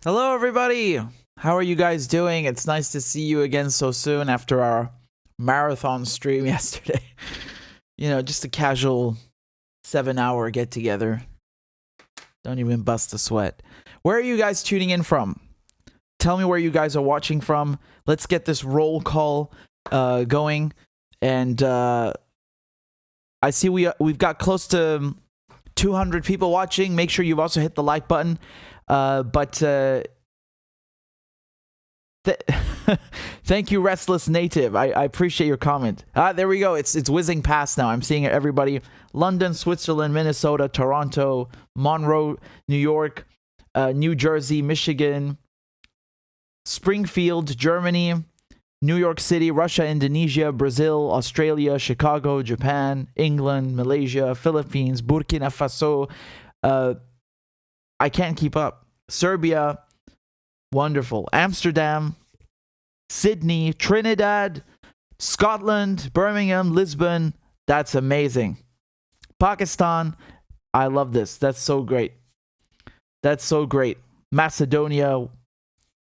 Hello, everybody. How are you guys doing? It's nice to see you again so soon after our marathon stream yesterday. You know, just a casual 7-hour get together. Don't even bust a sweat. Where are you guys tuning in from? Tell me where you guys are watching from. Let's get this roll call going. And I see we've got close to 200 people watching. Make sure you've also hit the like button. Thank you, Restless Native. I appreciate your comment. There we go. It's whizzing past now. I'm seeing everybody. London, Switzerland, Minnesota, Toronto, Monroe, New York, New Jersey, Michigan, Springfield, Germany, New York City, Russia, Indonesia, Brazil, Australia, Chicago, Japan, England, Malaysia, Philippines, Burkina Faso. I can't keep up. Serbia, wonderful. Amsterdam, Sydney, Trinidad, Scotland, Birmingham, Lisbon. That's amazing. Pakistan, I love this. That's so great. That's so great. Macedonia,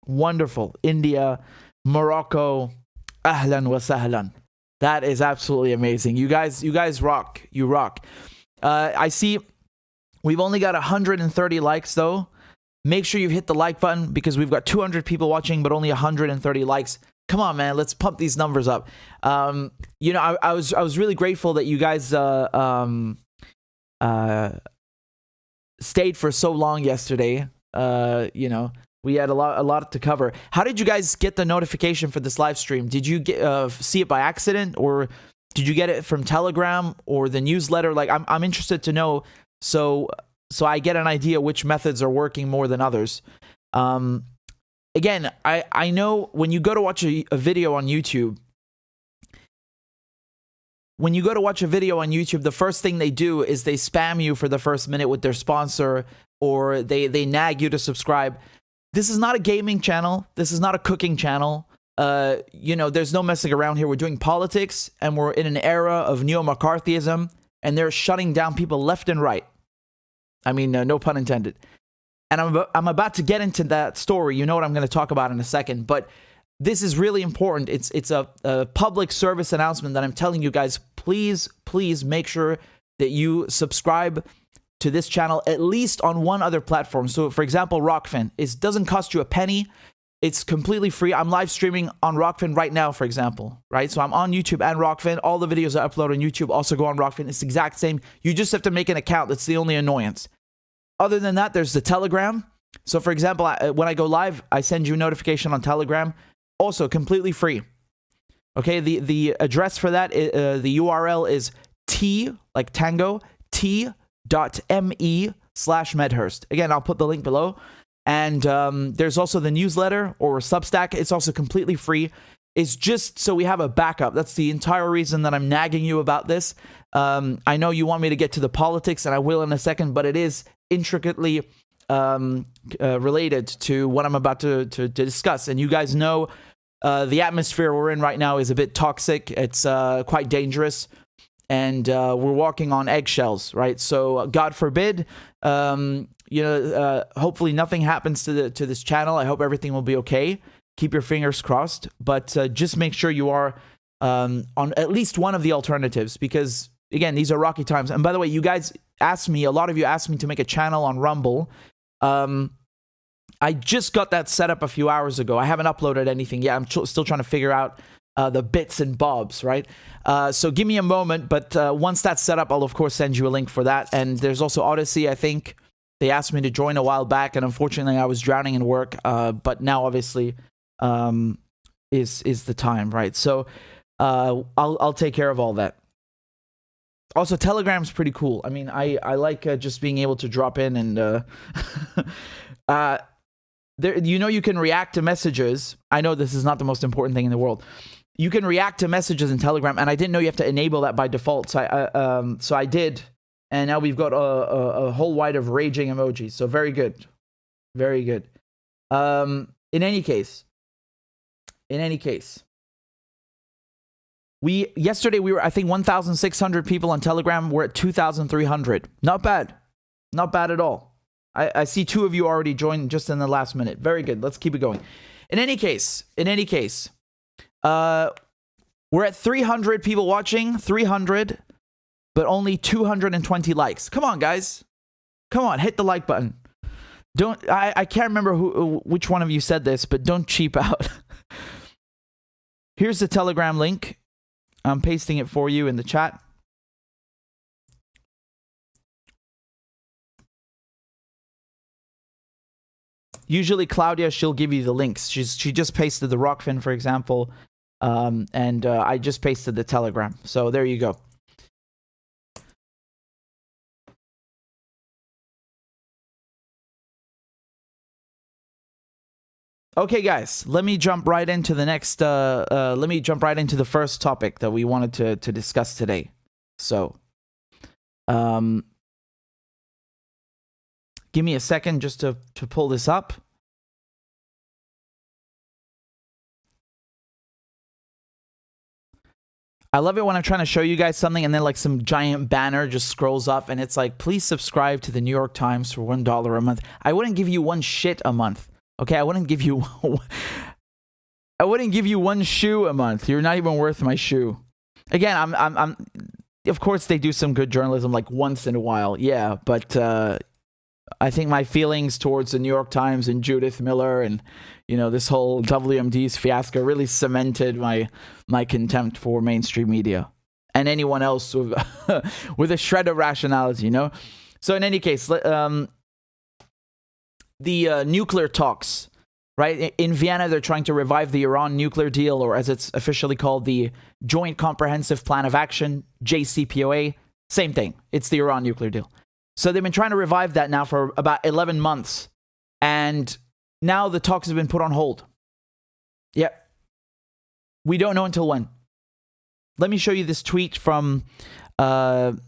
wonderful. India, Morocco, ahlan wa sahlan. That is absolutely amazing. You guys rock. You rock. I see we've only got 130 likes though. Make sure you hit the like button because we've got 200 people watching, but only 130 likes. Come on, man. Let's pump these numbers up. You know, I was really grateful that you guys stayed for so long yesterday. You know, we had a lot to cover. How did you guys get the notification for this live stream? Did you see it by accident, or did you get it from Telegram or the newsletter? Like, I'm interested to know. So I get an idea which methods are working more than others. Again, I know when you go to watch a video on YouTube, the first thing they do is they spam you for the first minute with their sponsor, or they nag you to subscribe. This is not a gaming channel. This is not a cooking channel. You know, there's no messing around here. We're doing politics, and we're in an era of neo-McCarthyism, and they're shutting down people left and right. I mean, no pun intended. And I'm about to get into that story. You know what I'm going to talk about in a second. But this is really important. It's a public service announcement that I'm telling you guys. Please make sure that you subscribe to this channel, at least on one other platform. So, for example, Rockfin. It doesn't cost you a penny. It's completely free. I'm live streaming on Rockfin right now, for example, right? So I'm on YouTube and Rockfin. All the videos I upload on YouTube also go on Rockfin. It's the exact same. You just have to make an account. That's the only annoyance. Other than that, there's the Telegram. So, for example, when I go live, I send you a notification on Telegram. Also, completely free. Okay, the address for that, the URL is t, like tango, t.me/Medhurst. Again, I'll put the link below. And there's also the newsletter or Substack. It's also completely free. It's just so we have a backup. That's the entire reason that I'm nagging you about this. I know you want me to get to the politics, and I will in a second, but it is intricately related to what I'm about to discuss. And you guys know the atmosphere we're in right now is a bit toxic. It's quite dangerous. And we're walking on eggshells, right? So God forbid, hopefully nothing happens to this channel. I hope everything will be okay. Keep your fingers crossed. But just make sure you are on at least one of the alternatives, because, again, these are rocky times. And by the way, you guys asked me, a lot of you asked me to make a channel on Rumble. I just got that set up a few hours ago. I haven't uploaded anything yet. I'm still trying to figure out the bits and bobs, right? So give me a moment, but once that's set up, I'll of course send you a link for that. And there's also Odyssey, I think. They asked me to join a while back, and unfortunately I was drowning in work, but now obviously is the time, right? So I'll take care of all that. Also, Telegram's pretty cool. I mean, I like just being able to drop in and there, you know, you can react to messages. I know this is not the most important thing in the world. You can react to messages in Telegram, and I didn't know you have to enable that by default. So I did, and now we've got a whole wide of raging emojis. So very good, very good. In any case, yesterday we were, I think, 1,600 people on Telegram. We're at 2,300. Not bad, not bad at all. I see 2 of you already joined just in the last minute. Very good. Let's keep it going. In any case, we're at 300 people watching, 300, but only 220 likes. Come on, guys. Come on, hit the like button. I can't remember which one of you said this, but don't cheap out. Here's the Telegram link. I'm pasting it for you in the chat. Usually Claudia, she'll give you the links. She just pasted the Rockfin, for example. And I just pasted the Telegram. So there you go. Okay, guys, let me jump right into the next. Let me jump right into the first topic that we wanted to discuss today. So, give me a second just to pull this up. I love it when I'm trying to show you guys something and then like some giant banner just scrolls up and it's like, please subscribe to the New York Times for $1 a month. I wouldn't give you one shit a month. Okay, I wouldn't give you one shoe a month. You're not even worth my shoe. Again, I'm of course they do some good journalism like once in a while. Yeah, but I think my feelings towards the New York Times and Judith Miller and this whole WMD's fiasco really cemented my contempt for mainstream media and anyone else with with a shred of rationality, So in any case, the nuclear talks, right? In Vienna, they're trying to revive the Iran nuclear deal, or as it's officially called, the Joint Comprehensive Plan of Action, JCPOA. Same thing. It's the Iran nuclear deal. So they've been trying to revive that now for about 11 months. And now the talks have been put on hold. Yeah. We don't know until when. Let me show you this tweet from Josep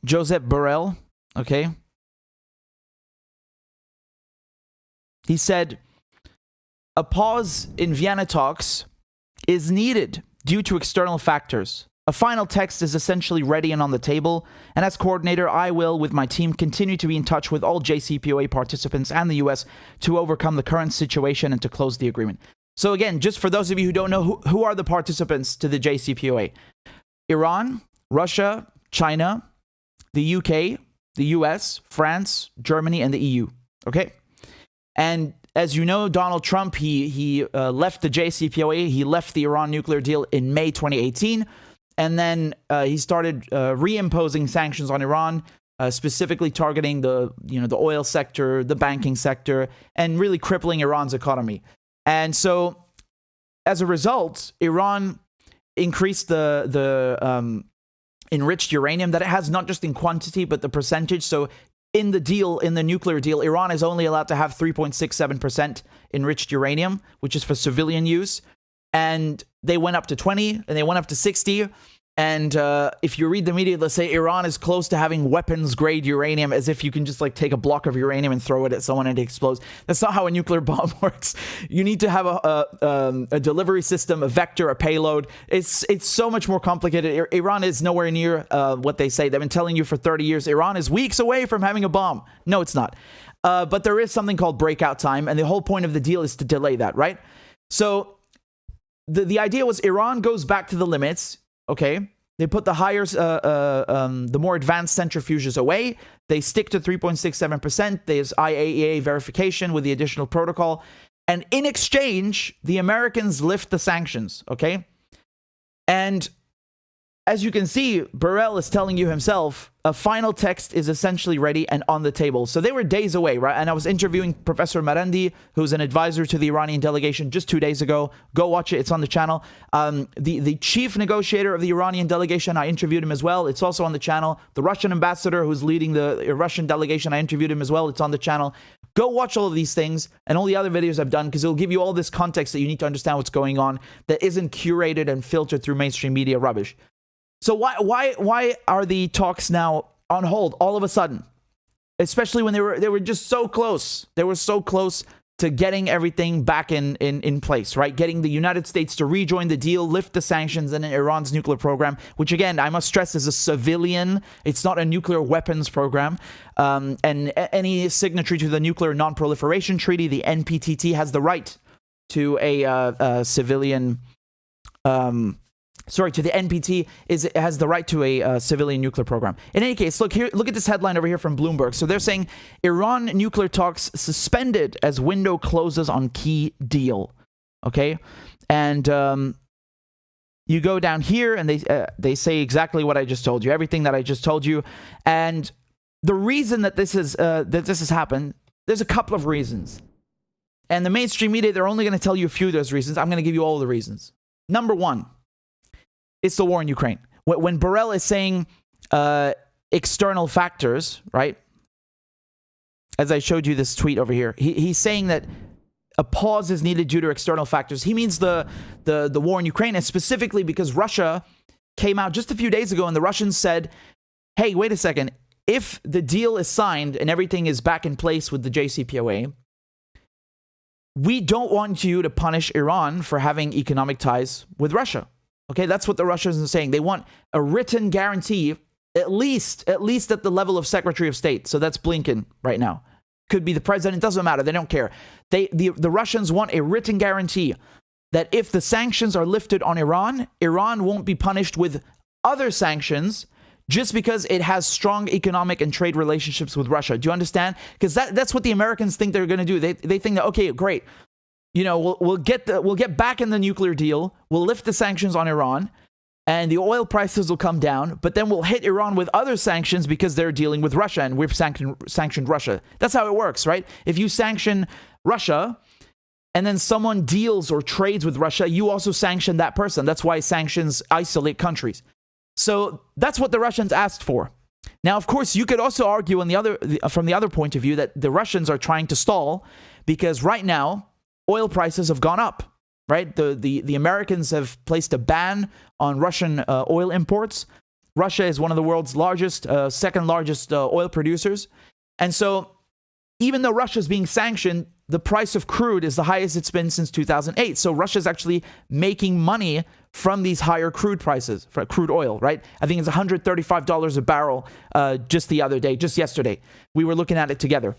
Borrell. Okay. He said, a pause in Vienna talks is needed due to external factors. A final text is essentially ready and on the table, and as coordinator, I will, with my team, continue to be in touch with all JCPOA participants and the US to overcome the current situation and to close the agreement. So again, just for those of you who don't know, who are the participants to the JCPOA? Iran, Russia, China, the UK, the US, France, Germany, and the EU. Okay? And as you know, Donald Trump, he left the JCPOA, he left the Iran nuclear deal in May 2018, and then he started reimposing sanctions on Iran, specifically targeting the oil sector, the banking sector, and really crippling Iran's economy. And so, as a result, Iran increased the enriched uranium that it has, not just in quantity but the percentage. So in the deal, in the nuclear deal, Iran is only allowed to have 3.67% enriched uranium, which is for civilian use. And they went up to 20, and they went up to 60. And if you read the media, let's say Iran is close to having weapons-grade uranium, as if you can just like take a block of uranium and throw it at someone and it explodes. That's not how a nuclear bomb works. You need to have a delivery system, a vector, a payload. It's so much more complicated. Iran is nowhere near what they say. They've been telling you for 30 years, Iran is weeks away from having a bomb. No, it's not. But there is something called breakout time, and the whole point of the deal is to delay that, right? So the idea was Iran goes back to the limits. Okay, they put the higher, the more advanced centrifuges away. They stick to 3.67%. There's IAEA verification with the additional protocol. And in exchange, the Americans lift the sanctions, okay? And as you can see, Borrell is telling you himself, a final text is essentially ready and on the table. So they were days away, right? And I was interviewing Professor Marandi, who's an advisor to the Iranian delegation, just 2 days ago. Go watch it. It's on the channel. The chief negotiator of the Iranian delegation, I interviewed him as well. It's also on the channel. The Russian ambassador who's leading the Russian delegation, I interviewed him as well. It's on the channel. Go watch all of these things and all the other videos I've done, because it'll give you all this context that you need to understand what's going on that isn't curated and filtered through mainstream media rubbish. So why are the talks now on hold all of a sudden? Especially when they were just so close. They were so close to getting everything back in place, right? Getting the United States to rejoin the deal, lift the sanctions and Iran's nuclear program, which again, I must stress is a civilian, it's not a nuclear weapons program. And any signatory to the Nuclear Non-Proliferation Treaty, the NPTT, has the right to a civilian... to the NPT has the right to a civilian nuclear program. In any case, look at this headline over here from Bloomberg. So they're saying Iran nuclear talks suspended as window closes on key deal. Okay, and you go down here and they say exactly what I just told you, everything that I just told you, and the reason that this has happened, there's a couple of reasons, and the mainstream media, they're only going to tell you a few of those reasons. I'm going to give you all the reasons. Number one, it's the war in Ukraine. When Borrell is saying external factors, right? As I showed you this tweet over here, he's saying that a pause is needed due to external factors. He means the war in Ukraine, and specifically because Russia came out just a few days ago and the Russians said, hey, wait a second. If the deal is signed and everything is back in place with the JCPOA, we don't want you to punish Iran for having economic ties with Russia. Okay, that's what the Russians are saying. They want a written guarantee, at least at the level of Secretary of State. So that's Blinken right now. Could be the president. It doesn't matter. They don't care. The Russians want a written guarantee that if the sanctions are lifted on Iran, Iran won't be punished with other sanctions just because it has strong economic and trade relationships with Russia. Do you understand? Because that's what the Americans think they're going to do. They think that, okay, great. You know, we'll get back in the nuclear deal. We'll lift the sanctions on Iran, and the oil prices will come down. But then we'll hit Iran with other sanctions because they're dealing with Russia, and we've sanctioned Russia. That's how it works, right? If you sanction Russia, and then someone deals or trades with Russia, you also sanction that person. That's why sanctions isolate countries. So that's what the Russians asked for. Now, of course, you could also argue from the other point of view that the Russians are trying to stall because right now, oil prices have gone up, right? The Americans have placed a ban on Russian oil imports. Russia is one of the world's second largest oil producers. And so even though Russia is being sanctioned, the price of crude is the highest it's been since 2008. So Russia is actually making money from these higher crude prices, for crude oil, right? I think it's $135 a barrel just yesterday. We were looking at it together.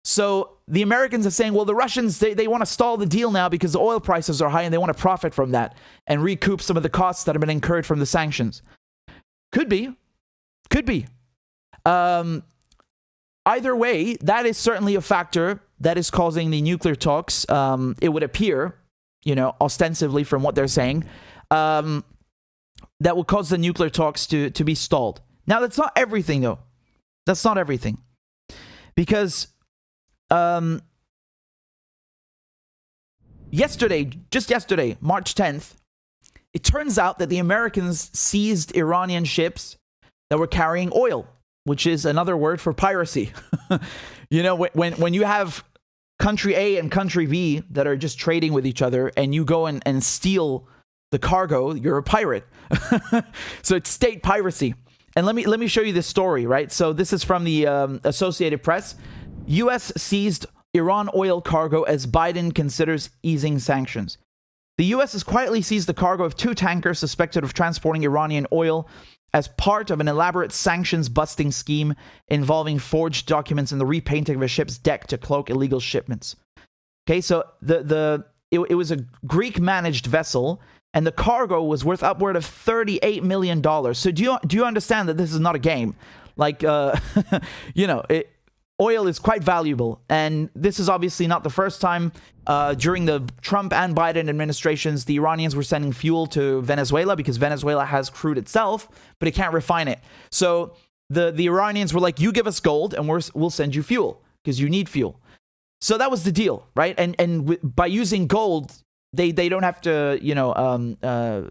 So the Americans are saying, well, the Russians, they want to stall the deal now because the oil prices are high and they want to profit from that and recoup some of the costs that have been incurred from the sanctions. Could be. Either way, that is certainly a factor that is causing the nuclear talks. It would appear, ostensibly from what they're saying, that will cause the nuclear talks to be stalled. Now, that's not everything, though. That's not everything. Because just yesterday, March 10th, it turns out that the Americans seized Iranian ships that were carrying oil, which is another word for piracy. When you have country A and country B that are just trading with each other and you go and steal the cargo, you're a pirate. So it's state piracy. And let me show you this story, right? So this is from the Associated Press. U.S. seized Iran oil cargo as Biden considers easing sanctions. The U.S. has quietly seized the cargo of 2 tankers suspected of transporting Iranian oil as part of an elaborate sanctions-busting scheme involving forged documents and the repainting of a ship's deck to cloak illegal shipments. Okay, so it was a Greek-managed vessel, and the cargo was worth upward of $38 million. So do you understand that this is not a game? Like, oil is quite valuable, and this is obviously not the first time. During the Trump and Biden administrations, the Iranians were sending fuel to Venezuela because Venezuela has crude itself, but it can't refine it. So the Iranians were like, you give us gold and we'll send you fuel because you need fuel. So that was the deal, right? And by using gold, they don't have to,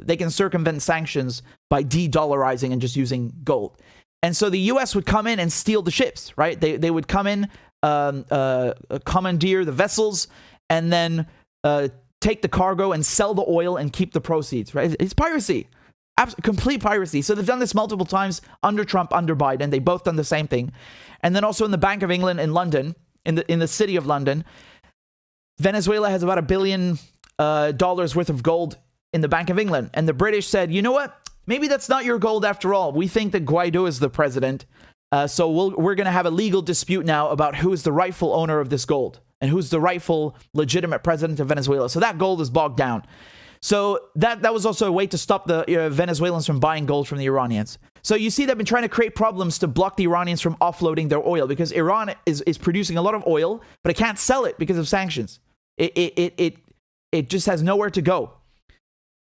they can circumvent sanctions by de-dollarizing and just using gold. And so the U.S. would come in and steal the ships, right? They would come in, commandeer the vessels, and then take the cargo and sell the oil and keep the proceeds, right? It's piracy, complete piracy. So they've done this multiple times under Trump, under Biden. They both done the same thing. And then also in the Bank of England in London, in the city of London, Venezuela has about $1 billion worth of gold in the Bank of England. And the British said, you know what? Maybe that's not your gold after all. We think that Guaido is the president. So we're going to have a legal dispute now about who is the rightful owner of this gold and who's the rightful legitimate president of Venezuela. So that gold is bogged down. So that was also a way to stop the Venezuelans from buying gold from the Iranians. So you see, they've been trying to create problems to block the Iranians from offloading their oil, because Iran is producing a lot of oil, but it can't sell it because of sanctions. It just has nowhere to go.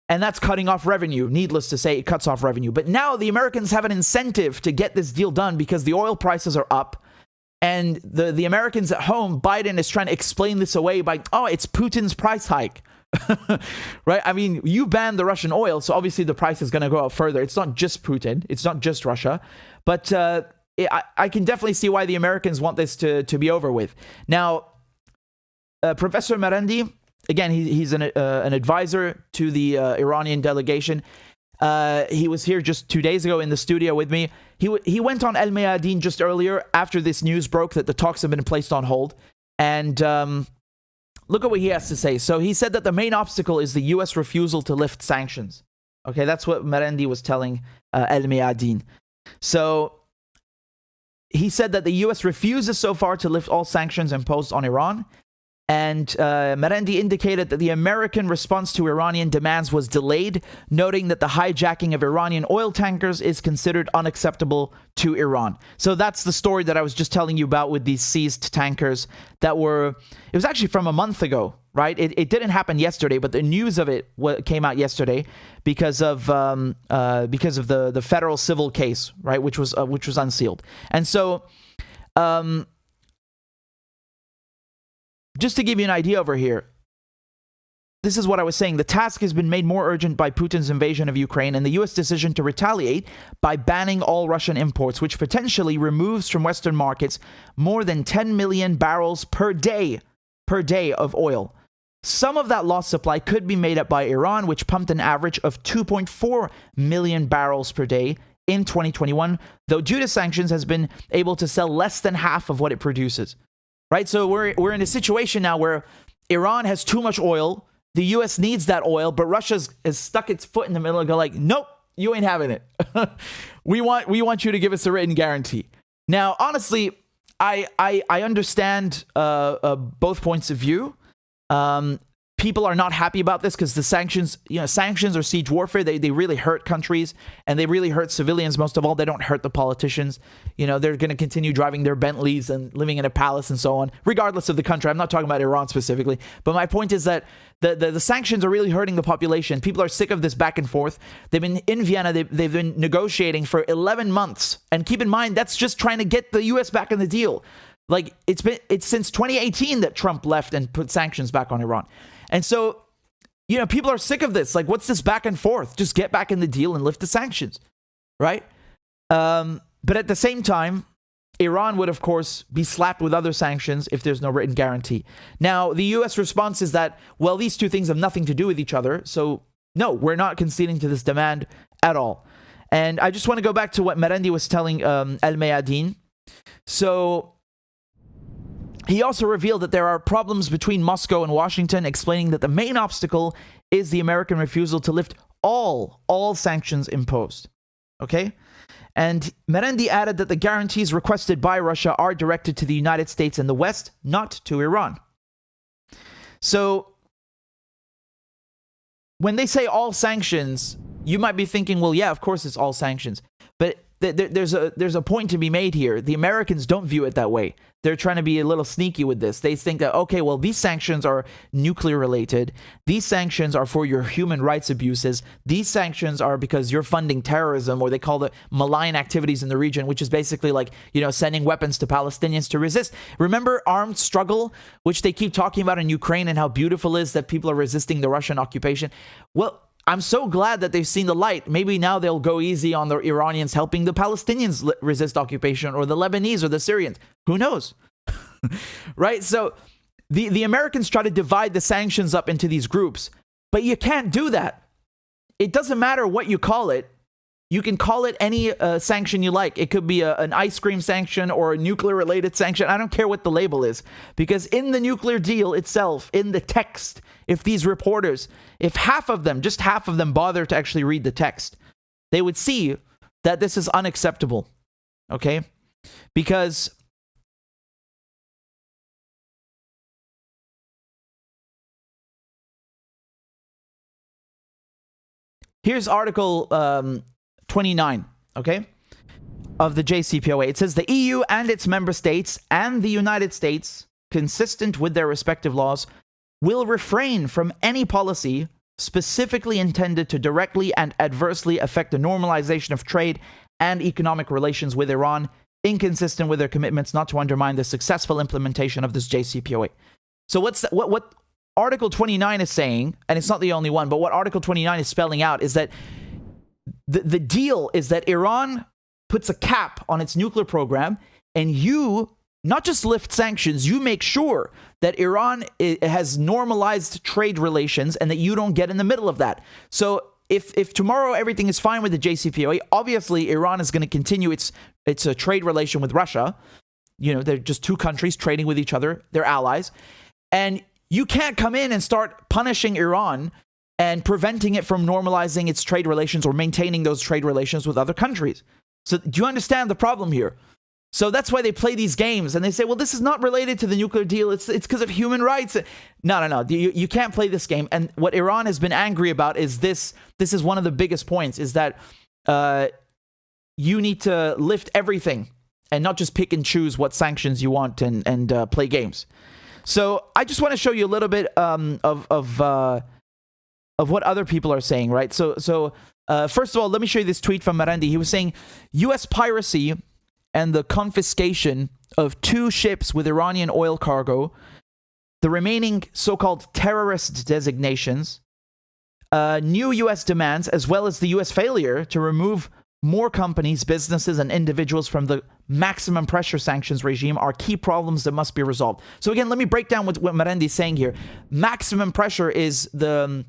And that's cutting off revenue. Needless to say, it cuts off revenue. But now the Americans have an incentive to get this deal done because the oil prices are up. And the Americans at home, Biden is trying to explain this away by, oh, it's Putin's price hike. Right? I mean, you banned the Russian oil, so obviously the price is going to go up further. It's not just Putin. It's not just Russia. But I can definitely see why the Americans want this to be over with. Now, Professor Merendi, again, he's an advisor to the Iranian delegation. He was here just 2 days ago in the studio with me. He went on El Mayadeen just earlier after this news broke that the talks have been placed on hold. And look at what he has to say. So he said that the main obstacle is the U.S. refusal to lift sanctions. Okay, that's what Merendi was telling El Mayadeen. So he said that the U.S. refuses so far to lift all sanctions imposed on Iran. And Merendi indicated that the American response to Iranian demands was delayed, noting that the hijacking of Iranian oil tankers is considered unacceptable to Iran. So that's the story that I was just telling you about with these seized tankers that were, it was actually from a month ago, right? It didn't happen yesterday, but the news of it came out yesterday because of the federal civil case, right? Which was unsealed. And so, just to give you an idea over here, this is what I was saying. The task has been made more urgent by Putin's invasion of Ukraine and the U.S. decision to retaliate by banning all Russian imports, which potentially removes from Western markets more than 10 million barrels per day of oil. Some of that lost supply could be made up by Iran, which pumped an average of 2.4 million barrels per day in 2021, though due to sanctions has been able to sell less than half of what it produces. Right, so we're in a situation now where Iran has too much oil. The U.S. needs that oil, but Russia has stuck its foot in the middle and go like, nope, you ain't having it. we want you to give us a written guarantee. Now, honestly, I understand both points of view. People are not happy about this because the sanctions or siege warfare, they really hurt countries and they really hurt civilians. Most of all, they don't hurt the politicians. They're going to continue driving their Bentleys and living in a palace and so on, regardless of the country. I'm not talking about Iran specifically, but my point is that the sanctions are really hurting the population. People are sick of this back and forth. They've been in Vienna. They've been negotiating for 11 months. And keep in mind, that's just trying to get the U.S. back in the deal. Like it's since 2018 that Trump left and put sanctions back on Iran. And so, people are sick of this. Like, what's this back and forth? Just get back in the deal and lift the sanctions, right? But at the same time, Iran would, of course, be slapped with other sanctions if there's no written guarantee. Now, the U.S. response is that, well, these two things have nothing to do with each other. So, no, we're not conceding to this demand at all. And I just want to go back to what Merendi was telling El Mayadeen. So he also revealed that there are problems between Moscow and Washington, explaining that the main obstacle is the American refusal to lift all sanctions imposed. Okay? And Merendi added that the guarantees requested by Russia are directed to the United States and the West, not to Iran. So when they say all sanctions, you might be thinking, well, yeah, of course it's all sanctions. But there's a point to be made here. The Americans don't view it that way. They're trying to be a little sneaky with this. They think that, okay, well, these sanctions are nuclear related. These sanctions are for your human rights abuses. These sanctions are because you're funding terrorism, or they call it malign activities in the region, which is basically like, sending weapons to Palestinians to resist. Remember armed struggle, which they keep talking about in Ukraine and how beautiful it is that people are resisting the Russian occupation? Well, I'm so glad that they've seen the light. Maybe now they'll go easy on the Iranians helping the Palestinians resist occupation, or the Lebanese or the Syrians. Who knows? Right? So the Americans try to divide the sanctions up into these groups, but you can't do that. It doesn't matter what you call it. You can call it any sanction you like. It could be an ice cream sanction or a nuclear-related sanction. I don't care what the label is. Because in the nuclear deal itself, in the text, if these reporters, if half of them, just half of them bother to actually read the text, they would see that this is unacceptable. Okay? Because here's Article 29, okay, of the JCPOA. It says the EU and its member states and the United States, consistent with their respective laws, will refrain from any policy specifically intended to directly and adversely affect the normalization of trade and economic relations with Iran, inconsistent with their commitments not to undermine the successful implementation of this JCPOA. So what Article 29 is saying, and it's not the only one, but what Article 29 is spelling out is that the deal is that Iran puts a cap on its nuclear program, and you not just lift sanctions, you make sure that Iran has normalized trade relations and that you don't get in the middle of that. So if tomorrow everything is fine with the JCPOA, obviously Iran is going to continue its a trade relation with Russia. You know, they're just two countries trading with each other. They're allies. And you can't come in and start punishing Iran and preventing it from normalizing its trade relations or maintaining those trade relations with other countries. So do you understand the problem here? So that's why they play these games and they say, well, this is not related to the nuclear deal. It's because of human rights. No. You can't play this game. And what Iran has been angry about is this. This is one of the biggest points, is that you need to lift everything and not just pick and choose what sanctions you want and play games. So I just want to show you a little bit of what other people are saying, right? So first of all, let me show you this tweet from Marandi. He was saying, U.S. piracy and the confiscation of 2 ships with Iranian oil cargo, the remaining so-called terrorist designations, new U.S. demands, as well as the U.S. failure to remove more companies, businesses, and individuals from the maximum pressure sanctions regime are key problems that must be resolved. So again, let me break down what Marandi is saying here. Maximum pressure is the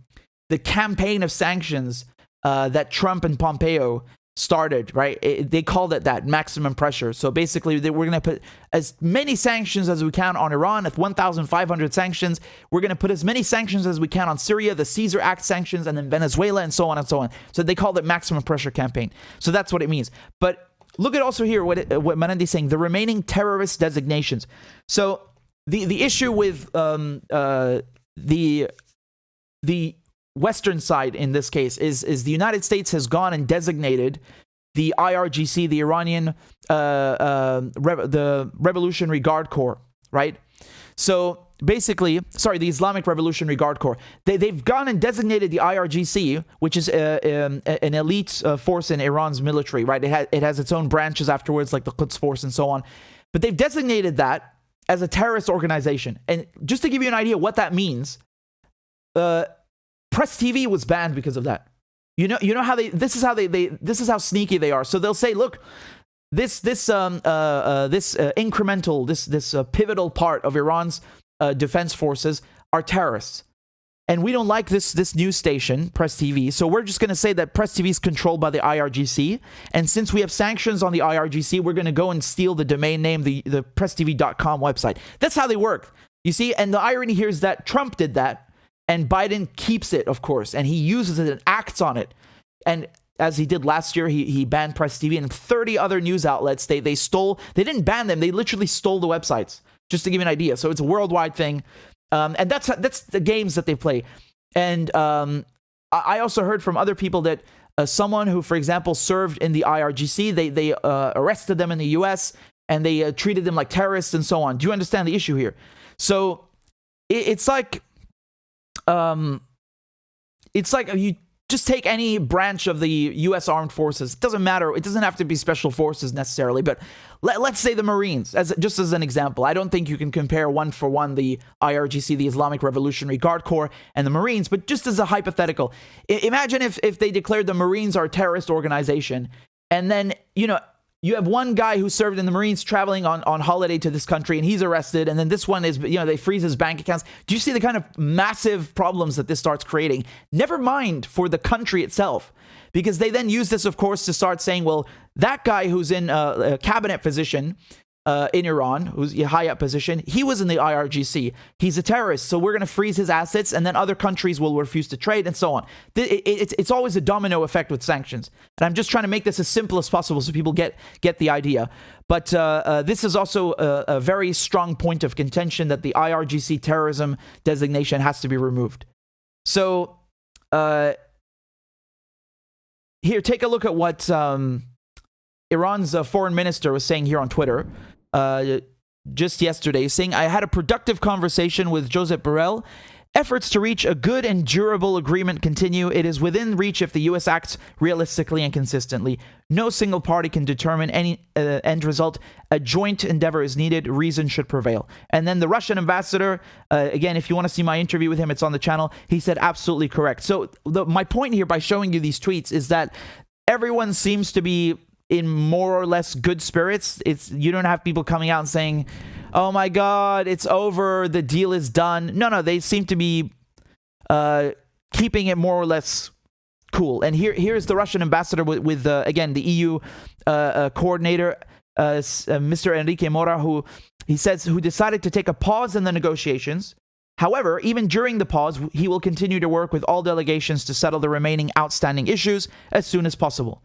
campaign of sanctions that Trump and Pompeo started, right? They called it that, maximum pressure. So basically, we're going to put as many sanctions as we can on Iran, at 1,500 sanctions. We're going to put as many sanctions as we can on Syria, the Caesar Act sanctions, and then Venezuela, and so on and so on. So they called it maximum pressure campaign. So that's what it means. But look at also here what Marandi is saying, the remaining terrorist designations. So the issue with the Western side in this case is the United States has gone and designated the IRGC, the Iranian the Revolutionary Guard Corps, right? So basically, the Islamic Revolutionary Guard Corps. They've gone and designated the IRGC, which is an elite force in Iran's military, right? It has its own branches afterwards, like the Quds Force and so on. But they've designated that as a terrorist organization. And just to give you an idea what that means, Press TV was banned because of that. You know how this is how sneaky they are. So they'll say, look, this incremental, this pivotal part of Iran's defense forces are terrorists, and we don't like this news station, Press TV. So we're just going to say that Press TV is controlled by the IRGC, and since we have sanctions on the IRGC, we're going to go and steal the domain name, the PressTV.com website. That's how they work. You see, and the irony here is that Trump did that. And Biden keeps it, of course, and he uses it and acts on it. And as he did last year, he banned Press TV and 30 other news outlets. They didn't ban them. They literally stole the websites, just to give you an idea. So it's a worldwide thing. And that's the games that they play. And I also heard from other people that someone who, for example, served in the IRGC, they arrested them in the U.S. and they treated them like terrorists and so on. Do you understand the issue here? So it's like you just take any branch of the U.S. Armed Forces. It doesn't matter. It doesn't have to be special forces necessarily, but let's say the Marines, just as an example. I don't think you can compare one for one the IRGC, the Islamic Revolutionary Guard Corps, and the Marines, but just as a hypothetical. Imagine if they declared the Marines are a terrorist organization, and then, you have one guy who served in the Marines traveling on holiday to this country, and he's arrested. And then this one is, they freeze his bank accounts. Do you see the kind of massive problems that this starts creating? Never mind for the country itself, because they then use this, of course, to start saying, well, that guy who's in a cabinet position in Iran, who's a high up position, he was in the IRGC. He's a terrorist, so we're going to freeze his assets, and then other countries will refuse to trade, and so on. It's always a domino effect with sanctions. And I'm just trying to make this as simple as possible so people get the idea. But this is also a very strong point of contention that the IRGC terrorism designation has to be removed. So here, take a look at what Iran's foreign minister was saying here on Twitter just yesterday, saying, I had a productive conversation with Josep Borrell. Efforts to reach a good and durable agreement continue. It is within reach if the U.S. acts realistically and consistently. No single party can determine any end result. A joint endeavor is needed. Reason should prevail. And then the Russian ambassador, again, if you want to see my interview with him, it's on the channel. He said absolutely correct. So my point here by showing you these tweets is that everyone seems to be in more or less good spirits. You don't have people coming out and saying, oh my God, it's over, the deal is done. No, they seem to be keeping it more or less cool. And here's the Russian ambassador with again, the EU coordinator, Mr. Enrique Mora, who decided to take a pause in the negotiations. However, even during the pause, he will continue to work with all delegations to settle the remaining outstanding issues as soon as possible.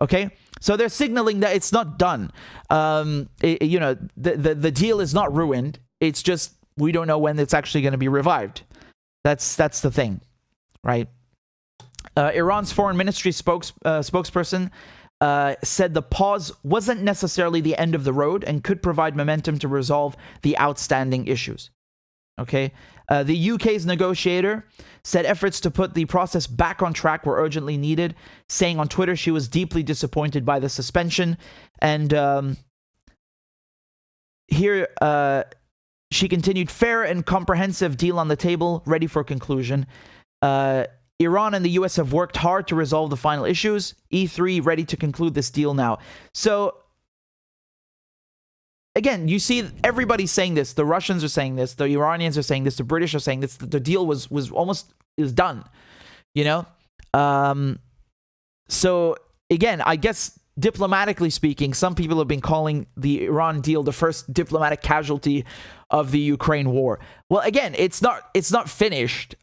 Okay, so they're signaling that it's not done. The deal is not ruined. It's just we don't know when it's actually going to be revived. That's the thing, right? Iran's foreign ministry spokesperson said the pause wasn't necessarily the end of the road and could provide momentum to resolve the outstanding issues. Okay, the UK's negotiator said efforts to put the process back on track were urgently needed, saying on Twitter she was deeply disappointed by the suspension. And here she continued, fair and comprehensive deal on the table, ready for conclusion. Iran and the US have worked hard to resolve the final issues. E3 ready to conclude this deal now. So again, you see everybody saying this. The Russians are saying this. The Iranians are saying this. The British are saying this. The deal was almost done, So again, I guess diplomatically speaking, some people have been calling the Iran deal the first diplomatic casualty of the Ukraine war. Well, again, it's not finished.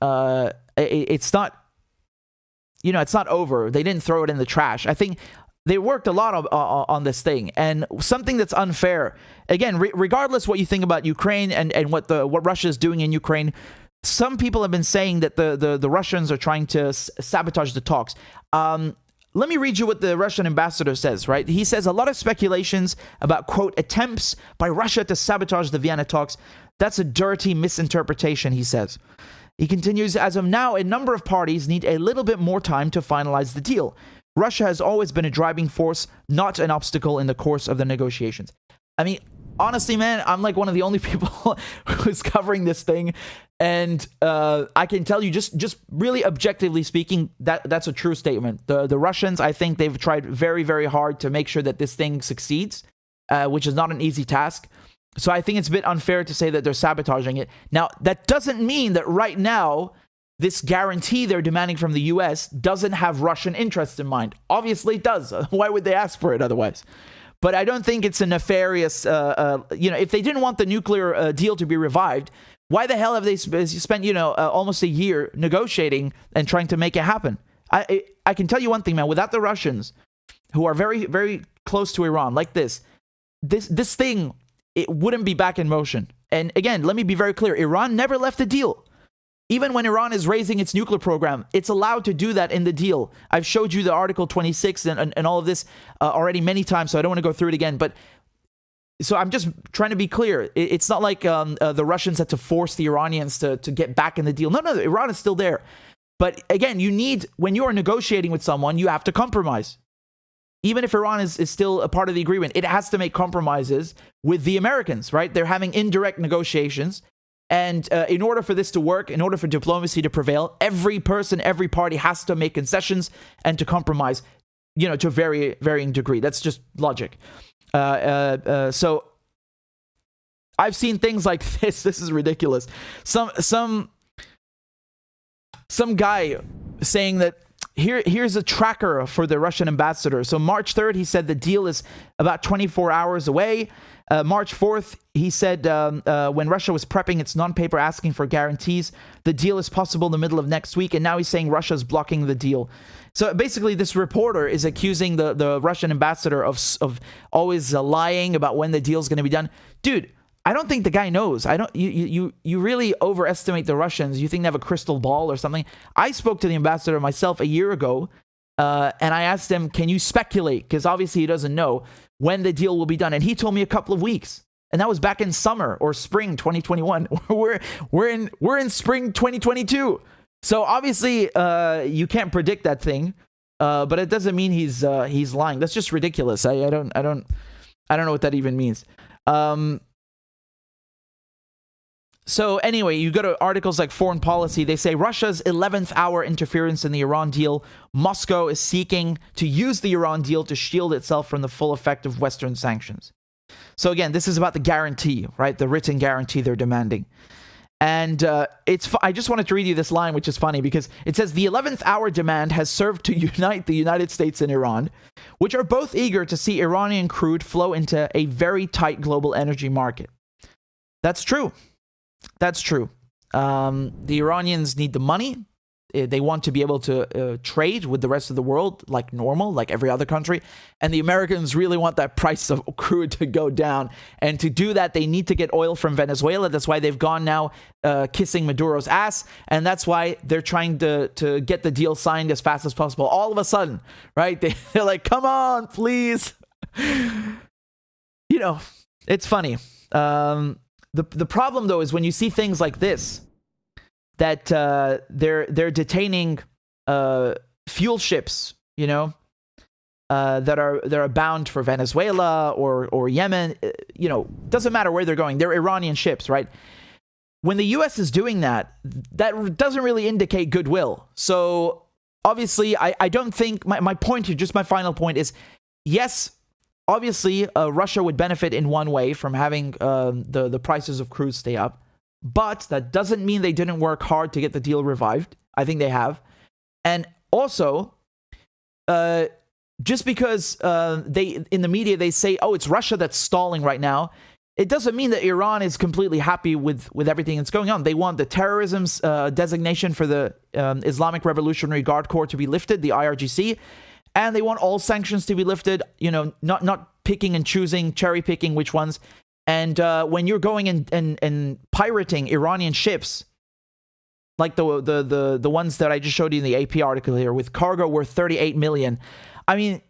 It's not, it's not over. They didn't throw it in the trash. I think they worked a lot on this thing, and something that's unfair. Again, regardless what you think about Ukraine and what Russia is doing in Ukraine, some people have been saying that the Russians are trying to sabotage the talks. Let me read you what the Russian ambassador says, right? He says a lot of speculations about, quote, attempts by Russia to sabotage the Vienna talks. That's a dirty misinterpretation, he says. He continues, as of now, a number of parties need a little bit more time to finalize the deal. Russia has always been a driving force, not an obstacle in the course of the negotiations. I mean, honestly, man, I'm like one of the only people who's covering this thing. And I can tell you, just really objectively speaking, that's a true statement. The Russians, I think they've tried very, very hard to make sure that this thing succeeds, which is not an easy task. So I think it's a bit unfair to say that they're sabotaging it. Now, that doesn't mean that right now, this guarantee they're demanding from the US doesn't have Russian interests in mind. Obviously it does. Why would they ask for it otherwise? But I don't think it's a nefarious, if they didn't want the nuclear deal to be revived, why the hell have they spent, almost a year negotiating and trying to make it happen? I can tell you one thing, man, without the Russians, who are very, very close to Iran, like this thing, it wouldn't be back in motion. And again, let me be very clear. Iran never left the deal. Even when Iran is raising its nuclear program, it's allowed to do that in the deal. I've showed you the Article 26 and all of this already many times, so I don't want to go through it again. But so I'm just trying to be clear. It's not like the Russians had to force the Iranians to get back in the deal. No, Iran is still there. But again, when you are negotiating with someone, you have to compromise. Even if Iran is still a part of the agreement, it has to make compromises with the Americans, right? They're having indirect negotiations. And in order for this to work, in order for diplomacy to prevail, every person, every party has to make concessions and to compromise. to a varying degree. That's just logic. So I've seen things like this. This is ridiculous. Some guy saying that here's a tracker for the Russian ambassador. So March 3rd, he said the deal is about 24 hours away. March 4th, he said when Russia was prepping its non-paper asking for guarantees, the deal is possible in the middle of next week. And now he's saying Russia's blocking the deal. So basically, this reporter is accusing the Russian ambassador of always lying about when the deal's going to be done. Dude, I don't think the guy knows. You really overestimate the Russians. You think they have a crystal ball or something. I spoke to the ambassador myself a year ago, and I asked him, can you speculate? Because obviously he doesn't know when the deal will be done. And he told me a couple of weeks. And that was back in summer or spring 2021. We're in spring 2022. So obviously you can't predict that thing. But it doesn't mean he's lying. That's just ridiculous. I don't know what that even means. So anyway, you go to articles like Foreign Policy, they say Russia's 11th hour interference in the Iran deal. Moscow is seeking to use the Iran deal to shield itself from the full effect of Western sanctions. So again, this is about the guarantee, right? The written guarantee they're demanding. And I just wanted to read you this line, which is funny because it says the 11th hour demand has served to unite the United States and Iran, which are both eager to see Iranian crude flow into a very tight global energy market. That's true. That's true. The Iranians need the money. They want to be able to trade with the rest of the world like normal, like every other country. And the Americans really want that price of crude to go down. And to do that, they need to get oil from Venezuela. That's why they've gone now kissing Maduro's ass. And that's why they're trying to get the deal signed as fast as possible. All of a sudden, right? They're like, come on, please. It's funny. The problem, though, is when you see things like this, that they're detaining fuel ships, that are bound for Venezuela or Yemen. Doesn't matter where they're going. They're Iranian ships, right? When the U.S. is doing that doesn't really indicate goodwill. So obviously, I don't think my point here, just my final point is, yes. Obviously, Russia would benefit in one way from having the prices of crude stay up. But that doesn't mean they didn't work hard to get the deal revived. I think they have. And also, just because in the media they say, oh, it's Russia that's stalling right now, it doesn't mean that Iran is completely happy with everything that's going on. They want the terrorism's designation for the Islamic Revolutionary Guard Corps to be lifted, the IRGC. And they want all sanctions to be lifted, not picking and choosing, cherry picking which ones. And when you're going and pirating Iranian ships, like the ones that I just showed you in the AP article here, with cargo worth 38 million, I mean,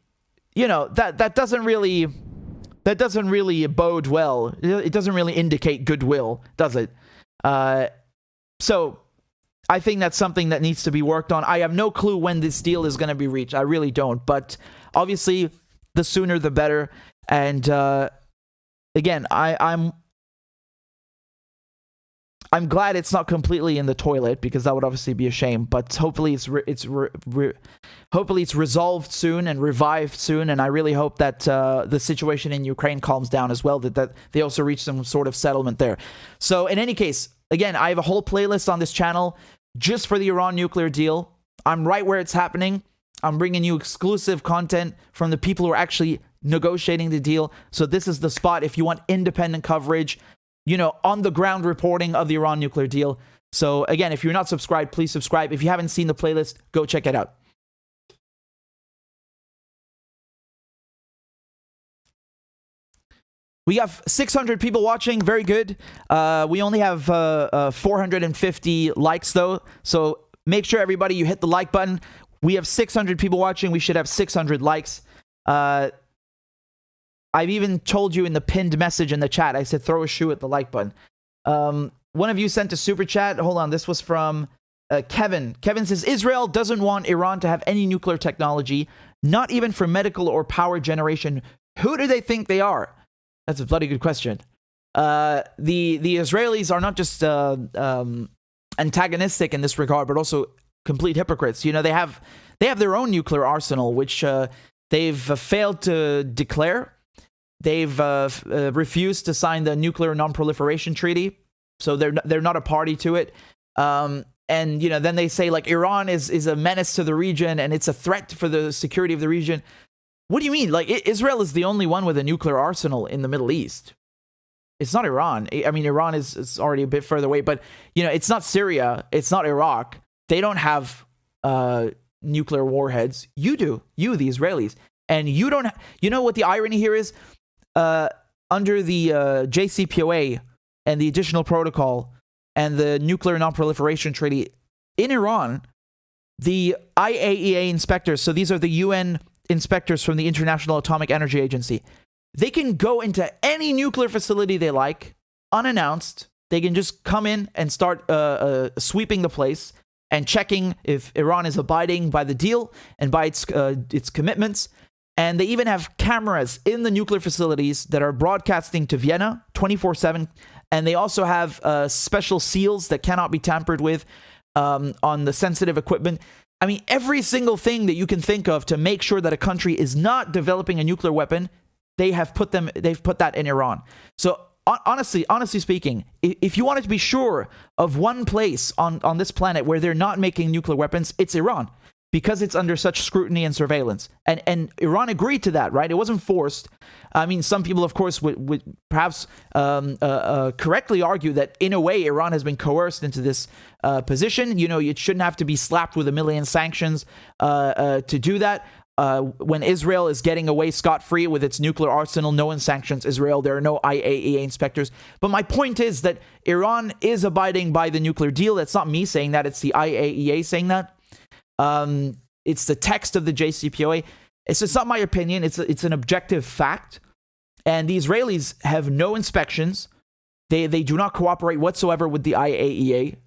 that doesn't really bode well. It doesn't really indicate goodwill, does it? So I think that's something that needs to be worked on. I have no clue when this deal is going to be reached. I really don't. But obviously, the sooner the better. And again, I'm glad it's not completely in the toilet, because that would obviously be a shame. But hopefully it's resolved soon and revived soon. And I really hope that the situation in Ukraine calms down as well. That they also reach some sort of settlement there. So in any case, again, I have a whole playlist on this channel just for the Iran nuclear deal. I'm right where it's happening. I'm bringing you exclusive content from the people who are actually negotiating the deal. So this is the spot if you want independent coverage, on the ground reporting of the Iran nuclear deal. So again, if you're not subscribed, please subscribe. If you haven't seen the playlist, go check it out. We have 600 people watching. Very good. We only have 450 likes, though. So make sure, everybody, you hit the like button. We have 600 people watching. We should have 600 likes. I've even told you in the pinned message in the chat, I said throw a shoe at the like button. One of you sent a super chat. Hold on. This was from Kevin. Kevin says, Israel doesn't want Iran to have any nuclear technology, not even for medical or power generation. Who do they think they are? That's a bloody good question. The Israelis are not just antagonistic in this regard, but also complete hypocrites. They have their own nuclear arsenal, which They've failed to declare. They've refused to sign the Nuclear Non-Proliferation Treaty, so they're not a party to it. And then they say like Iran is a menace to the region and it's a threat for the security of the region. What do you mean? Like Israel is the only one with a nuclear arsenal in the Middle East. It's not Iran. I mean, Iran is already a bit further away, but it's not Syria. It's not Iraq. They don't have nuclear warheads. You do. You, the Israelis, and you don't. You know what the irony here is? Under the JCPOA and the additional protocol and the Nuclear Non-Proliferation Treaty in Iran, the IAEA inspectors. So these are the UN inspectors from the International Atomic Energy Agency. They can go into any nuclear facility they like, unannounced. They can just come in and start sweeping the place and checking if Iran is abiding by the deal and by its commitments. And they even have cameras in the nuclear facilities that are broadcasting to Vienna 24/7. And they also have special seals that cannot be tampered with on the sensitive equipment. I mean, every single thing that you can think of to make sure that a country is not developing a nuclear weapon, they've put that in Iran. So honestly speaking, if you wanted to be sure of one place on this planet where they're not making nuclear weapons, it's Iran, because it's under such scrutiny and surveillance. And Iran agreed to that, right? It wasn't forced. I mean, some people, of course, would perhaps correctly argue that in a way Iran has been coerced into this position. It shouldn't have to be slapped with 1 million sanctions to do that. When Israel is getting away scot-free with its nuclear arsenal, no one sanctions Israel. There are no IAEA inspectors. But my point is that Iran is abiding by the nuclear deal. That's not me saying that. It's the IAEA saying that. It's the text of the JCPOA. It's not my opinion. It's an objective fact. And the Israelis have no inspections. They do not cooperate whatsoever with the IAEA.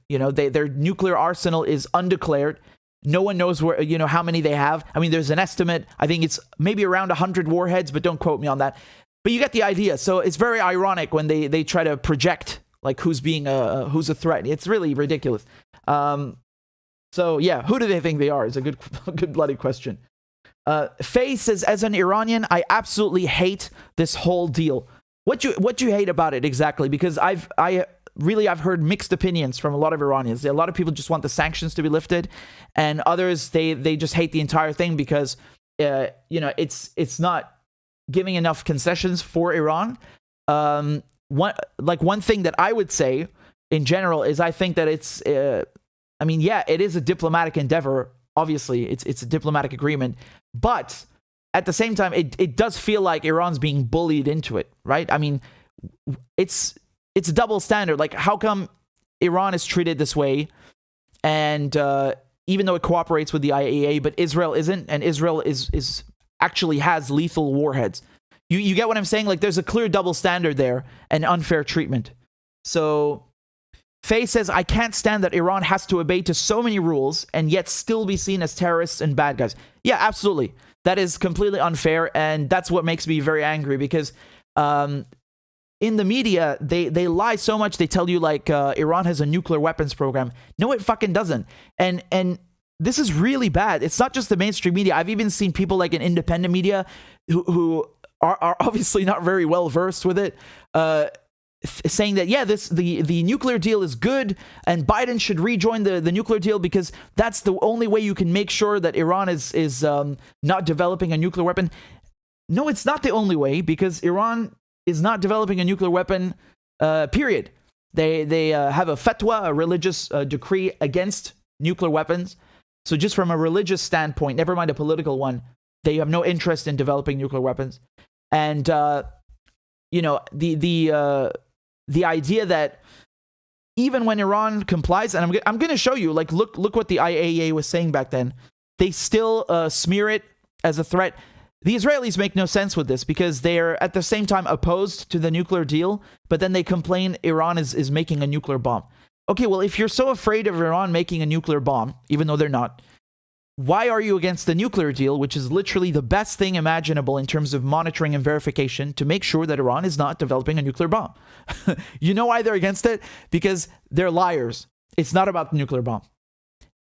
Their nuclear arsenal is undeclared. No one knows where, how many they have. I mean, there's an estimate. I think it's maybe around 100 warheads, but don't quote me on that. But you get the idea. So it's very ironic when they try to project like who's a threat. It's really ridiculous. So yeah, who do they think they are? It's a good bloody question. Faye says, as an Iranian, I absolutely hate this whole deal. What you hate about it exactly? Because I've heard mixed opinions from a lot of Iranians. A lot of people just want the sanctions to be lifted, and others they just hate the entire thing because it's not giving enough concessions for Iran. One thing that I would say in general is I think that it's it is a diplomatic endeavor. Obviously, it's a diplomatic agreement, but at the same time, it does feel like Iran's being bullied into it, right? I mean, it's a double standard. Like, how come Iran is treated this way, and even though it cooperates with the IAEA, but Israel isn't, and Israel is actually has lethal warheads? You get what I'm saying? Like, there's a clear double standard there and unfair treatment. So Faye says, I can't stand that Iran has to obey to so many rules and yet still be seen as terrorists and bad guys. Yeah, absolutely. That is completely unfair, and that's what makes me very angry, because in the media, they lie so much. They tell you like Iran has a nuclear weapons program. No, it fucking doesn't. And this is really bad. It's not just the mainstream media. I've even seen people like in independent media who are obviously not very well versed with it, saying that, yeah, the nuclear deal is good and Biden should rejoin the nuclear deal because that's the only way you can make sure that Iran is not developing a nuclear weapon. No, it's not the only way, because Iran is not developing a nuclear weapon, period. They have a fatwa, a religious decree against nuclear weapons. So just from a religious standpoint, never mind a political one, they have no interest in developing nuclear weapons. And the idea that even when Iran complies, and I'm going to show you, like, look what the IAEA was saying back then. They still smear it as a threat. The Israelis make no sense with this, because they're at the same time opposed to the nuclear deal, but then they complain Iran is making a nuclear bomb. Okay, well, if you're so afraid of Iran making a nuclear bomb, even though they're not, why are you against the nuclear deal, which is literally the best thing imaginable in terms of monitoring and verification to make sure that Iran is not developing a nuclear bomb? You know why they're against it? Because they're liars. It's not about the nuclear bomb.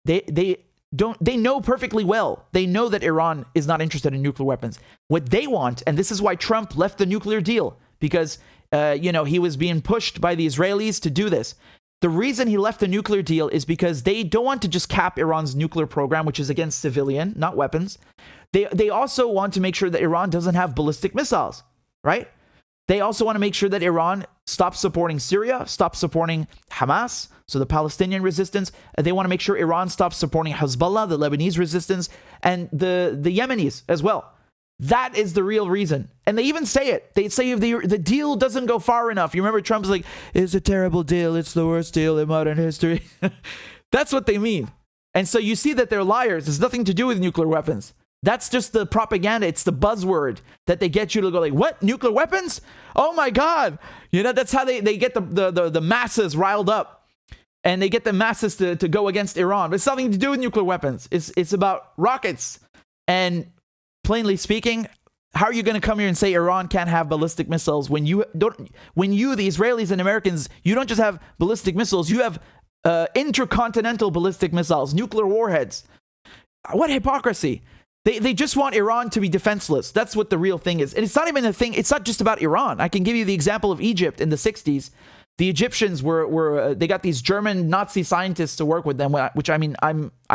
They they know perfectly well. They know that Iran is not interested in nuclear weapons. What they want, and this is why Trump left the nuclear deal, because, he was being pushed by the Israelis to do this. The reason he left the nuclear deal is because they don't want to just cap Iran's nuclear program, which is against civilian, not weapons. They also want to make sure that Iran doesn't have ballistic missiles, right? They also want to make sure that Iran stops supporting Syria, stops supporting Hamas, so the Palestinian resistance. They want to make sure Iran stops supporting Hezbollah, the Lebanese resistance, and the Yemenis as well. That is the real reason. And they even say it. They say if the deal doesn't go far enough. You remember Trump's like, it's a terrible deal. It's the worst deal in modern history. That's what they mean. And so you see that they're liars. It's nothing to do with nuclear weapons. That's just the propaganda. It's the buzzword that they get you to go like, what? Nuclear weapons? Oh my God. That's how they get the masses riled up. And they get the masses to go against Iran. But it's nothing to do with nuclear weapons. It's about rockets. And plainly speaking, how are you going to come here and say Iran can't have ballistic missiles when you, the Israelis and Americans, you don't just have ballistic missiles, you have intercontinental ballistic missiles, nuclear warheads. What hypocrisy. They just want Iran to be defenseless. That's what the real thing is. And it's not even a thing. It's not just about Iran. I can give you the example of Egypt in the 60s. The Egyptians they got these German Nazi scientists to work with them, which I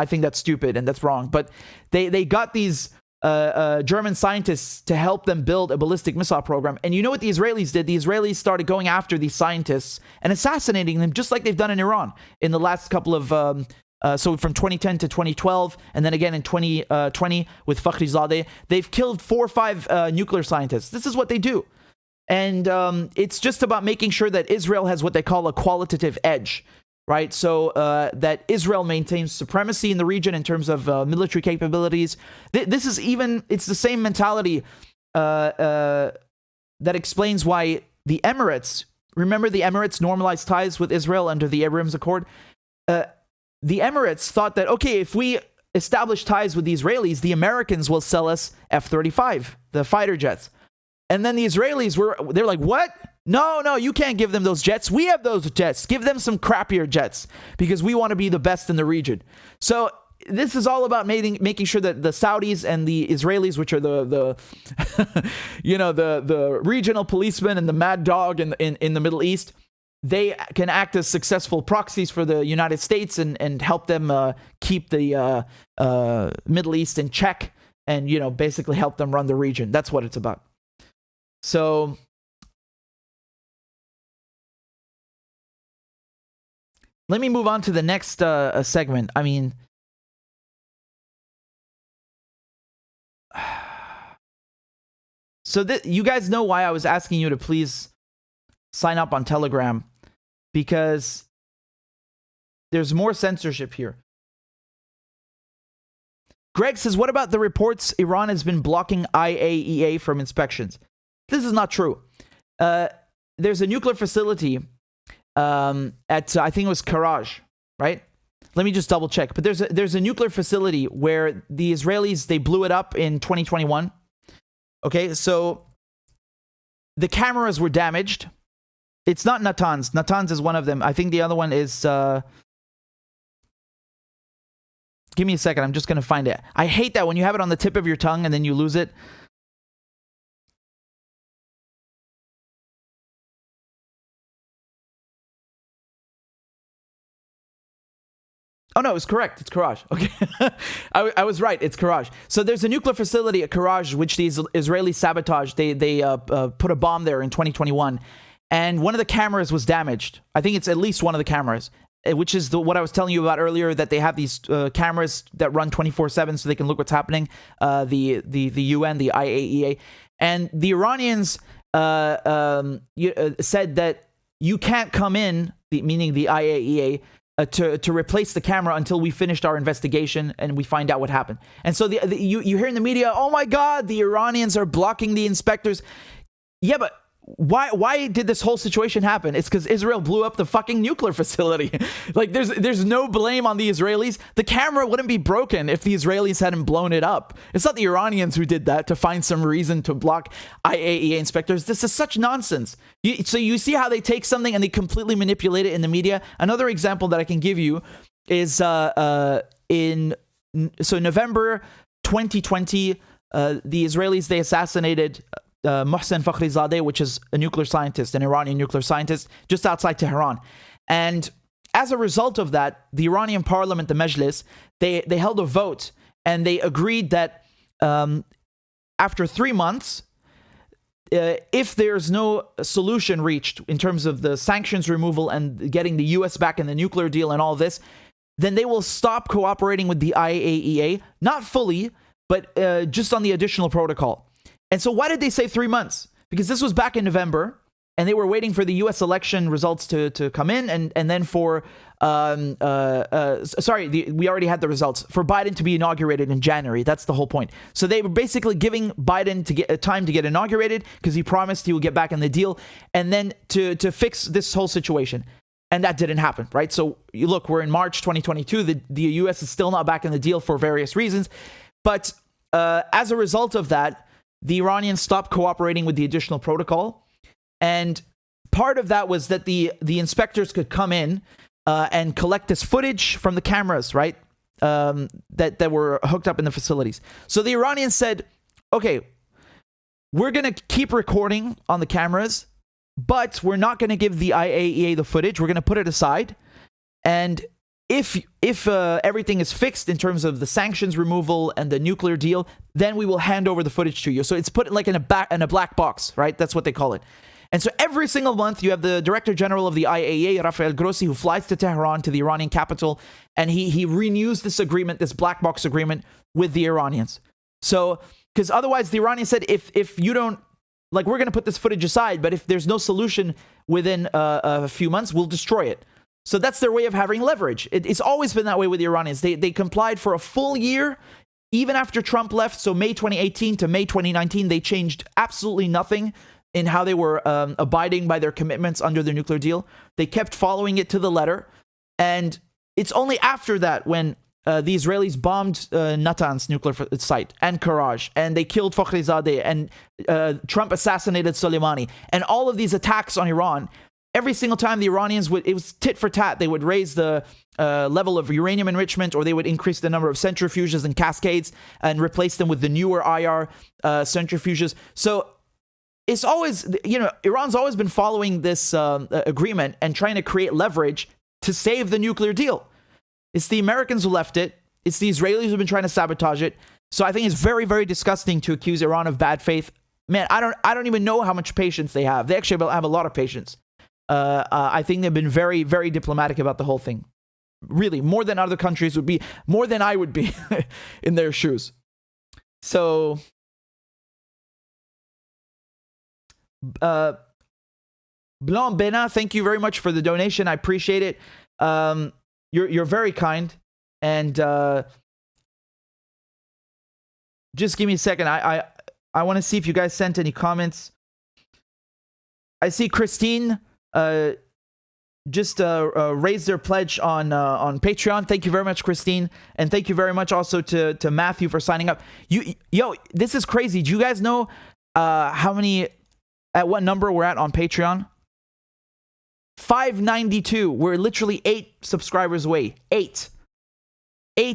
think that's stupid and that's wrong. But they got these German scientists to help them build a ballistic missile program. And you know what the Israelis did? The Israelis started going after these scientists and assassinating them, just like they've done in Iran in the last couple of, so from 2010 to 2012, and then again in 2020 with Fakhrizadeh. They've killed 4 or 5 nuclear scientists. This is what they do. And it's just about making sure that Israel has what they call a qualitative edge. Right, so that Israel maintains supremacy in the region in terms of military capabilities. This is it's the same mentality that explains why the Emirates, remember the Emirates normalized ties with Israel under the Abraham Accord? The Emirates thought that, okay, if we establish ties with the Israelis, the Americans will sell us F-35, the fighter jets. And then the Israelis they're like, what? No, you can't give them those jets. We have those jets. Give them some crappier jets because we want to be the best in the region. So this is all about making sure that the Saudis and the Israelis, which are the the regional policemen and the mad dog in the Middle East, they can act as successful proxies for the United States and help them keep the Middle East in check and, basically help them run the region. That's what it's about. So let me move on to the next segment. So you guys know why I was asking you to please sign up on Telegram, because there's more censorship here. Greg says, what about the reports Iran has been blocking IAEA from inspections? This is not true. There's a nuclear facility at, I think it was Karaj, right? Let me just double check. But there's a nuclear facility where the Israelis, they blew it up in 2021. Okay, so the cameras were damaged. It's not Natanz. Natanz is one of them. I think the other one is... Give me a second. I'm just going to find it. I hate that when you have it on the tip of your tongue and then you lose it. Oh, no, it's correct. It's Karaj. Okay. I was right. It's Karaj. So there's a nuclear facility at Karaj, which the Israelis sabotaged. They put a bomb there in 2021. And one of the cameras was damaged. I think it's at least one of the cameras, which is what I was telling you about earlier, that they have these cameras that run 24/7 so they can look what's happening. The UN, the IAEA. And the Iranians said that you can't come in, meaning the IAEA, to replace the camera until we finished our investigation and we find out what happened. And so you hear in the media, oh my God, the Iranians are blocking the inspectors. Yeah, but why did this whole situation happen? It's because Israel blew up the fucking nuclear facility. Like there's no blame on the Israelis. The camera wouldn't be broken if the Israelis hadn't blown it up. It's not the Iranians who did that to find some reason to block IAEA inspectors. This is such nonsense. So you see how they take something and they completely manipulate it in the media. Another example that I can give you is in November 2020, the Israelis, they assassinated Mohsen Fakhrizadeh, which is a nuclear scientist, an Iranian nuclear scientist, just outside Tehran. And as a result of that, the Iranian parliament, the Majlis, they held a vote, and they agreed that after 3 months, if there's no solution reached in terms of the sanctions removal and getting the US back in the nuclear deal and all this, then they will stop cooperating with the IAEA, not fully, but just on the additional protocol. And so why did they say 3 months? Because this was back in November, and they were waiting for the US election results to come in, and then for, we already had the results, for Biden to be inaugurated in January. That's the whole point. So they were basically giving Biden to get time to get inaugurated, because he promised he would get back in the deal, and then to fix this whole situation. And that didn't happen, right? So you look, we're in March 2022. The US is still not back in the deal for various reasons. But as a result of that, the Iranians stopped cooperating with the additional protocol. And part of that was that the inspectors could come in and collect this footage from the cameras, right? That were hooked up in the facilities. So the Iranians said, okay, we're going to keep recording on the cameras, but we're not going to give the IAEA the footage. We're going to put it aside. And if everything is fixed in terms of the sanctions removal and the nuclear deal, then we will hand over the footage to you. So it's put like in a black box, right? That's what they call it. And so every single month, you have the Director General of the IAEA, Rafael Grossi, who flies to Tehran, to the Iranian capital, and he renews this agreement, this black box agreement with the Iranians. So, because otherwise the Iranians said, if you don't, like, we're going to put this footage aside, but if there's no solution within a few months, we'll destroy it. So that's their way of having leverage. It's always been that way with the Iranians. They complied for a full year, even after Trump left. So May 2018 to May 2019, they changed absolutely nothing in how they were abiding by their commitments under the nuclear deal. They kept following it to the letter. And it's only after that when the Israelis bombed Natanz nuclear site and Karaj, and they killed Fakhrizadeh, and Trump assassinated Soleimani, and all of these attacks on Iran. Every single time the Iranians it was tit for tat. They would raise the level of uranium enrichment, or they would increase the number of centrifuges and cascades and replace them with the newer IR centrifuges. So it's always, Iran's always been following this agreement and trying to create leverage to save the nuclear deal. It's the Americans who left it. It's the Israelis who've been trying to sabotage it. So I think it's very, very disgusting to accuse Iran of bad faith. Man, I don't even know how much patience they have. They actually have a lot of patience. I think they've been very, very diplomatic about the whole thing. Really, more than other countries would be, more than I would be in their shoes. So, Blanc Bena, thank you very much for the donation. I appreciate it. You're very kind. And just give me a second. I want to see if you guys sent any comments. I see Christine just raised their pledge on Patreon. Thank you very much, Christine, and thank you very much also to Matthew for signing up. Yo, this is crazy. Do you guys know at what number we're at on Patreon? 592. We're literally 8 subscribers away. 8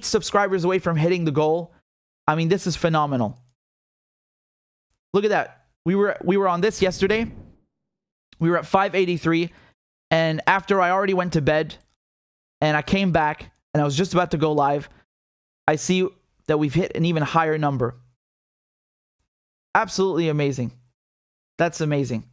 subscribers away from hitting the goal. I mean, this is phenomenal. Look at that. We were on this yesterday. We were at 583, and after I already went to bed, and I came back, and I was just about to go live, I see that we've hit an even higher number. Absolutely amazing. That's amazing.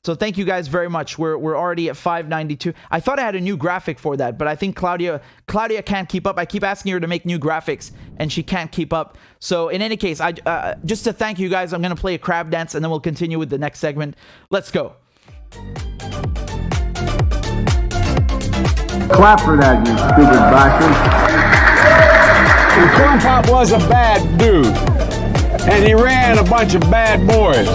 So thank you guys very much. We're already at 592. I thought I had a new graphic for that, but I think Claudia can't keep up. I keep asking her to make new graphics, and she can't keep up. So in any case, just to thank you guys, I'm going to play a crab dance, and then we'll continue with the next segment. Let's go. Clap for that, you stupid bastard. Corn Pop was a bad dude, and he ran a bunch of bad boys.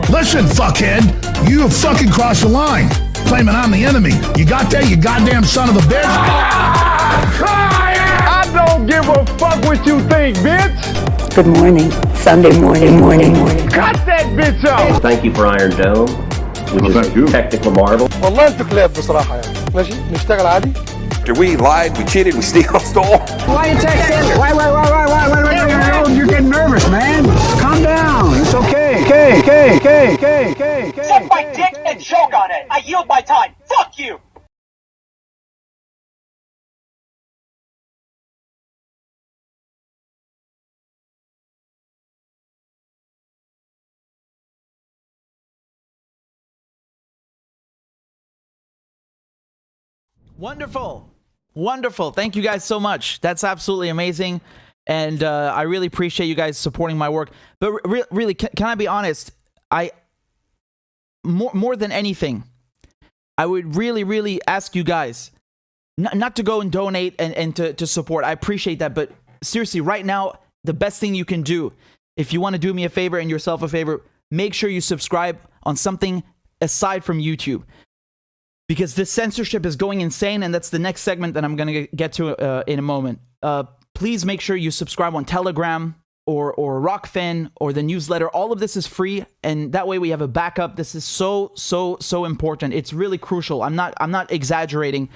Listen, fuckhead, you have fucking crossed the line, claiming I'm the enemy. You got that, you goddamn son of a bitch? I don't give a fuck what you think, bitch. Good morning. Sunday morning. Cut that bitch off. Thank you for Iron Dome, which is a technical marvel. والله انتوا كلاب بصراحة يعني ماشي نشتغل عادي After we lied, we cheated, we stole. Why you texting? Why? You're getting nervous, man. Calm down. It's okay. Suck my dick and choke on it. I yield my time. Fuck you. Wonderful. Thank you guys so much. That's absolutely amazing. And I really appreciate you guys supporting my work. But really, can I be honest? More than anything, I would really ask you guys not to go and donate and to support. I appreciate that. But seriously, right now, the best thing you can do, if you want to do me a favor and yourself a favor, make sure you subscribe on something aside from YouTube. Because this censorship is going insane, and that's the next segment that I'm going to get to in a moment. Please make sure you subscribe on Telegram or Rockfin or the newsletter. All of this is free, and that way we have a backup. This is so important. It's really crucial. I'm not exaggerating.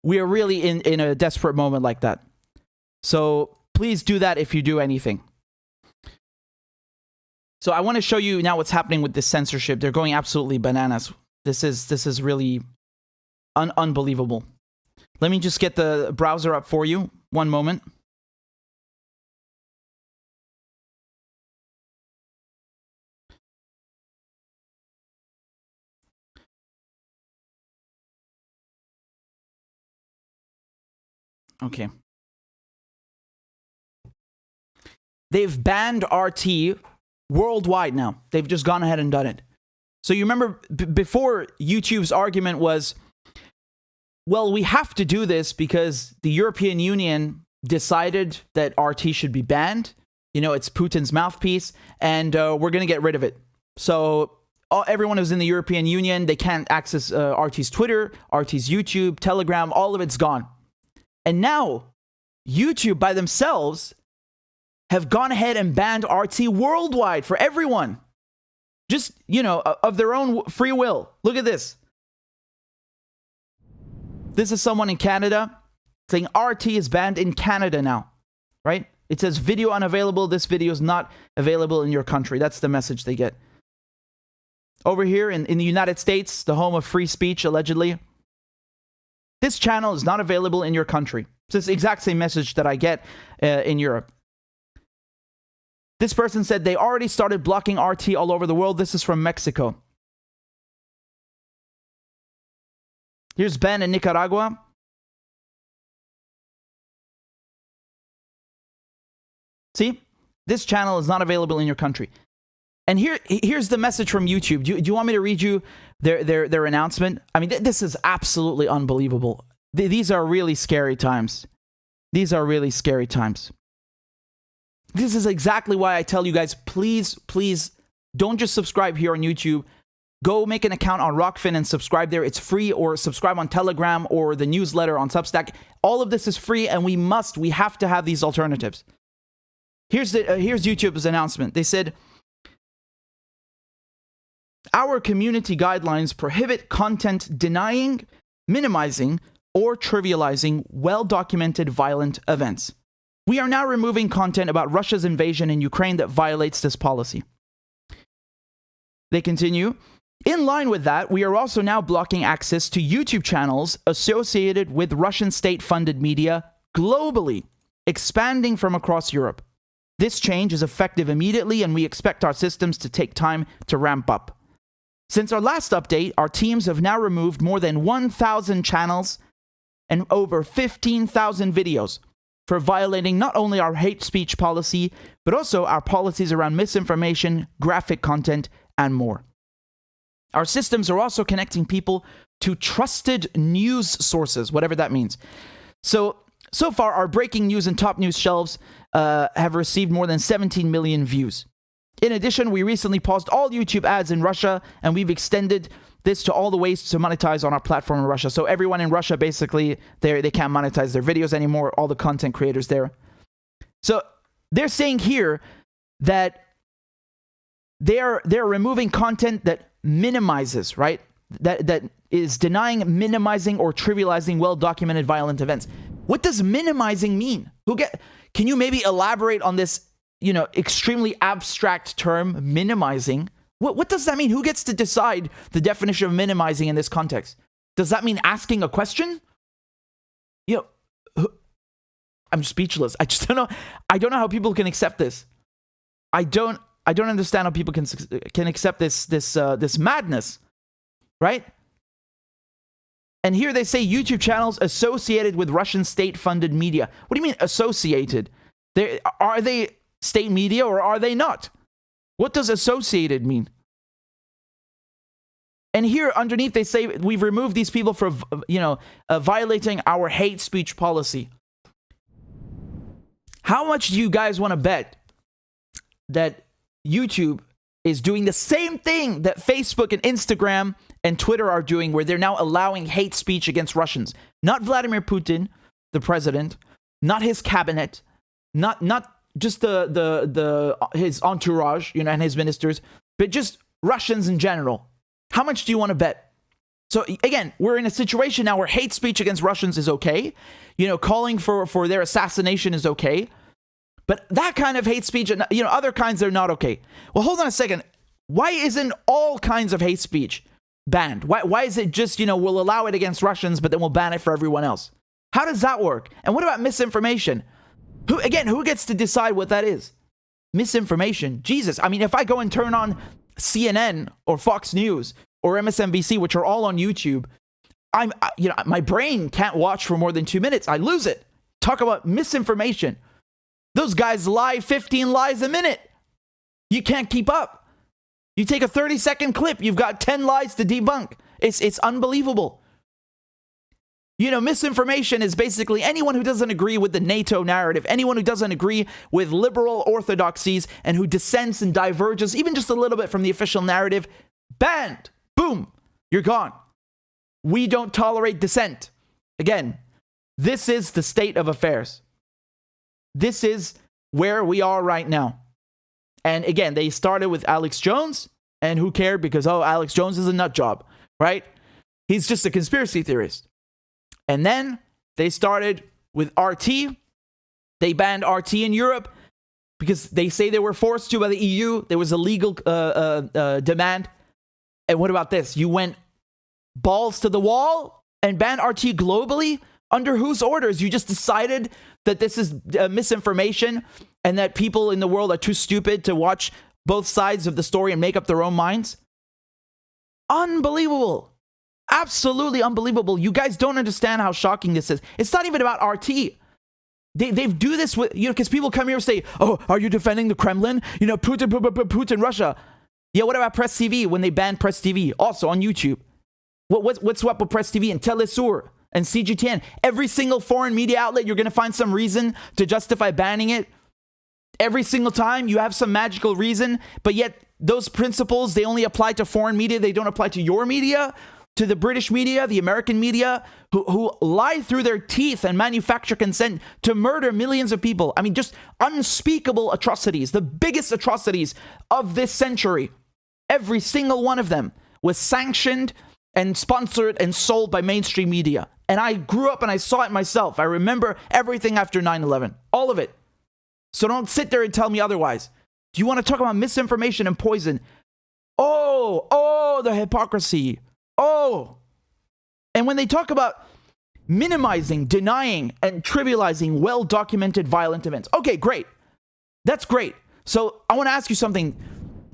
We are really in a desperate moment like that. So please do that if you do anything. So I want to show you now what's happening with this censorship. They're going absolutely bananas. This is really unbelievable. Let me just get the browser up for you. One moment. Okay. They've banned RT worldwide now. They've just gone ahead and done it. So you remember before, YouTube's argument was, well, we have to do this because the European Union decided that RT should be banned. You know, it's Putin's mouthpiece, and we're going to get rid of it. So everyone who's in the European Union, they can't access RT's Twitter, RT's YouTube, Telegram, all of it's gone. And now, YouTube by themselves have gone ahead and banned RT worldwide for everyone. Just, you know, of their own free will. Look at this. This is someone in Canada saying RT is banned in Canada now, right? It says video unavailable. This video is not available in your country. That's the message they get. Over here in the United States, the home of free speech, allegedly, this channel is not available in your country. It's the exact same message that I get in Europe. This person said they already started blocking RT all over the world. This is from Mexico. Here's Ben in Nicaragua. See? This channel is not available in your country. And here's the message from YouTube. Do you want me to read you their announcement? I mean, this is absolutely unbelievable. These are really scary times. These are really scary times. This is exactly why I tell you guys, please don't just subscribe here on YouTube. Go make an account on Rockfin and subscribe there. It's free, or subscribe on Telegram or the newsletter on Substack. All of this is free, and we have to have these alternatives. Here's YouTube's announcement. They said, our community guidelines prohibit content denying, minimizing, or trivializing well-documented violent events. We are now removing content about Russia's invasion in Ukraine that violates this policy. They continue, in line with that, we are also now blocking access to YouTube channels associated with Russian state-funded media globally, expanding from across Europe. This change is effective immediately, and we expect our systems to take time to ramp up. Since our last update, our teams have now removed more than 1,000 channels and over 15,000 videos for violating not only our hate speech policy, but also our policies around misinformation, graphic content, and more. Our systems are also connecting people to trusted news sources, whatever that means. So far, our breaking news and top news shelves have received more than 17 million views. In addition, we recently paused all YouTube ads in Russia, and we've extended this to all the ways to monetize on our platform in Russia. So everyone in Russia, basically, they can't monetize their videos anymore, all the content creators there. So they're saying here that they're removing content that minimizes, right? that is denying, minimizing, or trivializing well-documented violent events. What does minimizing mean? Can you maybe elaborate on this, extremely abstract term, minimizing? What does that mean? Who gets to decide the definition of minimizing in this context? Does that mean asking a question? I'm speechless. I just don't know. I don't know how people can accept this. I don't understand how people can accept this madness, right? And here they say YouTube channels associated with Russian state-funded media. What do you mean associated? Are they state media or are they not? What does associated mean? And here underneath they say we've removed these people for, violating our hate speech policy. How much do you guys want to bet that YouTube is doing the same thing that Facebook and Instagram and Twitter are doing, where they're now allowing hate speech against Russians? Not Vladimir Putin, the president, not his cabinet, not just his entourage, and his ministers, but just Russians in general. How much do you want to bet? So again, we're in a situation now where hate speech against Russians is okay. Calling for their assassination is okay. But that kind of hate speech, other kinds are not okay. Well, hold on a second. Why isn't all kinds of hate speech banned? Why is it just, we'll allow it against Russians, but then we'll ban it for everyone else? How does that work? And what about misinformation? Who gets to decide what that is? Misinformation. Jesus. I mean, if I go and turn on CNN or Fox News or MSNBC, which are all on YouTube, my brain can't watch for more than 2 minutes. I lose it. Talk about misinformation. Those guys lie 15 lies a minute. You can't keep up. You take a 30-second clip, you've got 10 lies to debunk. It's unbelievable. Misinformation is basically anyone who doesn't agree with the NATO narrative, anyone who doesn't agree with liberal orthodoxies and who dissents and diverges even just a little bit from the official narrative, banned. Boom, you're gone. We don't tolerate dissent. Again, this is the state of affairs. This is where we are right now. And again, they started with Alex Jones, and who cared? Because, Alex Jones is a nut job, right? He's just a conspiracy theorist. And then they started with RT. They banned RT in Europe because they say they were forced to by the EU. There was a legal demand. And what about this? You went balls to the wall and banned RT globally? Under whose orders? You just decided that this is misinformation and that people in the world are too stupid to watch both sides of the story and make up their own minds? Unbelievable. Absolutely unbelievable. You guys don't understand how shocking this is. It's not even about RT. They do this with, because people come here and say, are you defending the Kremlin? Putin, Russia. Yeah, what about Press TV when they banned Press TV? Also on YouTube. What's up with Press TV and Telesur and CGTN? Every single foreign media outlet, you're going to find some reason to justify banning it. Every single time you have some magical reason, but yet those principles, they only apply to foreign media. They don't apply to your media, to the British media, the American media, who lie through their teeth and manufacture consent to murder millions of people. I mean, just unspeakable atrocities, the biggest atrocities of this century. Every single one of them was sanctioned and sponsored and sold by mainstream media. And I grew up and I saw it myself. I remember everything after 9/11, all of it. So don't sit there and tell me otherwise. Do you want to talk about misinformation and poison? Oh, the hypocrisy. And when they talk about minimizing, denying, and trivializing well-documented violent events. Okay, great. That's great. So I want to ask you something.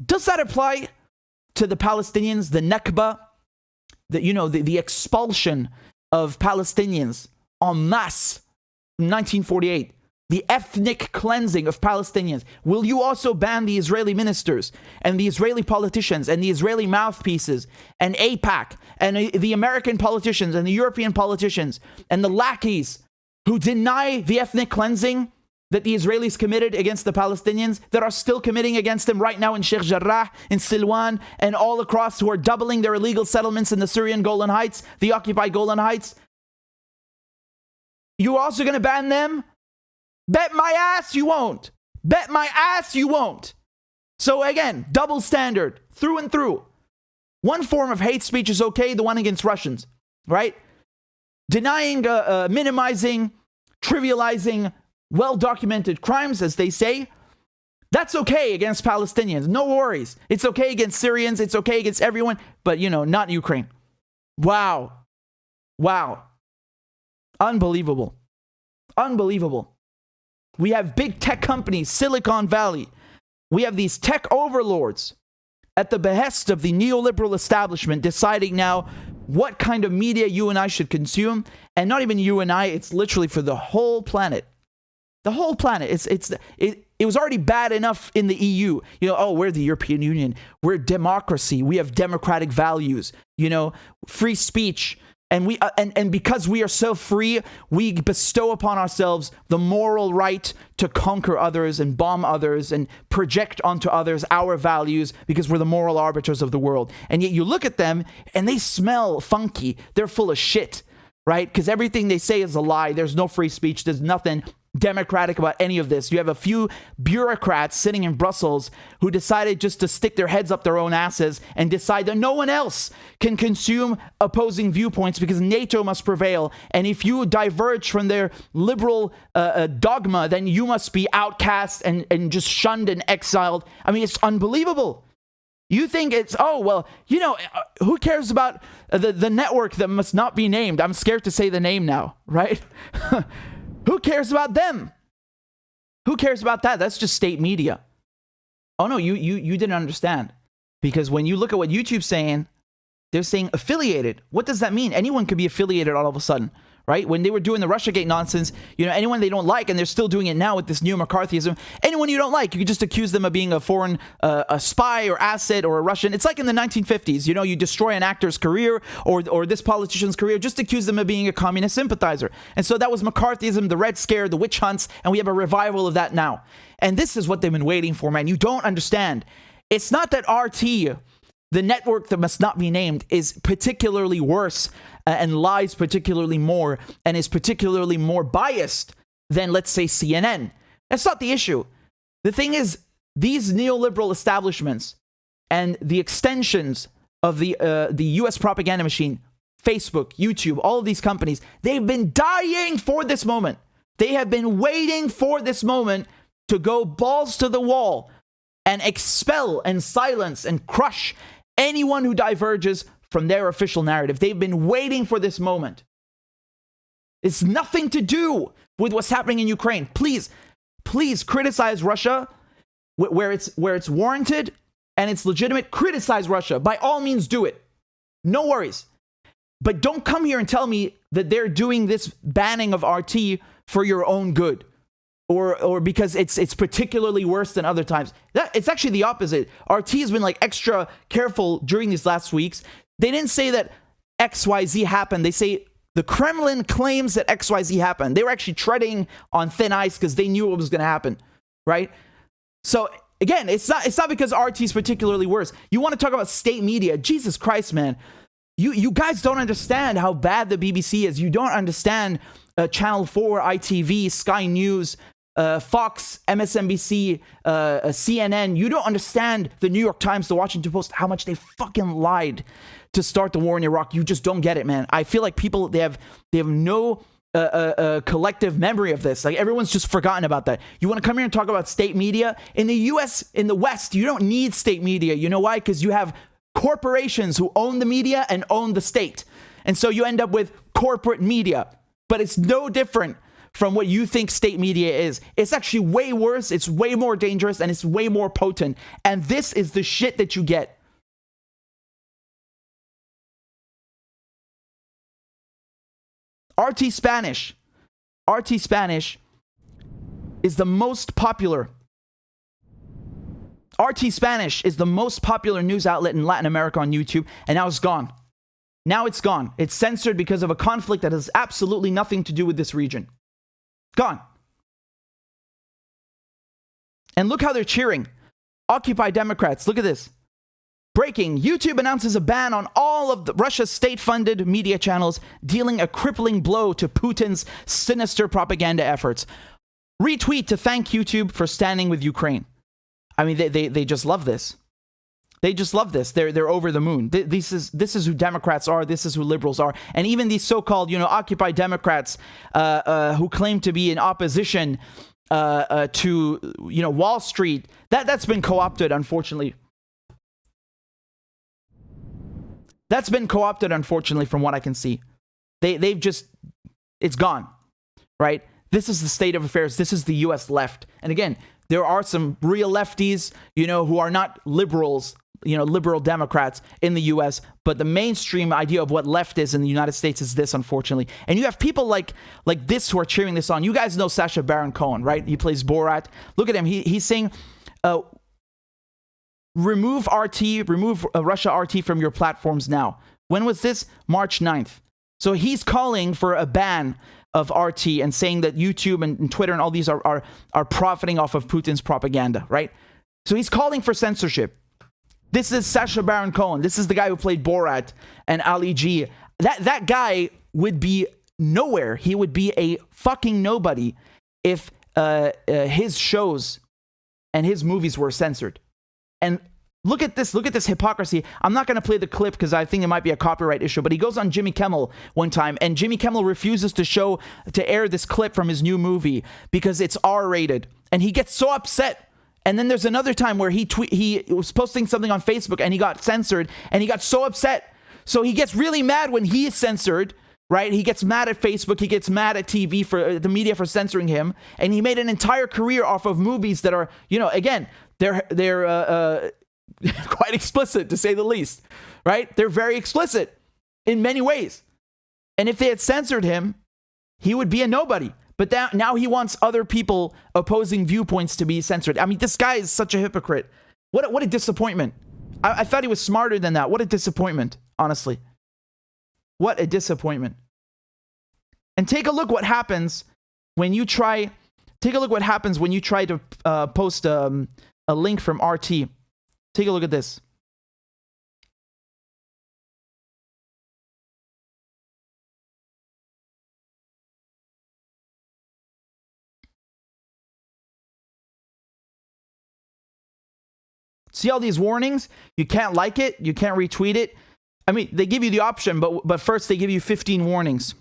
Does that apply to the Palestinians, the Nakba, the expulsion of Palestinians en masse in 1948? The ethnic cleansing of Palestinians. Will you also ban the Israeli ministers and the Israeli politicians and the Israeli mouthpieces and AIPAC and the American politicians and the European politicians and the lackeys who deny the ethnic cleansing that the Israelis committed against the Palestinians, that are still committing against them right now in Sheikh Jarrah, in Silwan, and all across, who are doubling their illegal settlements in the Syrian Golan Heights, the occupied Golan Heights? You're also going to ban them? Bet my ass you won't. Bet my ass you won't. So again, double standard through and through. One form of hate speech is okay, the one against Russians, right? Denying, minimizing, trivializing well-documented crimes, as they say, that's okay against Palestinians. No worries. It's okay against Syrians. It's okay against everyone, but, not Ukraine. Wow. Unbelievable. We have big tech companies, Silicon Valley. We have these tech overlords at the behest of the neoliberal establishment deciding now what kind of media you and I should consume. And not even you and I, it's literally for the whole planet. The whole planet. It was already bad enough in the EU. We're the European Union. We're democracy. We have democratic values, free speech. And we and because we are so free, we bestow upon ourselves the moral right to conquer others and bomb others and project onto others our values because we're the moral arbiters of the world. And yet you look at them and they smell funky. They're full of shit, right? Because everything they say is a lie. There's no free speech. There's nothing democratic about any of this. You have a few bureaucrats sitting in Brussels who decided just to stick their heads up their own asses and decide that no one else can consume opposing viewpoints because NATO must prevail. And if you diverge from their liberal dogma, then you must be outcast and just shunned and exiled. I mean, it's unbelievable. You think it's, who cares about the network that must not be named? I'm scared to say the name now, right? Who cares about them? Who cares about that? That's just state media. Oh no, you didn't understand. Because when you look at what YouTube's saying, they're saying affiliated. What does that mean? Anyone could be affiliated all of a sudden, right? When they were doing the Russiagate nonsense, anyone they don't like, and they're still doing it now with this new McCarthyism, anyone you don't like, you can just accuse them of being a foreign a spy or asset or a Russian. It's like in the 1950s, you destroy an actor's career or this politician's career, just accuse them of being a communist sympathizer. And so that was McCarthyism, the Red Scare, the witch hunts, and we have a revival of that now. And this is what they've been waiting for, man. You don't understand. It's not that RT, the network that must not be named, is particularly worse and lies particularly more and is particularly more biased than, let's say, CNN. That's not the issue. The thing is, these neoliberal establishments and the extensions of the US propaganda machine, Facebook, YouTube, all of these companies, they've been dying for this moment. They have been waiting for this moment to go balls to the wall and expel and silence and crush anyone who diverges from their official narrative. They've been waiting for this moment. It's nothing to do with what's happening in Ukraine. Please criticize Russia where it's warranted and it's legitimate. Criticize Russia. By all means, do it. No worries. But don't come here and tell me that they're doing this banning of RT for your own good. Or because it's particularly worse than other times. It's actually the opposite. RT has been extra careful during these last weeks. They didn't say that XYZ happened. They say the Kremlin claims that XYZ happened. They were actually treading on thin ice because they knew what was going to happen, right? So again, it's not because RT is particularly worse. You want to talk about state media? Jesus Christ, man! You guys don't understand how bad the BBC is. You don't understand Channel 4, ITV, Sky News, Fox, MSNBC, CNN. You don't understand the New York Times, the Washington Post, how much they fucking lied to start the war in Iraq. You just don't get it, man. I feel like people, they have no collective memory of this. Everyone's just forgotten about that. You want to come here and talk about state media? In the US, in the West, you don't need state media. You know why? Because you have corporations who own the media and own the state. And so you end up with corporate media. But it's no different from what you think state media is. It's actually way worse, it's way more dangerous, and it's way more potent. And this is the shit that you get. RT Spanish is the most popular. RT Spanish is the most popular news outlet in Latin America on YouTube, and now it's gone. Now it's gone. It's censored because of a conflict that has absolutely nothing to do with this region. Gone. And look how they're cheering. Occupy Democrats. Look at this. Breaking. YouTube announces a ban on all of Russia's state-funded media channels, dealing a crippling blow to Putin's sinister propaganda efforts. Retweet to thank YouTube for standing with Ukraine. I mean, they just love this. They just love this. They're over the moon. This is who Democrats are. This is who liberals are. And even these so-called, Occupy Democrats who claim to be in opposition to, Wall Street, that's been co-opted, unfortunately. That's been co-opted, unfortunately, from what I can see. They've just, it's gone, right? This is the state of affairs. This is the U.S. left. And again, there are some real lefties, who are not liberals, liberal Democrats in the U.S., but the mainstream idea of what left is in the United States is this, unfortunately. And you have people like this who are cheering this on. You guys know Sacha Baron Cohen, right? He plays Borat. Look at him. He's saying, remove RT, remove Russia RT from your platforms now. When was this? March 9th. So he's calling for a ban of RT and saying that YouTube and Twitter and all these are profiting off of Putin's propaganda, right? So he's calling for censorship. This is Sacha Baron Cohen. This is the guy who played Borat and Ali G. That guy would be nowhere. He would be a fucking nobody if his shows and his movies were censored. And look at this hypocrisy. I'm not going to play the clip because I think it might be a copyright issue, but he goes on Jimmy Kimmel one time, and Jimmy Kimmel refuses to air this clip from his new movie because it's R-rated, and he gets so upset. And then there's another time where he was posting something on Facebook and he got censored, and he got so upset. So he gets really mad when he is censored, right? He gets mad at Facebook. He gets mad at TV for the media for censoring him. And he made an entire career off of movies that are, again, they're quite explicit, to say the least, right? They're very explicit in many ways. And if they had censored him, he would be a nobody. But now he wants other people opposing viewpoints to be censored. I mean, this guy is such a hypocrite. What a disappointment. I thought he was smarter than that. What a disappointment, honestly. What a disappointment. And take a look what happens when you try to post a link from RT. Take a look at this. See all these warnings? You can't like it. You can't retweet it. I mean, they give you the option, but first they give you 15 warnings.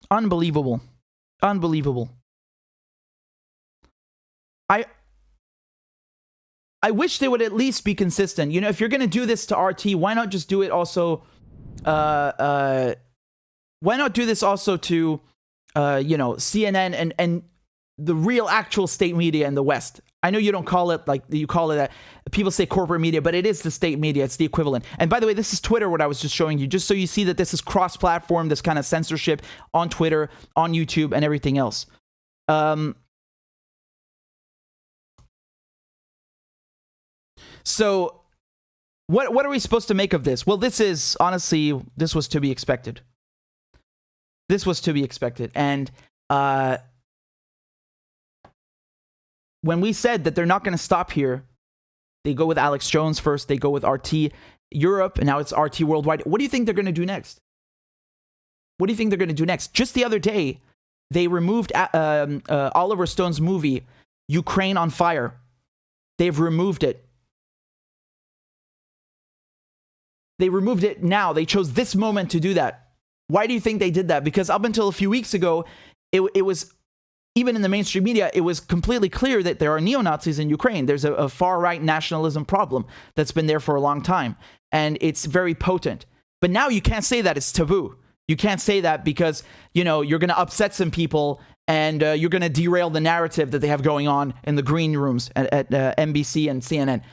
Unbelievable. Unbelievable. I wish they would at least be consistent. If you're going to do this to RT, why not just do it also? Why not do this also to, CNN and the real actual state media in the West? I know you don't call it like you call it that. People say corporate media, but it is the state media. It's the equivalent. And by the way, this is Twitter, what I was just showing you, just so you see that this is cross-platform, this kind of censorship on Twitter, on YouTube, and everything else. So what are we supposed to make of this? Well, this was to be expected. This was to be expected. And when we said that they're not going to stop here, they go with Alex Jones first, they go with RT Europe, and now it's RT Worldwide. What do you think they're going to do next? What do you think they're going to do next? Just the other day, they removed Oliver Stone's movie, Ukraine on Fire. They've removed it. They removed it now. They chose this moment to do that. Why do you think they did that? Because up until a few weeks ago, it was, even in the mainstream media, it was completely clear that there are neo-Nazis in Ukraine. There's a far-right nationalism problem that's been there for a long time. And it's very potent. But now you can't say that. It's taboo. You can't say that because, you're going to upset some people and you're going to derail the narrative that they have going on in the green rooms at NBC and CNN.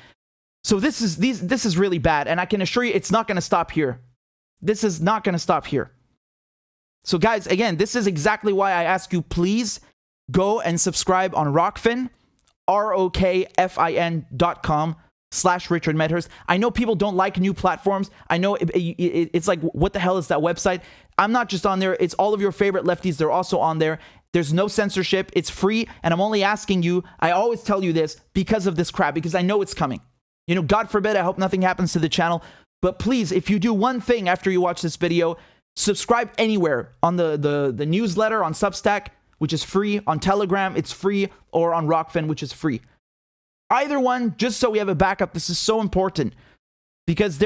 So this is really bad. And I can assure you it's not going to stop here. This is not going to stop here. So guys, again, this is exactly why I ask you, please go and subscribe on Rockfin, ROKFIN.com/RichardMedhurst. I know people don't like new platforms. I know it's like, what the hell is that website? I'm not just on there. It's all of your favorite lefties. They're also on there. There's no censorship. It's free. And I'm only asking you, I always tell you this because of this crap, because I know it's coming. God forbid, I hope nothing happens to the channel. But please, if you do one thing after you watch this video, subscribe anywhere on the newsletter, on Substack, which is free, on Telegram, it's free, or on Rockfin, which is free. Either one, just so we have a backup. This is so important because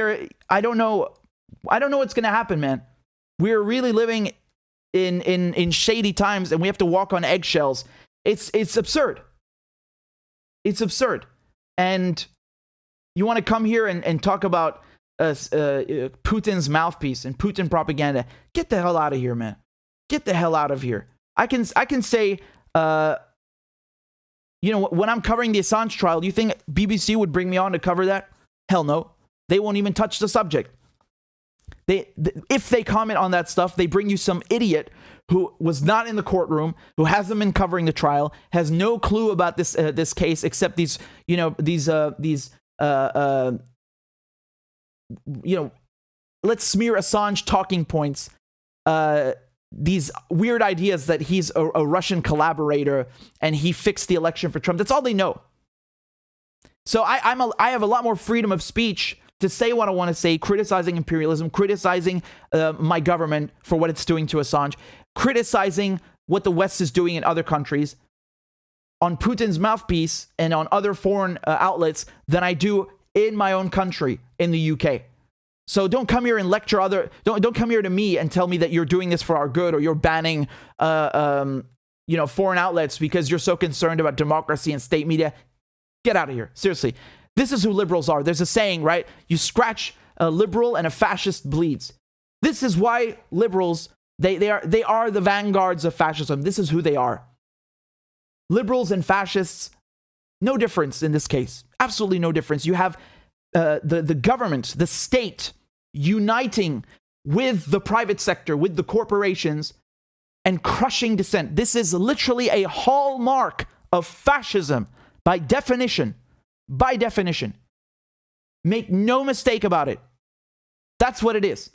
I don't know what's going to happen, man. We're really living in shady times and we have to walk on eggshells. It's absurd. It's absurd. And you want to come here and talk about Putin's mouthpiece and Putin propaganda. Get the hell out of here, man. Get the hell out of here. I can say, when I'm covering the Assange trial, you think BBC would bring me on to cover that? Hell no. They won't even touch the subject. If they comment on that stuff, they bring you some idiot who was not in the courtroom, who hasn't been covering the trial, has no clue about this case except these let's smear Assange talking points, these weird ideas that he's a Russian collaborator and he fixed the election for Trump. That's all they know. So I have a lot more freedom of speech to say what I want to say, criticizing imperialism, criticizing my government for what it's doing to Assange, criticizing what the West is doing in other countries on Putin's mouthpiece and on other foreign outlets than I do in my own country, in the UK. So don't come here and lecture don't come here to me and tell me that you're doing this for our good or you're banning foreign outlets because you're so concerned about democracy and state media. Get out of here. Seriously. This is who liberals are. There's a saying, right? You scratch a liberal and a fascist bleeds. This is why liberals, they are the vanguards of fascism. This is who they are. Liberals and fascists, no difference in this case. Absolutely no difference. You have the government, the state, uniting with the private sector, with the corporations, and crushing dissent. This is literally a hallmark of fascism by definition. By definition. Make no mistake about it. That's what it is.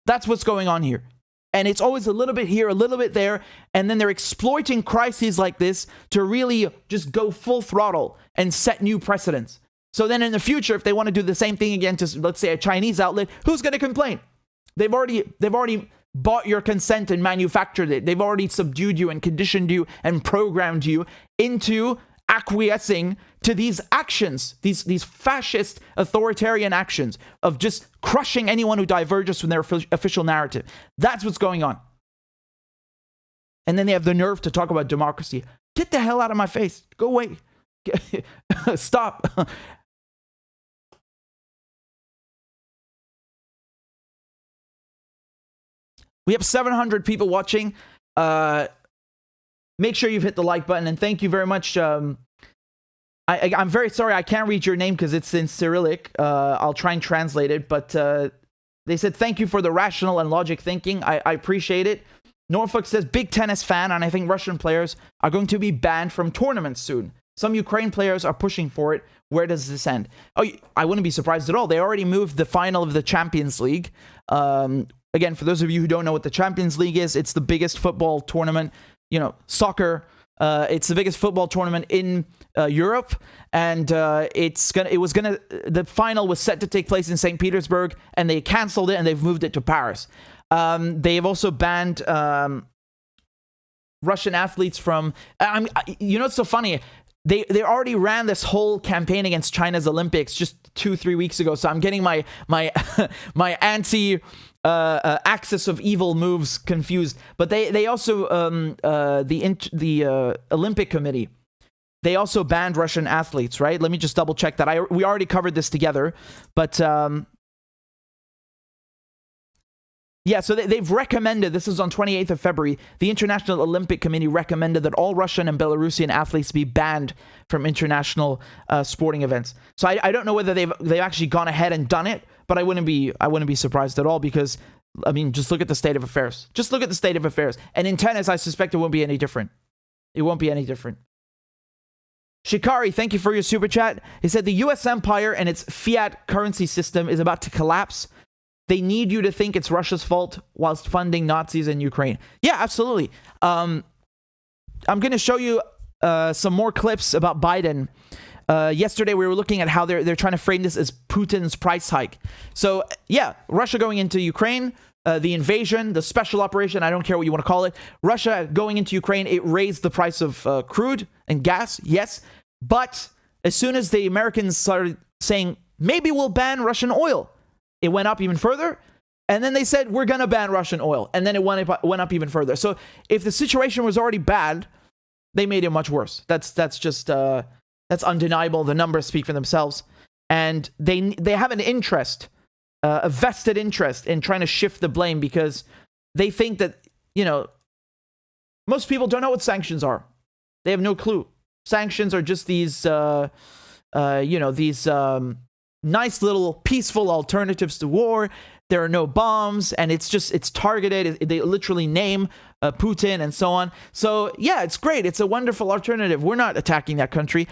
That's what's going on here. And it's always a little bit here, a little bit there, and then they're exploiting crises like this to really just go full throttle and set new precedents. So then in the future, if they want to do the same thing again to, let's say, a Chinese outlet, who's going to complain? They've already bought your consent and manufactured it. They've already subdued you and conditioned you and programmed you into acquiescing to these actions, these fascist authoritarian actions of just crushing anyone who diverges from their official narrative. That's what's going on. And then they have the nerve to talk about democracy. Get the hell out of my face. Go away. Stop. We have 700 people watching. Make sure you've hit the like button, and thank you very much. I'm very sorry I can't read your name because it's in Cyrillic. I'll try and translate it, but they said thank you for the rational and logic thinking. I appreciate it. Norfolk says big tennis fan, and I think Russian players are going to be banned from tournaments soon. Some Ukraine players are pushing for it. Where does this end? Oh, I wouldn't be surprised at all. They already moved the final of the Champions League. Again, for those of you who don't know what the Champions League is, it's the biggest football tournament. Soccer. It's the biggest football tournament in Europe, and the final was set to take place in St. Petersburg, and they canceled it and they've moved it to Paris. They have also banned Russian athletes from. It's so funny. They already ran this whole campaign against China's Olympics just 2-3 weeks ago. So I'm getting my anti. Axis of evil moves confused, but they also the Olympic Committee, they also banned Russian athletes, right? Let me just double check that. We already covered this together, but yeah. So they've recommended. This is on 28th of February. The International Olympic Committee recommended that all Russian and Belarusian athletes be banned from international sporting events. So I don't know whether they've actually gone ahead and done it. But I wouldn't be surprised at all because, I mean, just look at the state of affairs. Just look at the state of affairs. And in tennis, I suspect it won't be any different. It won't be any different. Shikari, thank you for your super chat. He said the U.S. empire and its fiat currency system is about to collapse. They need you to think it's Russia's fault whilst funding Nazis in Ukraine. Yeah, absolutely. I'm going to show you some more clips about Biden. Yesterday, we were looking at how they're trying to frame this as Putin's price hike. So, yeah, Russia going into Ukraine, the invasion, the special operation, I don't care what you want to call it. Russia going into Ukraine, it raised the price of crude and gas, yes. But As soon as the Americans started saying, maybe we'll ban Russian oil, it went up even further. And then they said, we're going to ban Russian oil. And then it went up even further. So if the situation was already bad, they made it much worse. That's just, that's undeniable. The numbers speak for themselves. And they have an interest, a vested interest in trying to shift the blame, because they think that, you know, most people don't know what sanctions are. They have no clue. Sanctions are just these, these nice little peaceful alternatives to war. There are no bombs, and it's targeted. They literally name Putin and so on. So yeah, it's great. It's a wonderful alternative. We're not attacking that country.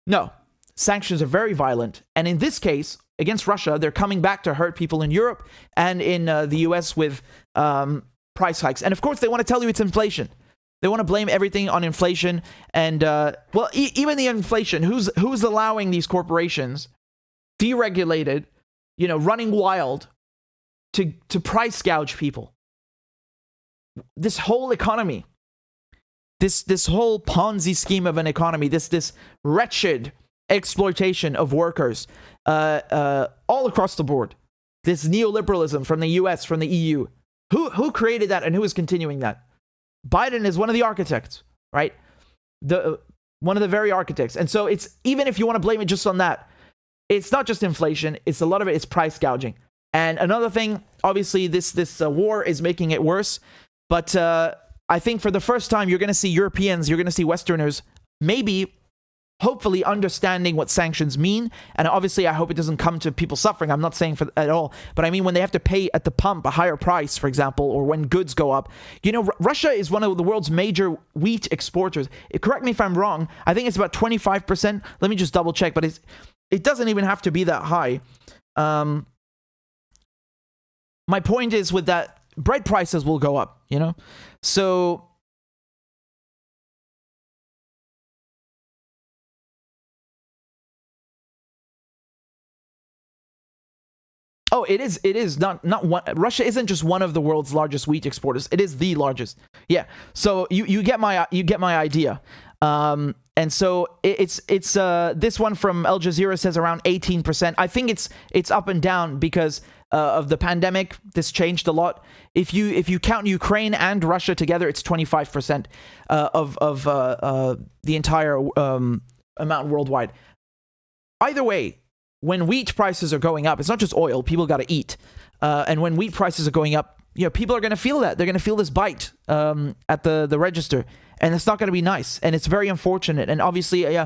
No, sanctions are very violent. And in this case, against Russia, they're coming back to hurt people in Europe and in the US with price hikes. And of course, they want to tell you it's inflation. They want to blame everything on inflation. And, even the inflation, who's allowing these corporations, deregulated, running wild, to price gouge people? This whole economy, this whole Ponzi scheme of an economy, this wretched exploitation of workers, all across the board. This neoliberalism from the US, from the EU. Who created that, and who is continuing that? Biden is one of the architects, right? One of the very architects. And so it's, even if you want to blame it just on that, it's not just inflation. It's a lot of it is price gouging. And another thing, obviously, this war is making it worse. But I think for the first time, you're going to see Europeans, you're going to see Westerners, maybe, hopefully, understanding what sanctions mean. And obviously, I hope it doesn't come to people suffering. I'm not saying at all. But I mean, when they have to pay at the pump a higher price, for example, or when goods go up. Russia is one of the world's major wheat exporters. Correct me if I'm wrong. I think it's about 25%. Let me just double check. But it doesn't even have to be that high. My point is, with that, bread prices will go up, So it is not one. Russia isn't just one of the world's largest wheat exporters. It is the largest. Yeah. So you get my idea. And so it's this one from Al Jazeera says around 18%. I think it's up and down because of the pandemic. This changed a lot. If you count Ukraine and Russia together, it's 25% of the entire amount worldwide. Either way, when wheat prices are going up, it's not just oil. People got to eat, and when wheat prices are going up, people are going to feel that. They're going to feel this bite at the register, and it's not going to be nice, and it's very unfortunate. And obviously,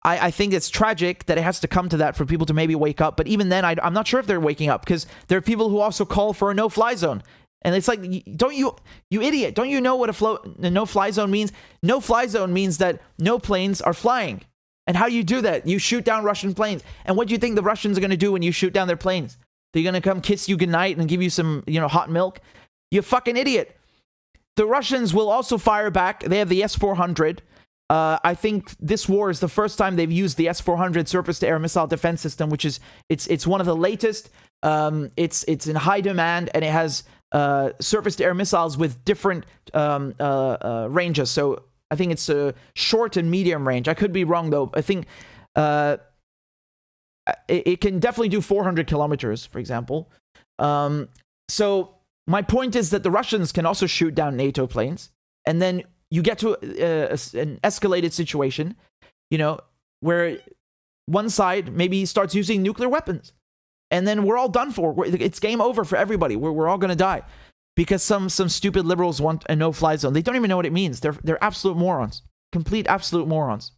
I think it's tragic that it has to come to that for people to maybe wake up. But even then, I'm not sure if they're waking up, because there are people who also call for a no-fly zone. And it's like, don't you idiot, don't you know what a no-fly zone means? No-fly zone means that no planes are flying. And how do you do that? You shoot down Russian planes. And what do you think the Russians are going to do when you shoot down their planes? They're going to come kiss you goodnight and give you some, hot milk? You fucking idiot. The Russians will also fire back. They have the S-400. I think this war is the first time they've used the S-400 surface-to-air missile defense system, which is it's one of the latest. It's in high demand, and it has surface-to-air missiles with different ranges. So I think it's a short and medium range. I could be wrong, though. I think it can definitely do 400 kilometers, for example. So my point is that the Russians can also shoot down NATO planes, and then you get to an escalated situation, where one side maybe starts using nuclear weapons, and then we're all done for. It's game over for everybody. We're all going to die because some stupid liberals want a no-fly zone. They don't even know what it means. They're absolute morons, complete absolute morons.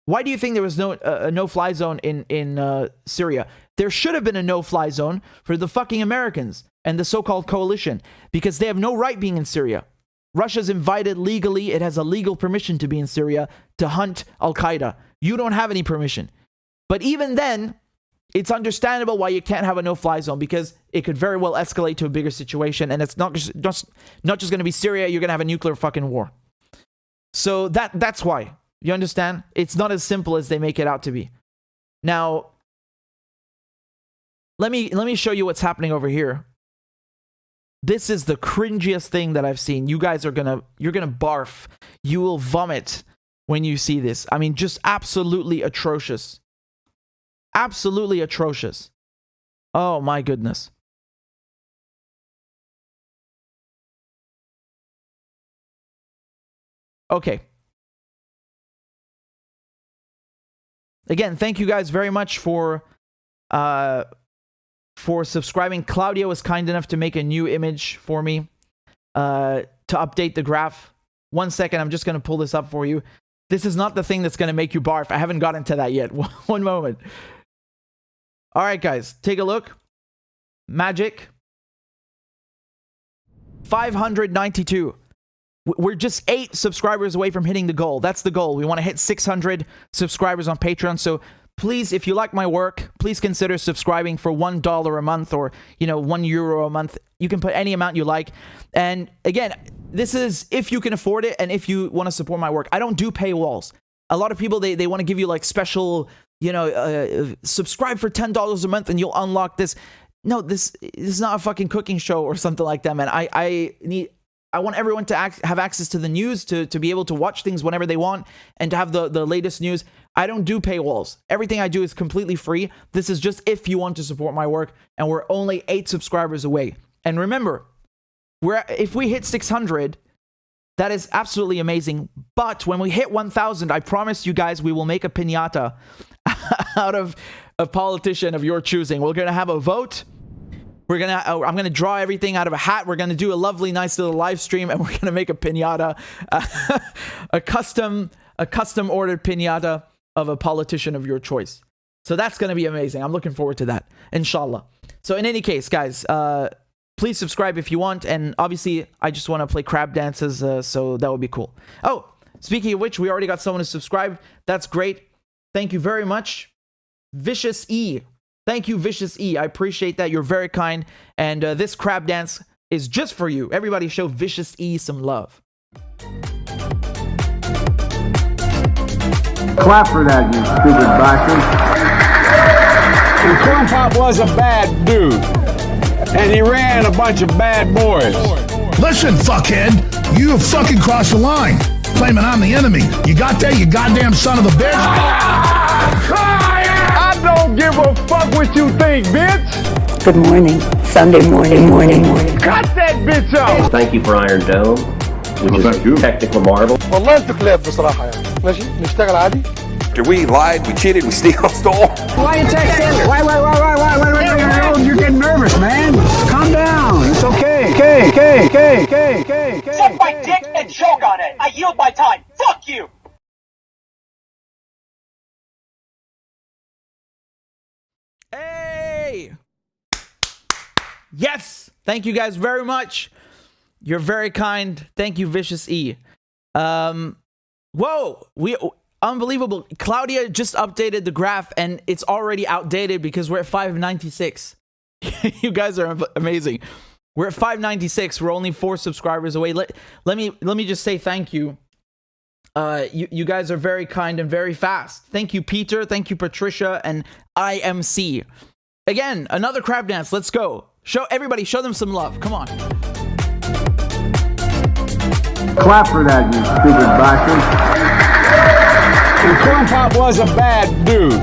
Why do you think there was a no-fly zone in Syria? There should have been a no-fly zone for the fucking Americans and the so-called coalition, because they have no right being in Syria. Russia's invited legally. It has a legal permission to be in Syria to hunt Al-Qaeda. You don't have any permission. But even then, it's understandable why you can't have a no-fly zone, because it could very well escalate to a bigger situation, and it's not just going to be Syria. You're going to have a nuclear fucking war. So that's why. You understand? It's not as simple as they make it out to be. Now, let me show you what's happening over here. This is the cringiest thing that I've seen. You guys you're gonna barf. You will vomit when you see this. I mean, just absolutely atrocious. Absolutely atrocious. Oh my goodness. Okay. Again, thank you guys very much for subscribing. Claudia was kind enough to make a new image for me to update the graph. 1 second, I'm just going to pull this up for you. This is not the thing that's going to make you barf. I haven't gotten to that yet. One moment. All right, guys, take a look. Magic. 592. We're just 8 subscribers away from hitting the goal. That's the goal. We want to hit 600 subscribers on Patreon. So please, if you like my work, please consider subscribing for $1 a month or, €1 a month. You can put any amount you like. And again, this is if you can afford it and if you want to support my work. I don't do paywalls. A lot of people, they want to give you like special, subscribe for $10 a month and you'll unlock this. No, this is not a fucking cooking show or something like that, man. I want everyone to have access to the news, to be able to watch things whenever they want, and to have the latest news. I don't do paywalls. Everything I do is completely free. This is just if you want to support my work, and we're only 8 subscribers away. And remember, if we hit 600, that is absolutely amazing. But when we hit 1,000, I promise you guys, we will make a piñata out of a politician of your choosing. We're going to have a vote. I'm gonna draw everything out of a hat. We're gonna do a lovely, nice little live stream, and we're gonna make a piñata, a custom ordered piñata of a politician of your choice. So that's gonna be amazing. I'm looking forward to that, inshallah. So in any case, guys, please subscribe if you want, and obviously I just want to play crab dances, so that would be cool. Oh, speaking of which, we already got someone to subscribe. That's great. Thank you very much, Vicious E. Thank you, Vicious E. I appreciate that. You're very kind. And this crab dance is just for you. Everybody show Vicious E some love. Clap for that, you stupid bastard. And Corn Pop was a bad dude. And he ran a bunch of bad boys. Listen, fuckhead, you have fucking crossed the line, claiming I'm the enemy. You got that, you goddamn son of a bitch? I don't give a fuck what you think, bitch. Good morning. Sunday morning. Cut that bitch off. Thank you for Iron Dome, which is a technical marvel. والله انت كلاب بصراحة يعني. ماشي نشتغل عادي. We lied, we cheated, we stole. Why you texting? Why? You're getting nervous, man. Calm down. It's okay. Okay. Suck my dick and choke on it. I yield my time. Fuck you. Hey! Yes! Thank you guys very much. You're very kind. Thank you, Vicious E. Whoa! Unbelievable. Claudia just updated the graph and it's already outdated because we're at 596. You guys are amazing. We're at 596. We're only 4 subscribers away. Let me just say thank you. You guys are very kind and very fast. Thank you, Peter. Thank you, Patricia and IMC. Again, another crab dance. Let's go. Show them some love. Come on. Clap for that, you stupid bastard. And Corn Pop was a bad dude.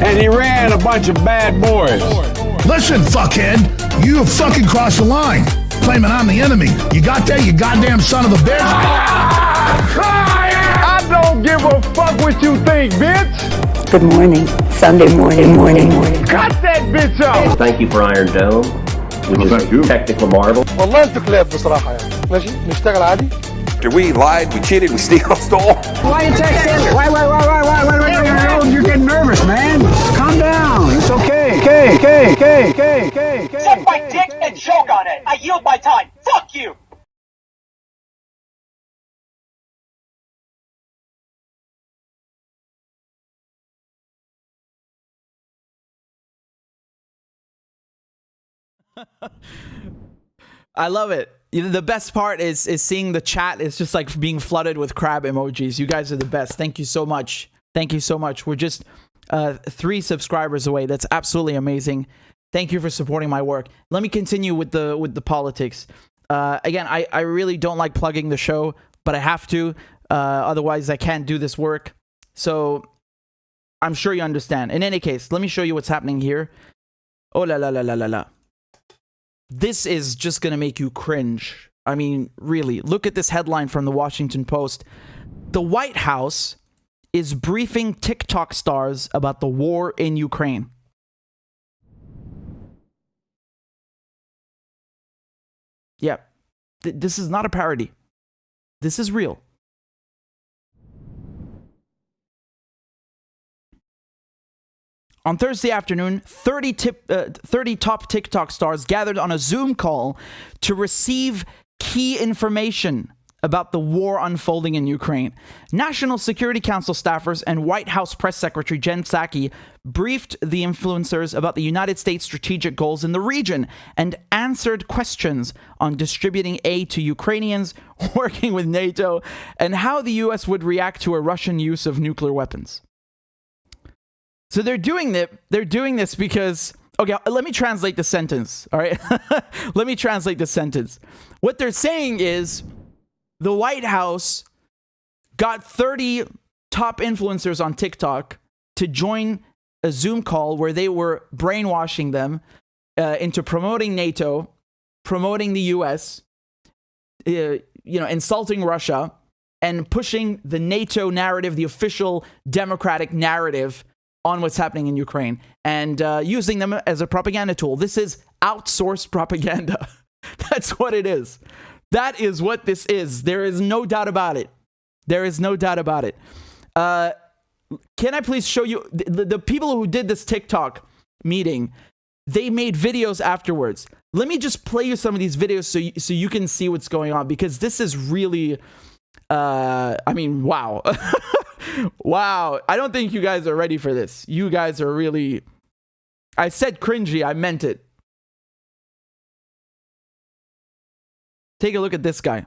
And he ran a bunch of bad boys. Listen, fuckhead, you have fucking crossed the line, claiming I'm the enemy. You got that, you goddamn son of a bitch? I don't give a fuck what you think, bitch. Good morning. Sunday morning. Cut that bitch off. Thank you for Iron Dome, which is a technical marvel. والله انت كلاب بصراحة يعني. ماشي نشتغل عادي. We lied, we cheated, we stole. Why you texting? Why? You're getting nervous, man. Calm down. It's okay. Okay. Suck my dick and choke on it. I yield my time. Fuck you. I love it. The best part is seeing the chat. It's just like being flooded with crab emojis. You guys are the best. Thank you so much. We're just 3 subscribers away. That's absolutely amazing. Thank you for supporting my work. Let me continue with the politics. Again, I really don't like plugging the show, but I have to. Otherwise, I can't do this work. So I'm sure you understand. In any case, let me show you what's happening here. Oh la la la la la la. This is just going to make you cringe. I mean, really, look at this headline from the Washington Post. The White House is briefing TikTok stars about the war in Ukraine. Yeah, this is not a parody. This is real. On Thursday afternoon, 30 top TikTok stars gathered on a Zoom call to receive key information about the war unfolding in Ukraine. National Security Council staffers and White House Press Secretary Jen Psaki briefed the influencers about the United States' strategic goals in the region and answered questions on distributing aid to Ukrainians, working with NATO, and how the U.S. would react to a Russian use of nuclear weapons. So they're doing this because, okay, let me translate the sentence, all right? Let me translate the sentence. What they're saying is the White House got 30 top influencers on TikTok to join a Zoom call where they were brainwashing them into promoting NATO, promoting the US, insulting Russia, and pushing the NATO narrative, the official democratic narrative on what's happening in Ukraine, and using them as a propaganda tool. This is outsourced propaganda. That's what it is. That is what this is. There is no doubt about it. There is no doubt about it. Can I please show you the people who did this TikTok meeting? They made videos afterwards. Let me just play you some of these videos so you can see what's going on, because this is really, I mean, wow. Wow. I don't think you guys are ready for this. You guys are really, I said cringy. I meant it. Take a look at this guy.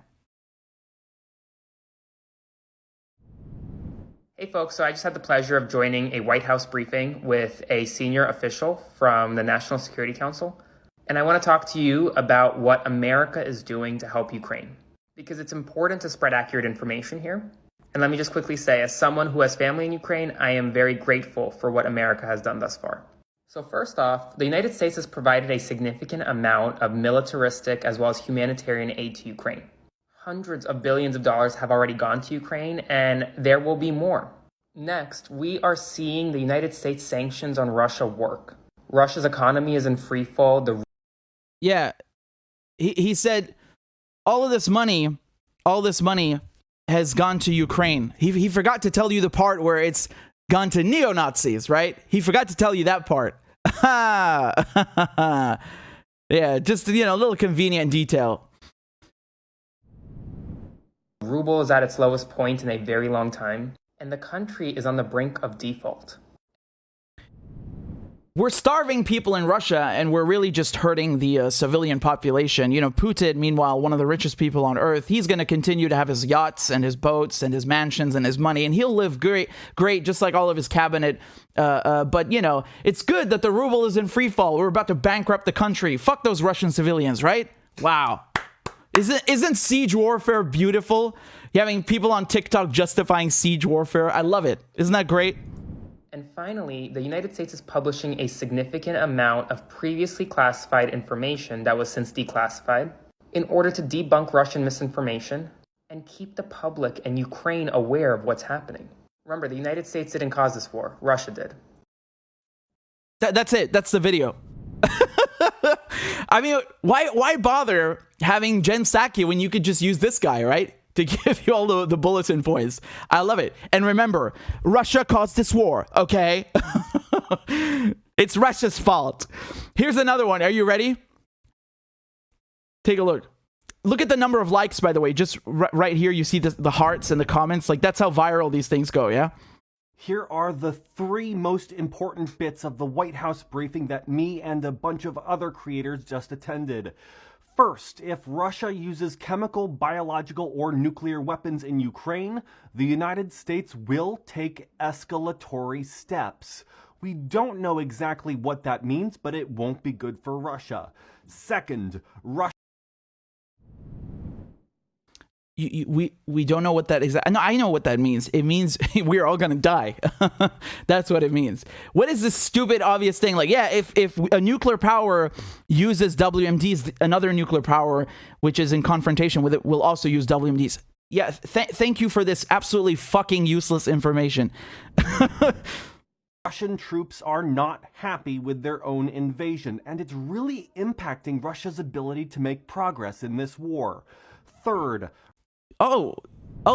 Hey folks, so I just had the pleasure of joining a White House briefing with a senior official from the National Security Council. And I want to talk to you about what America is doing to help Ukraine, because it's important to spread accurate information here. And let me just quickly say, as someone who has family in Ukraine, I am very grateful for what America has done thus far. So first off, the United States has provided a significant amount of militaristic as well as humanitarian aid to Ukraine. Hundreds of billions of dollars have already gone to Ukraine, and there will be more. Next, we are seeing the United States sanctions on Russia work. Russia's economy is in free fall. Yeah, he said all this money has gone to Ukraine. He forgot to tell you the part where it's gone to neo-Nazis, right? He forgot to tell you that part. Yeah, just, a little convenient detail. The ruble is at its lowest point in a very long time, and the country is on the brink of default. We're starving people in Russia, and we're really just hurting the civilian population. Putin, meanwhile, one of the richest people on earth, he's going to continue to have his yachts and his boats and his mansions and his money, and he'll live great, just like all of his cabinet. But, it's good that the ruble is in free fall. We're about to bankrupt the country. Fuck those Russian civilians, right? Wow. Isn't siege warfare beautiful? You're having people on TikTok justifying siege warfare. I love it. Isn't that great? And finally, the United States is publishing a significant amount of previously classified information that was since declassified in order to debunk Russian misinformation and keep the public and Ukraine aware of what's happening. Remember, the United States didn't cause this war. Russia did. That's it. That's the video. I mean, why bother having Jen Psaki when you could just use this guy, right? To give you all the bulletin points. I love it. And remember, Russia caused this war, okay? It's Russia's fault. Here's another one. Are you ready? Take a look. Look at the number of likes, by the way. Just right here, you see the hearts and the comments. Like, that's how viral these things go, yeah? Here are the 3 most important bits of the White House briefing that me and a bunch of other creators just attended. First, if Russia uses chemical, biological, or nuclear weapons in Ukraine, the United States will take escalatory steps. We don't know exactly what that means, but it won't be good for Russia. Second, Russia... we don't know what that is. No, I know what that means. It means we're all gonna die. That's what it means. What is this stupid, obvious thing? Like, yeah, if a nuclear power uses WMDs, another nuclear power, which is in confrontation with it, will also use WMDs. Yeah, thank you for this absolutely fucking useless information. Russian troops are not happy with their own invasion, and it's really impacting Russia's ability to make progress in this war. Third, Oh,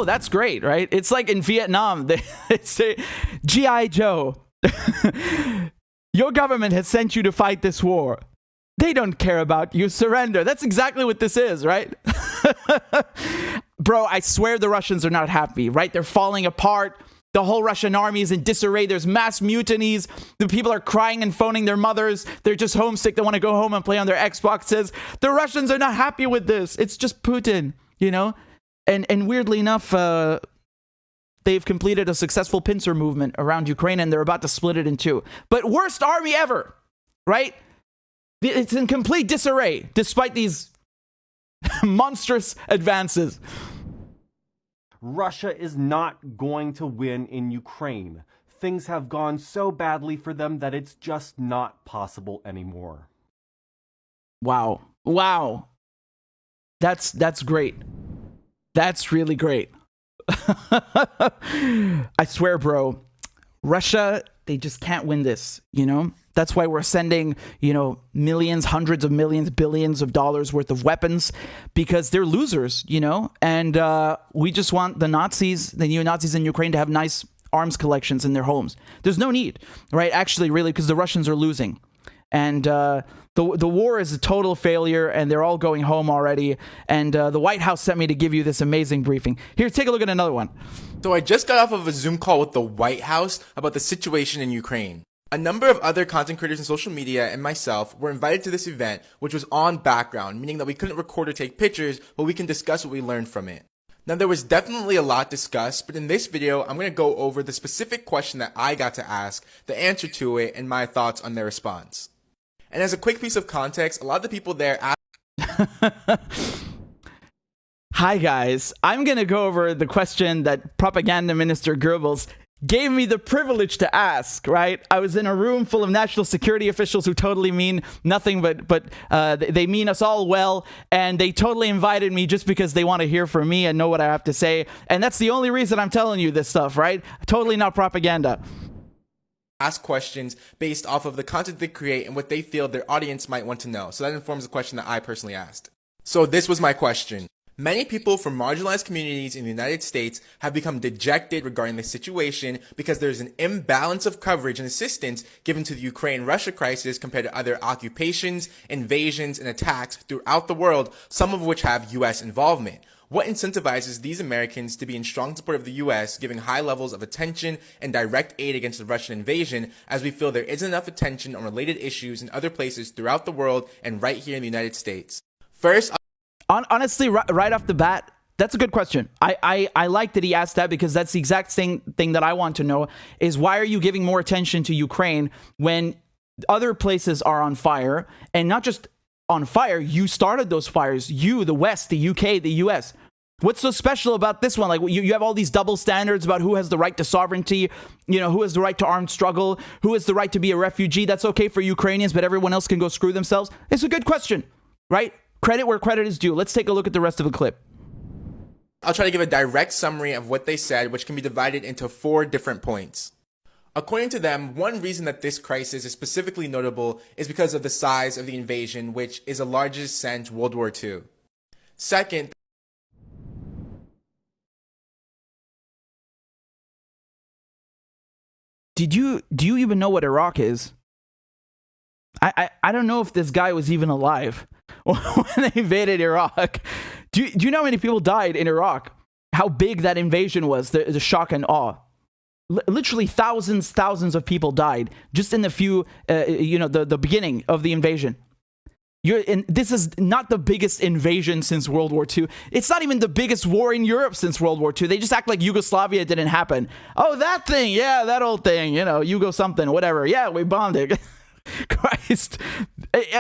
that's great, right? It's like in Vietnam, they say, G.I. Joe, your government has sent you to fight this war. They don't care about you. Surrender. That's exactly what this is, right? Bro, I swear the Russians are not happy, right? They're falling apart. The whole Russian army is in disarray. There's mass mutinies. The people are crying and phoning their mothers. They're just homesick. They want to go home and play on their Xboxes. The Russians are not happy with this. It's just Putin, you know? And weirdly enough, they've completed a successful pincer movement around Ukraine, and they're about to split it in two. But worst army ever, right? It's in complete disarray, despite these monstrous advances. Russia is not going to win in Ukraine. Things have gone so badly for them that it's just not possible anymore. Wow. That's great. That's really great. I swear, bro, Russia, they just can't win this, you know? That's why we're sending, you know, millions, hundreds of millions, billions of dollars worth of weapons, because they're losers, you know? And we just want the Nazis, the neo-Nazis in Ukraine, to have nice arms collections in their homes. There's no need, right? Actually, really, because the Russians are losing. And the war is a total failure, and they're all going home already. And the White House sent me to give you this amazing briefing. Here, take a look at another one. So I just got off of a Zoom call with the White House about the situation in Ukraine. A number of other content creators in social media and myself were invited to this event, which was on background, meaning that we couldn't record or take pictures, but we can discuss what we learned from it. Now, there was definitely a lot discussed, but in this video, I'm going to go over the specific question that I got to ask, the answer to it, and my thoughts on their response. And as a quick piece of context, a lot of the people there asked... Hi guys, I'm going to go over the question that Propaganda Minister Goebbels gave me the privilege to ask, right? I was in a room full of national security officials who totally mean nothing but they mean us all well, and they totally invited me just because they want to hear from me and know what I have to say. And that's the only reason I'm telling you this stuff, right? Totally not propaganda. Ask questions based off of the content they create and what they feel their audience might want to know. So that informs the question that I personally asked. So this was my question. Many people from marginalized communities in the United States have become dejected regarding the situation because there's an imbalance of coverage and assistance given to the Ukraine-Russia crisis compared to other occupations, invasions, and attacks throughout the world, some of which have U.S. involvement. What incentivizes these Americans to be in strong support of the U.S., giving high levels of attention and direct aid against the Russian invasion, as we feel there isn't enough attention on related issues in other places throughout the world and right here in the United States? First, honestly, right off the bat, that's a good question. I like that he asked that, because that's the exact same thing that I want to know, is why are you giving more attention to Ukraine when other places are on fire? And not just on fire, you started those fires. You, the West, the UK, the US. What's so special about this one? Like, you have all these double standards about who has the right to sovereignty, you know, who has the right to armed struggle, who has the right to be a refugee. That's okay for Ukrainians, but everyone else can go screw themselves. It's a good question, right? Credit where credit is due. Let's take a look at the rest of the clip. I'll try to give a direct summary of what they said, which can be divided into 4 different points. According to them, one reason that this crisis is specifically notable is because of the size of the invasion, which is the largest since World War II. Second, do you even know what Iraq is? I don't know if this guy was even alive when they invaded Iraq. Do you know how many people died in Iraq? How big that invasion was, the shock and awe. Literally thousands of people died just in the few, the beginning of the invasion. This is not the biggest invasion since World War II. It's not even the biggest war in Europe since World War II. They just act like Yugoslavia didn't happen. Oh, that thing. Yeah, that old thing. You know, Yugo something, whatever. Yeah, we bombed it. Christ.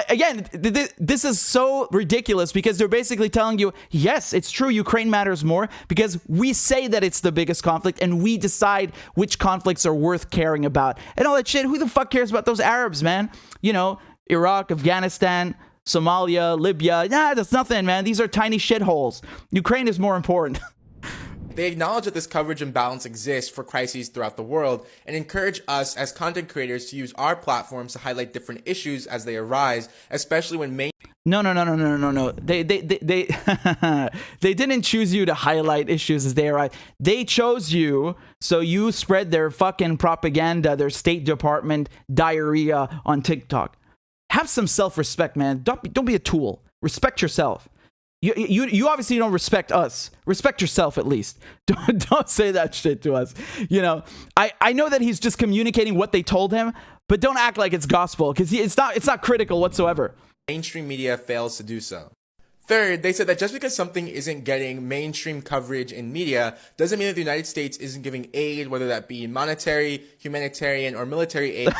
Again, this is so ridiculous because they're basically telling you, yes, it's true, Ukraine matters more because we say that it's the biggest conflict and we decide which conflicts are worth caring about. And all that shit, who the fuck cares about those Arabs, man? You know, Iraq, Afghanistan, Somalia, Libya. Nah, that's nothing, man. These are tiny shitholes. Ukraine is more important. They acknowledge that this coverage imbalance exists for crises throughout the world and encourage us as content creators to use our platforms to highlight different issues as they arise, especially when No. They they didn't choose you to highlight issues as they arise. They chose you so you spread their fucking propaganda, their State Department diarrhea on TikTok. Have some self-respect, man. Don't be a tool. Respect yourself. You obviously don't respect us. Respect yourself at least. Don't say that shit to us. You know, I know that he's just communicating what they told him, but don't act like it's gospel because it's not critical whatsoever. Mainstream media fails to do so. Third, they said that just because something isn't getting mainstream coverage in media doesn't mean that the United States isn't giving aid, whether that be monetary, humanitarian, or military aid.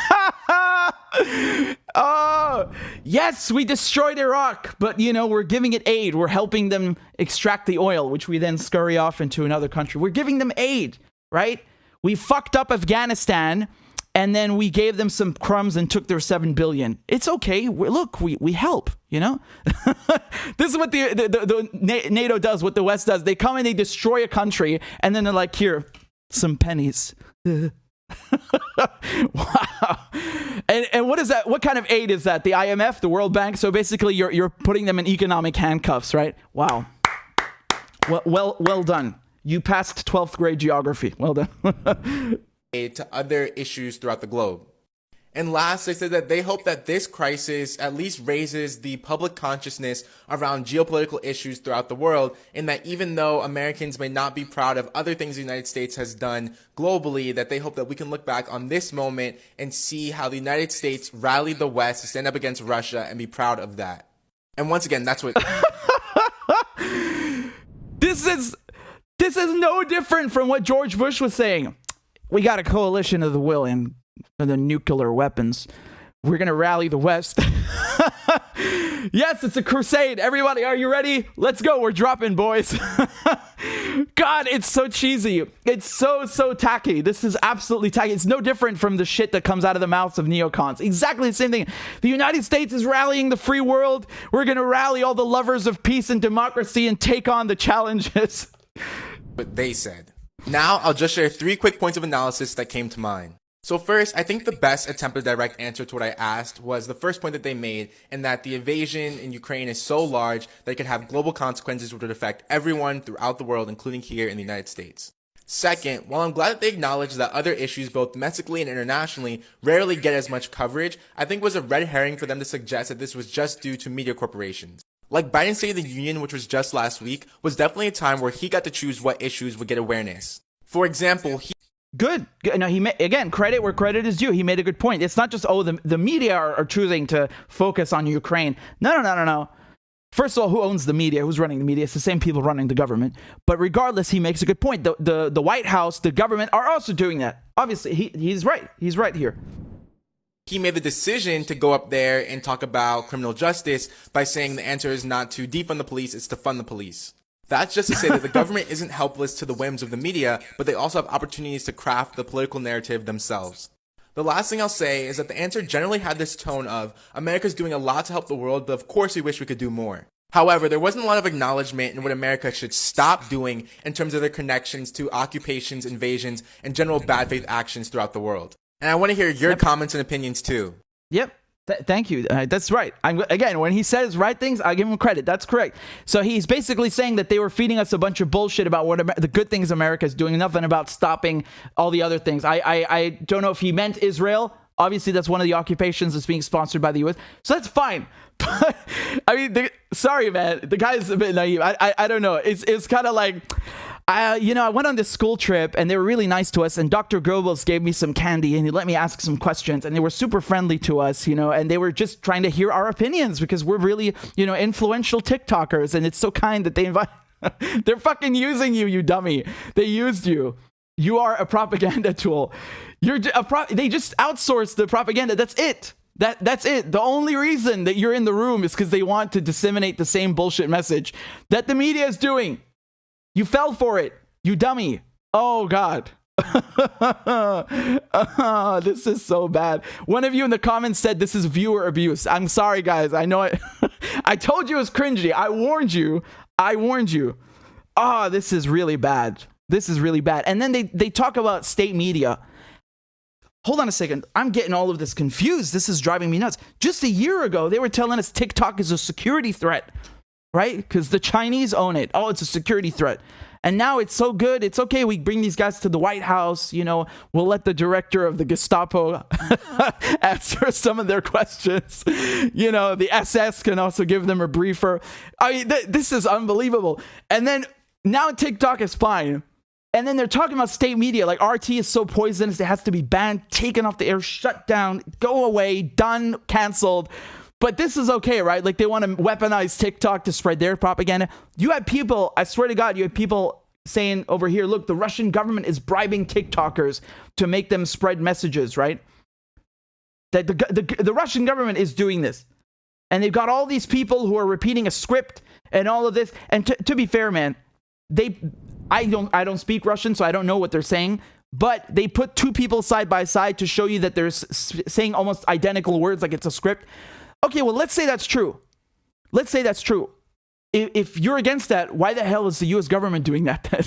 Oh, yes, we destroyed Iraq, but, you know, we're giving it aid. We're helping them extract the oil, which we then scurry off into another country. We're giving them aid, right? We fucked up Afghanistan, and then we gave them some crumbs and took their $7 billion. It's okay. We help, you know? This is what the NATO does, what the West does. They come and they destroy a country, and then they're like, here, some pennies. Wow. And what is that? What kind of aid is that? The IMF, the World Bank? So basically you're putting them in economic handcuffs, right? Wow. Well done. You passed 12th grade geography. Well done. To other issues throughout the globe. And last, they said that they hope that this crisis at least raises the public consciousness around geopolitical issues throughout the world, and that even though Americans may not be proud of other things the United States has done globally, that they hope that we can look back on this moment and see how the United States rallied the West to stand up against Russia and be proud of that. And once again, that's what... This is no different from what George Bush was saying. We got a coalition of the willing. The nuclear weapons. We're gonna rally the West. Yes, it's a crusade. Everybody, are you ready? Let's go. We're dropping, boys. God, it's so cheesy. It's so tacky. This is absolutely tacky. It's no different from the shit that comes out of the mouths of neocons. Exactly the same thing. The United States is rallying the free world. We're gonna rally all the lovers of peace and democracy and take on the challenges. But they said. Now, I'll just share 3 quick points of analysis that came to mind. So first, I think the best attempted direct answer to what I asked was the first point that they made, in that the invasion in Ukraine is so large that it could have global consequences which would affect everyone throughout the world, including here in the United States. Second, while I'm glad that they acknowledge that other issues, both domestically and internationally, rarely get as much coverage, I think it was a red herring for them to suggest that this was just due to media corporations. Like Biden's State of the Union, which was just last week, was definitely a time where he got to choose what issues would get awareness. For example, Good. No, again, credit where credit is due. He made a good point. It's not just, the media are choosing to focus on Ukraine. No. First of all, who owns the media? Who's running the media? It's the same people running the government. But regardless, he makes a good point. The White House, the government are also doing that. Obviously, he's right. He's right here. He made the decision to go up there and talk about criminal justice by saying the answer is not to defund the police, it's to fund the police. That's just to say that the government isn't helpless to the whims of the media, but they also have opportunities to craft the political narrative themselves. The last thing I'll say is that the answer generally had this tone of, America's doing a lot to help the world, but of course we wish we could do more. However, there wasn't a lot of acknowledgement in what America should stop doing in terms of their connections to occupations, invasions, and general bad faith actions throughout the world. And I want to hear your comments and opinions too. Yep. Thank you. That's right. Again, when he says right things, I give him credit. That's correct. So he's basically saying that they were feeding us a bunch of bullshit about the good things America is doing, nothing about stopping all the other things. I don't know if he meant Israel. Obviously, that's one of the occupations that's being sponsored by the U.S. So that's fine. But I mean, sorry, man. The guy's a bit naive. I don't know. It's kind of like... I went on this school trip and they were really nice to us, and Dr. Goebbels gave me some candy and he let me ask some questions, and they were super friendly to us, and they were just trying to hear our opinions because we're really, influential TikTokers, and it's so kind that they invite. They're fucking using you, you dummy. They used you. You are a propaganda tool. They just outsourced the propaganda. That's it. That's it. The only reason that you're in the room is because they want to disseminate the same bullshit message that the media is doing. You fell for it, you dummy. Oh, God. This is so bad. One of you in the comments said this is viewer abuse. I'm sorry, guys. I know it. I told you it was cringy. I warned you. Oh, this is really bad. This is really bad. And then they talk about state media. Hold on a second. I'm getting all of this confused. This is driving me nuts. Just a year ago, they were telling us TikTok is a security threat, right? Because the Chinese own it. Oh, it's a security threat. And now it's so good. It's okay. We bring these guys to the White House. You know, we'll let the director of the Gestapo answer some of their questions. You know, the SS can also give them a briefer. I mean, this is unbelievable. And then now TikTok is fine. And then they're talking about state media, like RT is so poisonous, it has to be banned, taken off the air, shut down, go away, done, canceled. But this is okay, right? Like they want to weaponize TikTok to spread their propaganda. You have people, I swear to God, you have people saying over here, look, the Russian government is bribing TikTokers to make them spread messages, right? That the Russian government is doing this. And they've got all these people who are repeating a script and all of this. And to be fair, man, I don't speak Russian, so I don't know what they're saying, but they put two people side by side to show you that they're saying almost identical words like it's a script. Okay, well, let's say that's true. Let's say that's true. If you're against that, why the hell is the US government doing that then?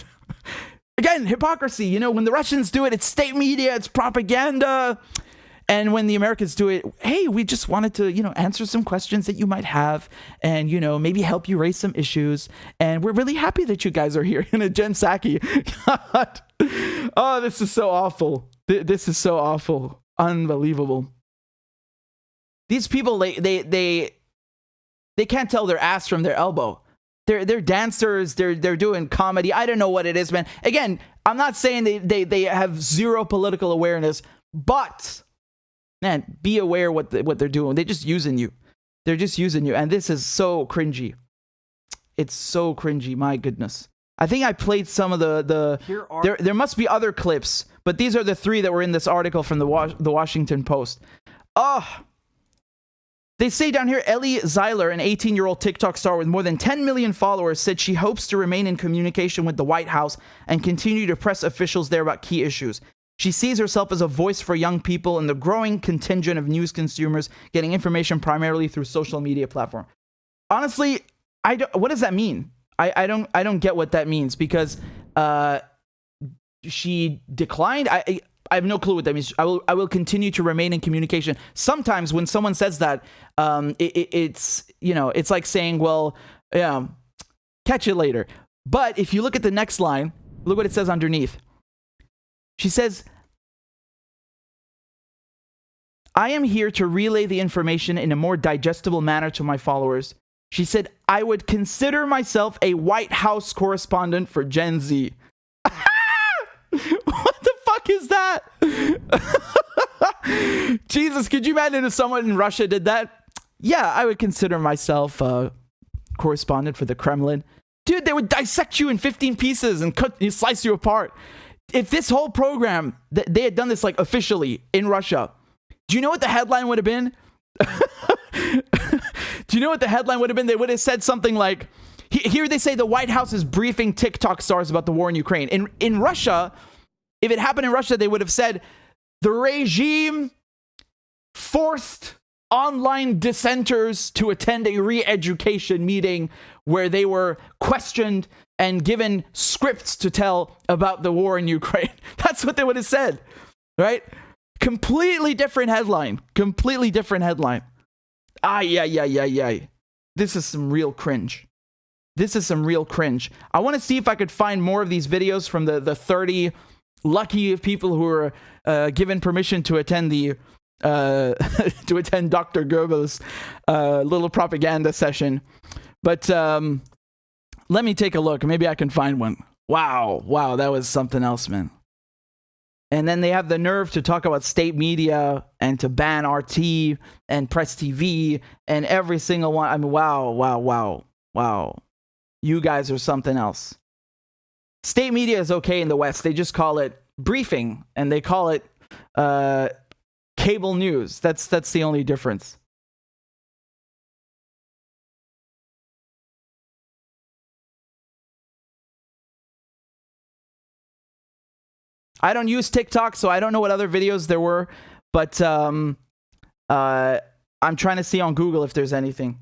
Again, hypocrisy. You know, when the Russians do it, it's state media, it's propaganda. And when the Americans do it, hey, we just wanted to, you know, answer some questions that you might have and, you know, maybe help you raise some issues. And we're really happy that you guys are here. You know, Jen Psaki. God. Oh, this is so awful. This is so awful. Unbelievable. These people, they can't tell their ass from their elbow. They're dancers. They're doing comedy. I don't know what it is, man. Again, I'm not saying they have zero political awareness, but man, be aware what they're doing. They're just using you. They're just using you. And this is so cringy. It's so cringy. My goodness. I think I played some of there must be other clips, but these are the three that were in this article from the Washington Post. Oh, they say down here, Ellie Zeiler, an 18-year-old TikTok star with more than 10 million followers, said she hopes to remain in communication with the White House and continue to press officials there about key issues. She sees herself as a voice for young people and the growing contingent of news consumers getting information primarily through social media platform. Honestly, what does that mean? I don't get what that means because she declined. I have no clue what that means. I will continue to remain in communication. Sometimes when someone says that, it's, you know, it's like saying, well, yeah, catch you later. But if you look at the next line, look what it says underneath. She says, I am here to relay the information in a more digestible manner to my followers. She said, I would consider myself a White House correspondent for Gen Z. What the fuck is that? Jesus, could you imagine if someone in Russia did that? Yeah, I would consider myself a correspondent for the Kremlin. Dude, they would dissect you in 15 pieces and slice you apart. If this whole program, they had done this like officially in Russia, do you know what the headline would have been? Do you know what the headline would have been? They would have said something like, here they say the White House is briefing TikTok stars about the war in Ukraine. In Russia, if it happened in Russia, they would have said, the regime forced online dissenters to attend a re-education meeting where they were questioned and given scripts to tell about the war in Ukraine. That's what they would have said, right? Completely different headline. Completely different headline. Yeah. This is some real cringe. This is some real cringe. I want to see if I could find more of these videos from the 30 lucky people who were given permission to attend the to attend Dr. Goebbels' little propaganda session. But let me take a look. Maybe I can find one. Wow, that was something else, man. And then they have the nerve to talk about state media and to ban RT and Press TV and every single one. I mean, wow. You guys are something else. State media is okay in the West. They just call it briefing and they call it cable news. That's the only difference. I don't use TikTok, so I don't know what other videos there were, but I'm trying to see on Google if there's anything.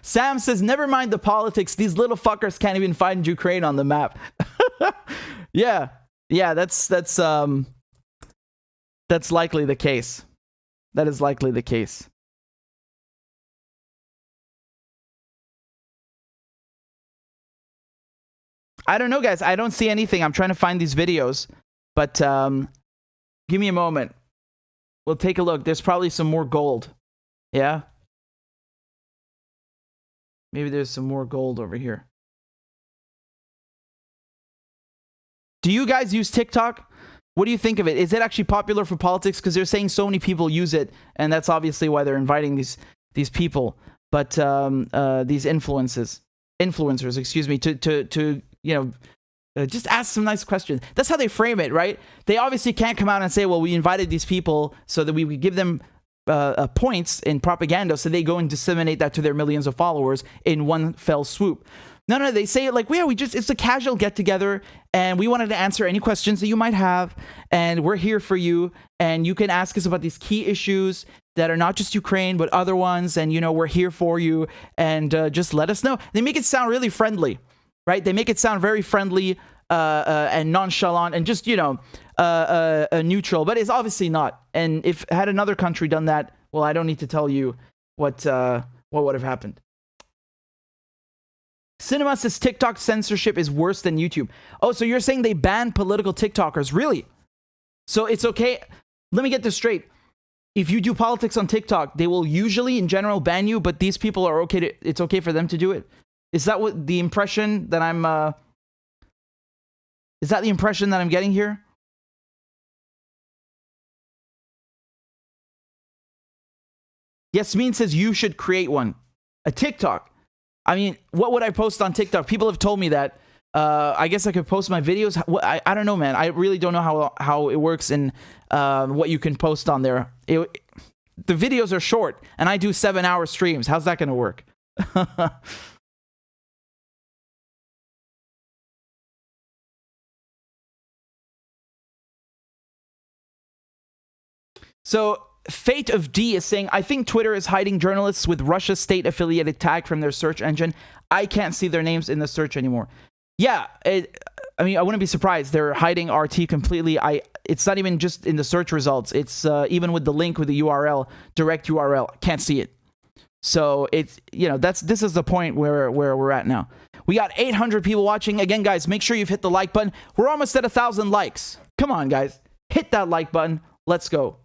Sam says, never mind the politics. These little fuckers can't even find Ukraine on the map. Yeah, that's likely the case. That is likely the case. I don't know, guys. I don't see anything. I'm trying to find these videos, but give me a moment. We'll take a look. There's probably some more gold. Yeah? Maybe there's some more gold over here. Do you guys use TikTok? What do you think of it? Is it actually popular for politics? Because they're saying so many people use it, and that's obviously why they're inviting these people. But these influencers, excuse me, to just ask some nice questions. That's how they frame it, right? They obviously can't come out and say, well, we invited these people so that we would give them points in propaganda, so they go and disseminate that to their millions of followers in one fell swoop. No, they say it like, yeah, it's a casual get together, and we wanted to answer any questions that you might have, and we're here for you, and you can ask us about these key issues that are not just Ukraine, but other ones, and we're here for you, and just let us know. They make it sound really friendly, right? They make it sound very friendly and nonchalant, and just neutral, but it's obviously not. And if had another country done that, well, I don't need to tell you what would have happened. Cinema says TikTok censorship is worse than YouTube. Oh, so you're saying they ban political TikTokers? Really? So it's okay. Let me get this straight. If you do politics on TikTok, they will usually, in general, ban you, but these people are okay it's okay for them to do it? Is that what the impression that I'm... is that the impression that I'm getting here? Yasmin says you should create one. A TikTok. I mean, what would I post on TikTok? People have told me that. I guess I could post my videos. I don't know, man. I really don't know how it works and what you can post on there. The videos are short, and I do 7-hour streams. How's that going to work? So... Fate of D is saying, I think Twitter is hiding journalists with Russia state-affiliated tag from their search engine. I can't see their names in the search anymore. Yeah, I wouldn't be surprised. They're hiding RT completely. It's not even just in the search results. It's even with the link with the URL, direct URL. Can't see it. So it's, this is the point where we're at now. We got 800 people watching. Again, guys, make sure you've hit the like button. We're almost at 1,000 likes. Come on, guys. Hit that like button. Let's go.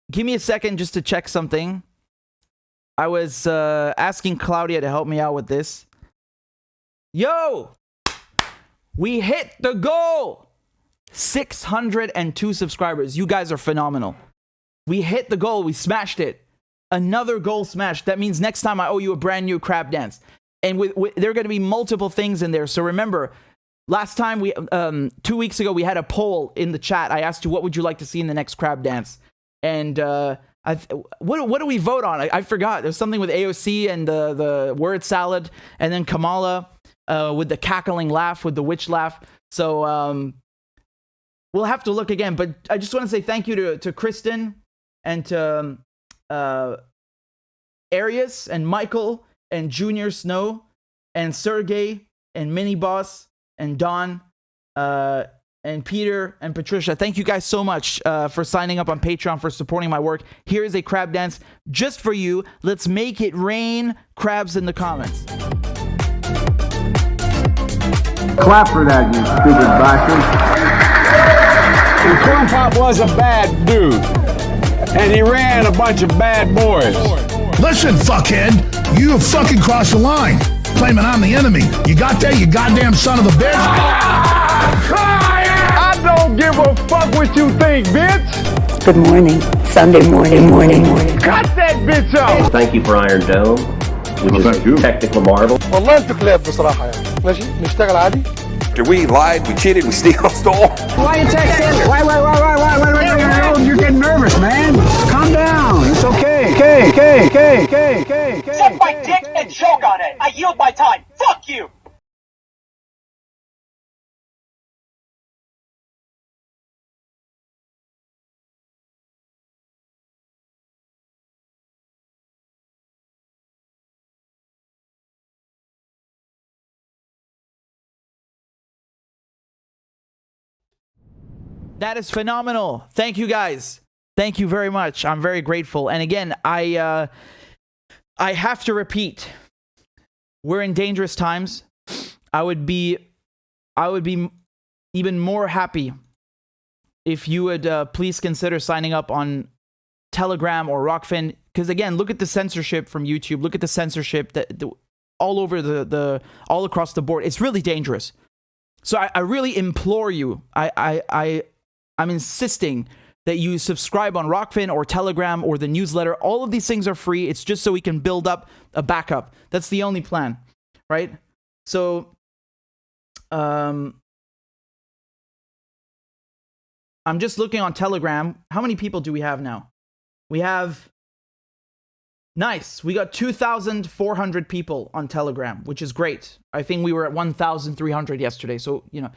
Give me a second just to check something. I was asking Claudia to help me out with this. Yo! We hit the goal! 602 subscribers. You guys are phenomenal. We hit the goal. We smashed it. Another goal smashed. That means next time I owe you a brand new crab dance. And there are going to be multiple things in there. So remember... Last time 2 weeks ago, we had a poll in the chat. I asked you, what would you like to see in the next crab dance? And what do we vote on? I forgot. There's something with AOC and the word salad, and then Kamala with the cackling laugh, with the witch laugh. So we'll have to look again. But I just want to say thank you to Kristen and to Arius and Michael and Junior Snow and Sergey and Mini Boss and Don, and Peter, and Patricia. Thank you guys so much for signing up on Patreon, for supporting my work. Here is a crab dance just for you. Let's make it rain crabs in the comments. Clap for that, you stupid bastard. And Corn Pop was a bad dude, and he ran a bunch of bad boys. Listen, fuckhead, you have fucking crossed the line. Claiming I'm the enemy. You got that, you goddamn son of a bitch? I don't give a fuck what you think, bitch. Good morning. Sunday morning. Cut that bitch off. Thank you for Iron Dome, which is a technical marvel. والله انتوا كلاب بصراحة يعني ماشي نشتغل عادي. After we lied, we cheated, we stole. Why you texting? Why? You're getting nervous, man. Calm down. It's okay. Okay. Suck my dick and choke on it. I yield my time. Fuck you. That is phenomenal. Thank you guys. Thank you very much. I'm very grateful. And again, I have to repeat, we're in dangerous times. I would be even more happy if you would please consider signing up on Telegram or Rockfin, because again, look at the censorship from YouTube. Look at the censorship that all over all across the board. It's really dangerous. So I really implore you. I'm insisting that you subscribe on Rockfin or Telegram or the newsletter. All of these things are free. It's just so we can build up a backup. That's the only plan, right? So, I'm just looking on Telegram. How many people do we have now? We have, nice. We got 2,400 people on Telegram, which is great. I think we were at 1,300 yesterday. So, you know,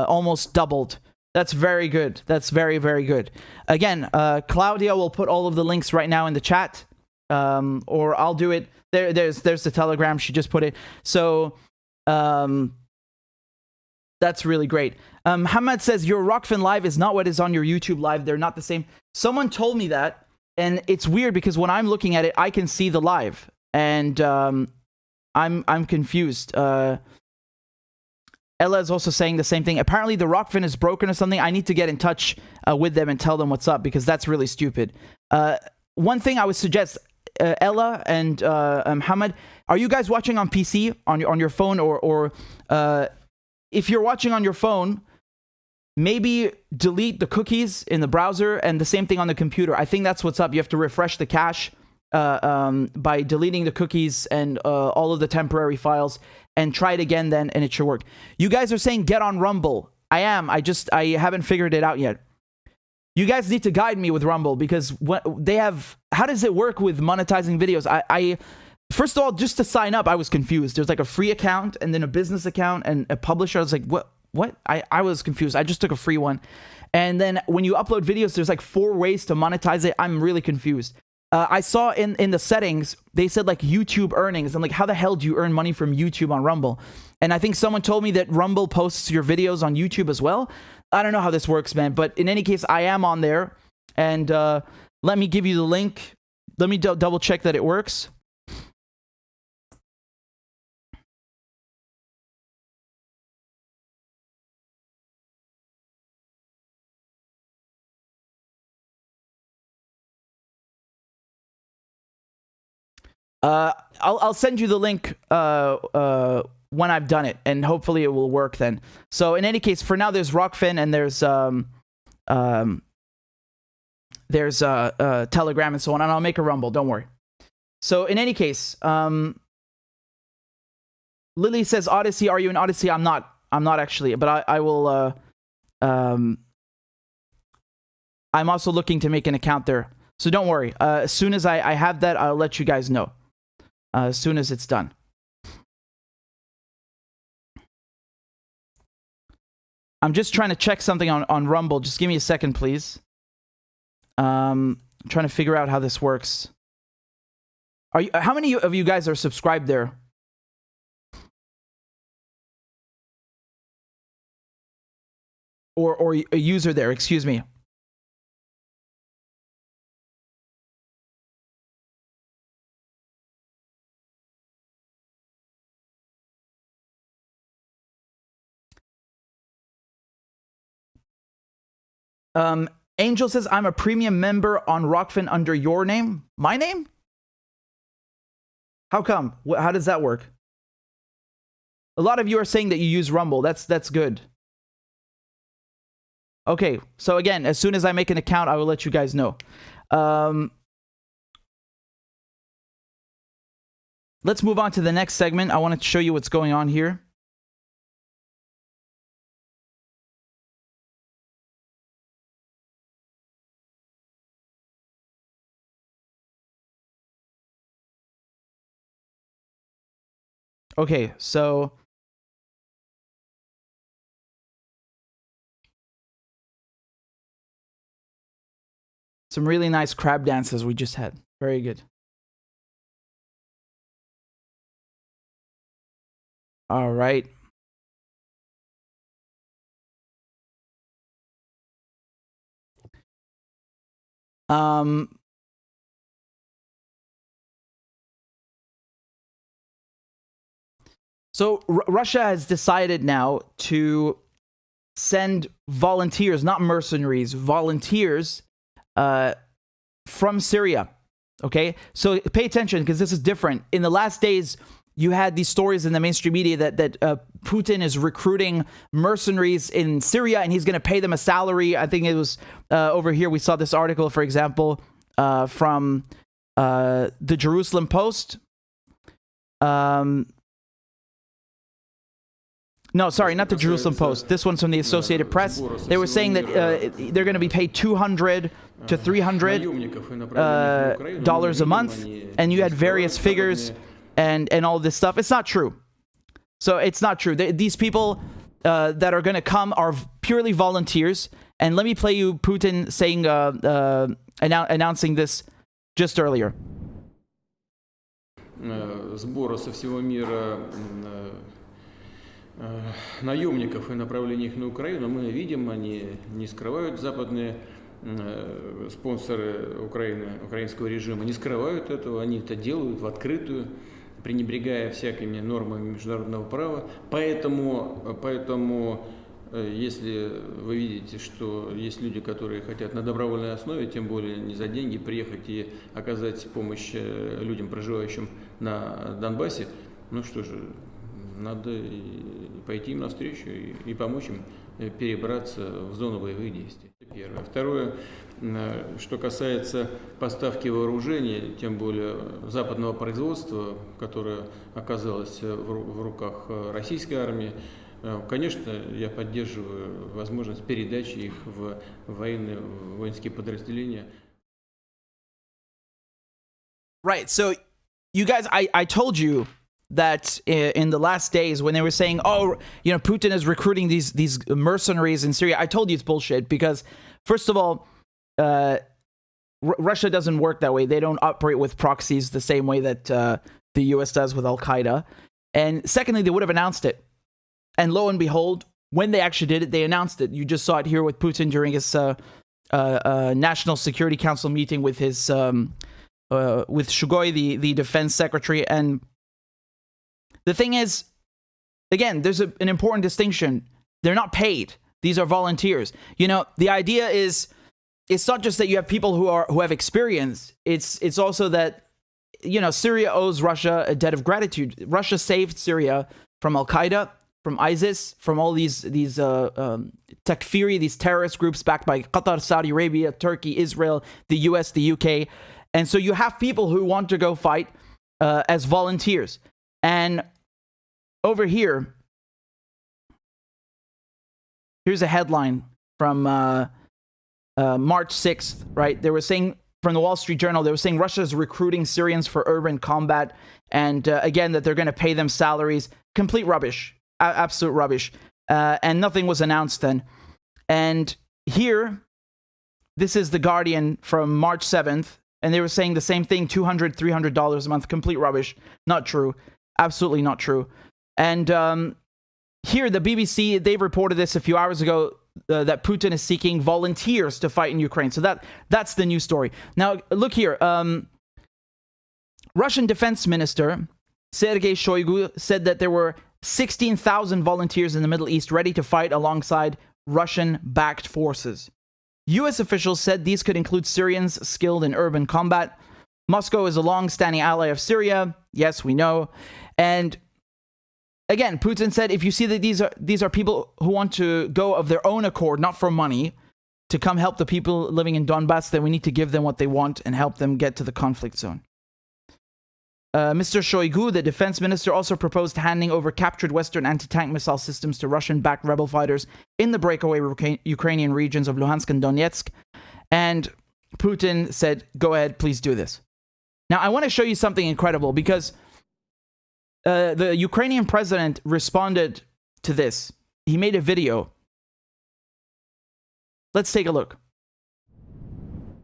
almost doubled. That's very good. That's very, very good. Again, Claudia will put all of the links right now in the chat, or I'll do it. There's the Telegram. She just put it. So that's really great. Hamad says your Rockfin Live is not what is on your YouTube Live. They're not the same. Someone told me that, and it's weird because when I'm looking at it, I can see the live, and I'm confused. Ella is also saying the same thing. Apparently the Rockfin is broken or something. I need to get in touch with them and tell them what's up, because that's really stupid. One thing I would suggest, Ella and Hamad, are you guys watching on PC, on your phone, or if you're watching on your phone, maybe delete the cookies in the browser, and the same thing on the computer. I think that's what's up. You have to refresh the cache by deleting the cookies and all of the temporary files, and try it again then, and it should work. You guys are saying get on Rumble. I am. I haven't figured it out yet. You guys need to guide me with Rumble, because what they have, how does it work with monetizing videos? I first of all, just to sign up, I was confused. There's like a free account and then a business account and a publisher. I was like, what? I was confused. I just took a free one. And then when you upload videos, there's like 4 ways to monetize it. I'm really confused. I saw in the settings, they said like YouTube earnings. I'm like, how the hell do you earn money from YouTube on Rumble? And I think someone told me that Rumble posts your videos on YouTube as well. I don't know how this works, man. But in any case, I am on there. And let me give you the link. Let me double check that it works. I'll send you the link when I've done it, and hopefully it will work then. So in any case, for now, there's Rockfin and there's Telegram and so on, and I'll make a Rumble. Don't worry. So in any case, Lily says Odyssey. Are you in Odyssey? I'm not actually, but I will. I'm also looking to make an account there, so don't worry. As soon as I have that, I'll let you guys know. As soon as it's done. I'm just trying to check something on Rumble. Just give me a second, please. I'm trying to figure out how this works. How many of you guys are subscribed there? Or a user there, excuse me. Angel says, I'm a premium member on Rockfin under your name. My name? How come? How does that work? A lot of you are saying that you use Rumble. That's good. Okay, so again, as soon as I make an account, I will let you guys know. Let's move on to the next segment. I want to show you what's going on here. Okay, so some really nice crab dances we just had. Very good. All right. So Russia has decided now to send volunteers, not mercenaries, volunteers from Syria. Okay, so pay attention because this is different. In the last days, you had these stories in the mainstream media that Putin is recruiting mercenaries in Syria and he's going to pay them a salary. I think it was over here. We saw this article, for example, from the Jerusalem Post. No, sorry, not the Jerusalem Post. This one's from the Associated Press. They were saying that they're going to be paid $200 to $300 dollars a month, and you had various figures and all this stuff. It's not true. So it's not true. These people that are going to come are purely volunteers. And let me play you Putin saying, announcing this just earlier. Сбора со всего мира наемников и направления их на Украину мы видим, они не скрывают, западные спонсоры Украины, украинского режима, не скрывают этого, они это делают в открытую, пренебрегая всякими нормами международного права. Поэтому если вы видите, что есть люди, которые хотят на добровольной основе, тем более не за деньги, приехать и оказать помощь людям, проживающим на Донбассе, ну что же, надо пойти им навстречу и помочь им перебраться в зону боевых действий. Первое. Второе, что касается поставки вооружений, тем более западного производства, которое оказалось в руках российской армии, конечно, я поддерживаю возможность передачи их в воинские подразделения. Right, so you guys, I told you that in the last days when they were saying, oh, you know, Putin is recruiting these mercenaries in Syria, I told you it's bullshit because, first of all, Russia doesn't work that way. They don't operate with proxies the same way that the US does with Al-Qaeda. And secondly, they would have announced it. And lo and behold, when they actually did it, they announced it. You just saw it here with Putin during his National Security Council meeting with his with Shugoi, the defense secretary. And the thing is, again, there's an important distinction. They're not paid. These are volunteers. You know, the idea is, it's not just that you have people who have experience. It's also that, you know, Syria owes Russia a debt of gratitude. Russia saved Syria from Al-Qaeda, from ISIS, from all these takfiri, these terrorist groups backed by Qatar, Saudi Arabia, Turkey, Israel, the US, the UK. And so you have people who want to go fight as volunteers. And over here, here's a headline from March 6th, right? They were saying, from the Wall Street Journal, they were saying Russia's recruiting Syrians for urban combat. And again, that they're going to pay them salaries. Complete rubbish. Absolute rubbish. And nothing was announced then. And here, this is The Guardian from March 7th. And they were saying the same thing, $200, $300 a month. Complete rubbish. Not true. Absolutely not true. And here, the BBC, they reported this a few hours ago, that Putin is seeking volunteers to fight in Ukraine. So that's the news story. Now, look here. Russian Defense Minister Sergei Shoigu said that there were 16,000 volunteers in the Middle East ready to fight alongside Russian-backed forces. U.S. officials said these could include Syrians skilled in urban combat. Moscow is a long-standing ally of Syria. Yes, we know. And again, Putin said, if you see that these are people who want to go of their own accord, not for money, to come help the people living in Donbass, then we need to give them what they want and help them get to the conflict zone. Mr. Shoigu, the defense minister, also proposed handing over captured Western anti-tank missile systems to Russian-backed rebel fighters in the breakaway Ukrainian regions of Luhansk and Donetsk. And Putin said, go ahead, please do this. Now, I want to show you something incredible, because the Ukrainian president responded to this. He made a video. Let's take a look.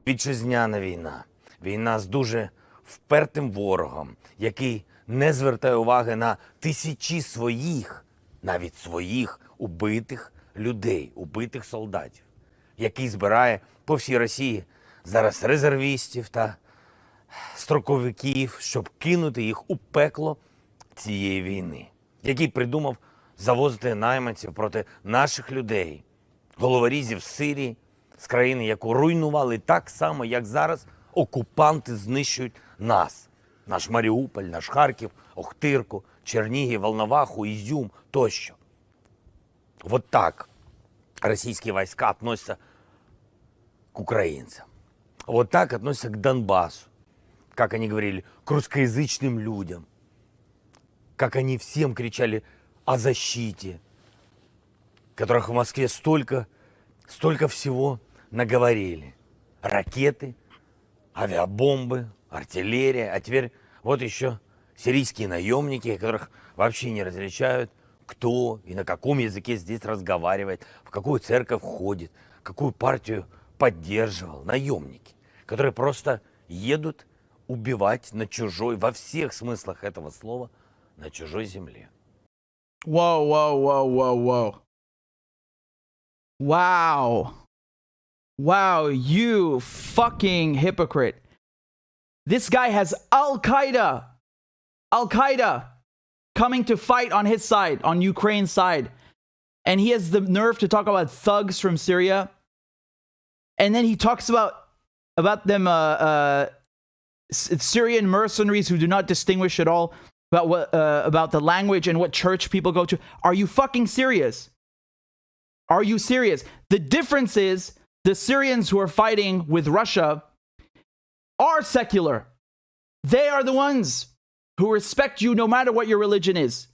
Вітчизняна війна. Війна з дуже впертим ворогом, який не звертає уваги на тисячі своїх, навіть своїх убитих людей, убитих солдатів, який збирає по всій Росії зараз резервістів та строковиків, щоб кинути їх у пекло цієї війни, який придумав завозити найманців проти наших людей, головорізів з Сирії, з країни, яку руйнували так само, як зараз окупанти знищують нас. Наш Маріуполь, наш Харків, Охтирку, Чернігів, Волноваху, Ізюм тощо. Вот так российские войска относятся к украинцам. Вот так относятся к Донбассу. Как они говорили, к русскоязычным людям. Как они всем кричали о защите, которых в Москве столько всего наговорили. Ракеты, авиабомбы, артиллерия. А теперь вот еще сирийские наемники, которых вообще не различают, кто и на каком языке здесь разговаривает, в какую церковь ходит, какую партию поддерживал. Наемники, которые просто едут убивать на чужой, во всех смыслах этого слова, на чужой земле. Whoa, whoa, whoa, whoa, whoa. Wow. Wow, you fucking hypocrite. This guy has Al-Qaeda coming to fight on his side, on Ukraine's side. And he has the nerve to talk about thugs from Syria. And then he talks about them, Syrian mercenaries who do not distinguish at all about the language and what church people go to. Are you fucking serious? Are you serious? The difference is the Syrians who are fighting with Russia are secular. They are the ones who respect you no matter what your religion is.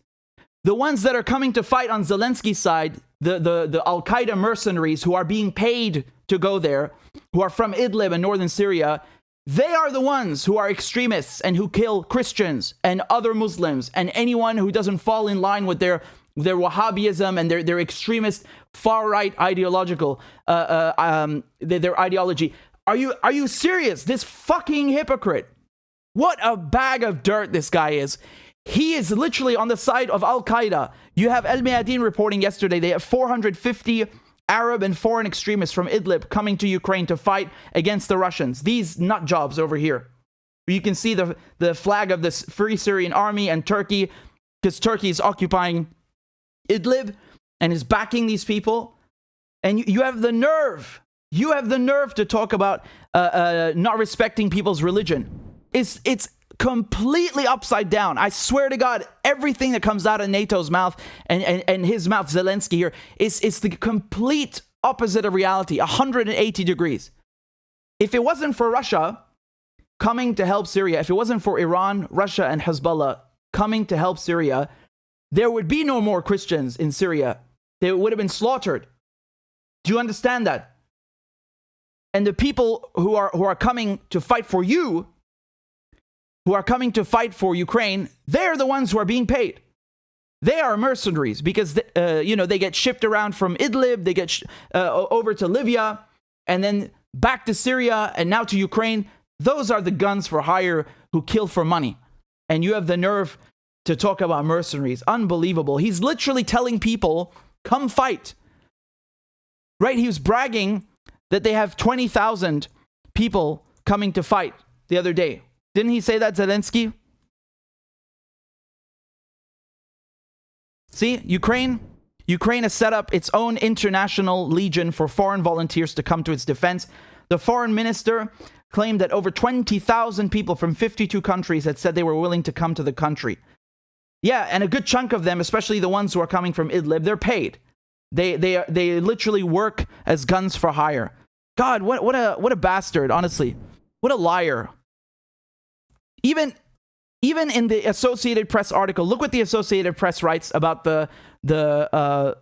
The ones that are coming to fight on Zelensky's side, the Al-Qaeda mercenaries who are being paid to go there, who are from Idlib and northern Syria, they are the ones who are extremists and who kill Christians and other Muslims and anyone who doesn't fall in line with their Wahhabism and their extremist far-right ideological their ideology. Are you serious? This fucking hypocrite. What a bag of dirt this guy is. He is literally on the side of Al-Qaeda. You have El Mayadeen reporting yesterday they have 450 Arab and foreign extremists from Idlib coming to Ukraine to fight against the Russians. These nut jobs over here. You can see the flag of the Free Syrian Army and Turkey, because Turkey is occupying Idlib and is backing these people. And you have the nerve. You have the nerve to talk about not respecting people's religion. It's completely upside down. I swear to God, everything that comes out of NATO's mouth and his mouth, Zelensky here, is the complete opposite of reality, 180 degrees. If it wasn't for Russia coming to help Syria, if it wasn't for Iran, Russia, and Hezbollah coming to help Syria, there would be no more Christians in Syria. They would have been slaughtered. Do you understand that? And the people who are coming to fight for you, who are coming to fight for Ukraine, they're the ones who are being paid. They are mercenaries because they get shipped around from Idlib, they get over to Libya, and then back to Syria, and now to Ukraine. Those are the guns for hire who kill for money. And you have the nerve to talk about mercenaries. Unbelievable. He's literally telling people, come fight. Right? He was bragging that they have 20,000 people coming to fight the other day. Didn't he say that, Zelensky? See, Ukraine has set up its own international legion for foreign volunteers to come to its defense. The foreign minister claimed that over 20,000 people from 52 countries had said they were willing to come to the country. Yeah, and a good chunk of them, especially the ones who are coming from Idlib, they're paid. They literally work as guns for hire. God, what a bastard, honestly. What a liar. Even in the Associated Press article, look what the Associated Press writes about the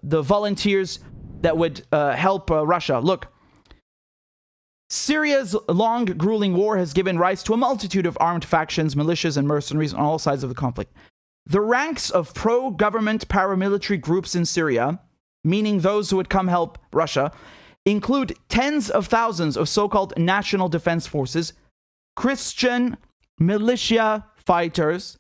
volunteers that would help Russia. Look. Syria's long, grueling war has given rise to a multitude of armed factions, militias, and mercenaries on all sides of the conflict. The ranks of pro-government paramilitary groups in Syria, meaning those who would come help Russia, include tens of thousands of so-called national defense forces, Christian militia fighters,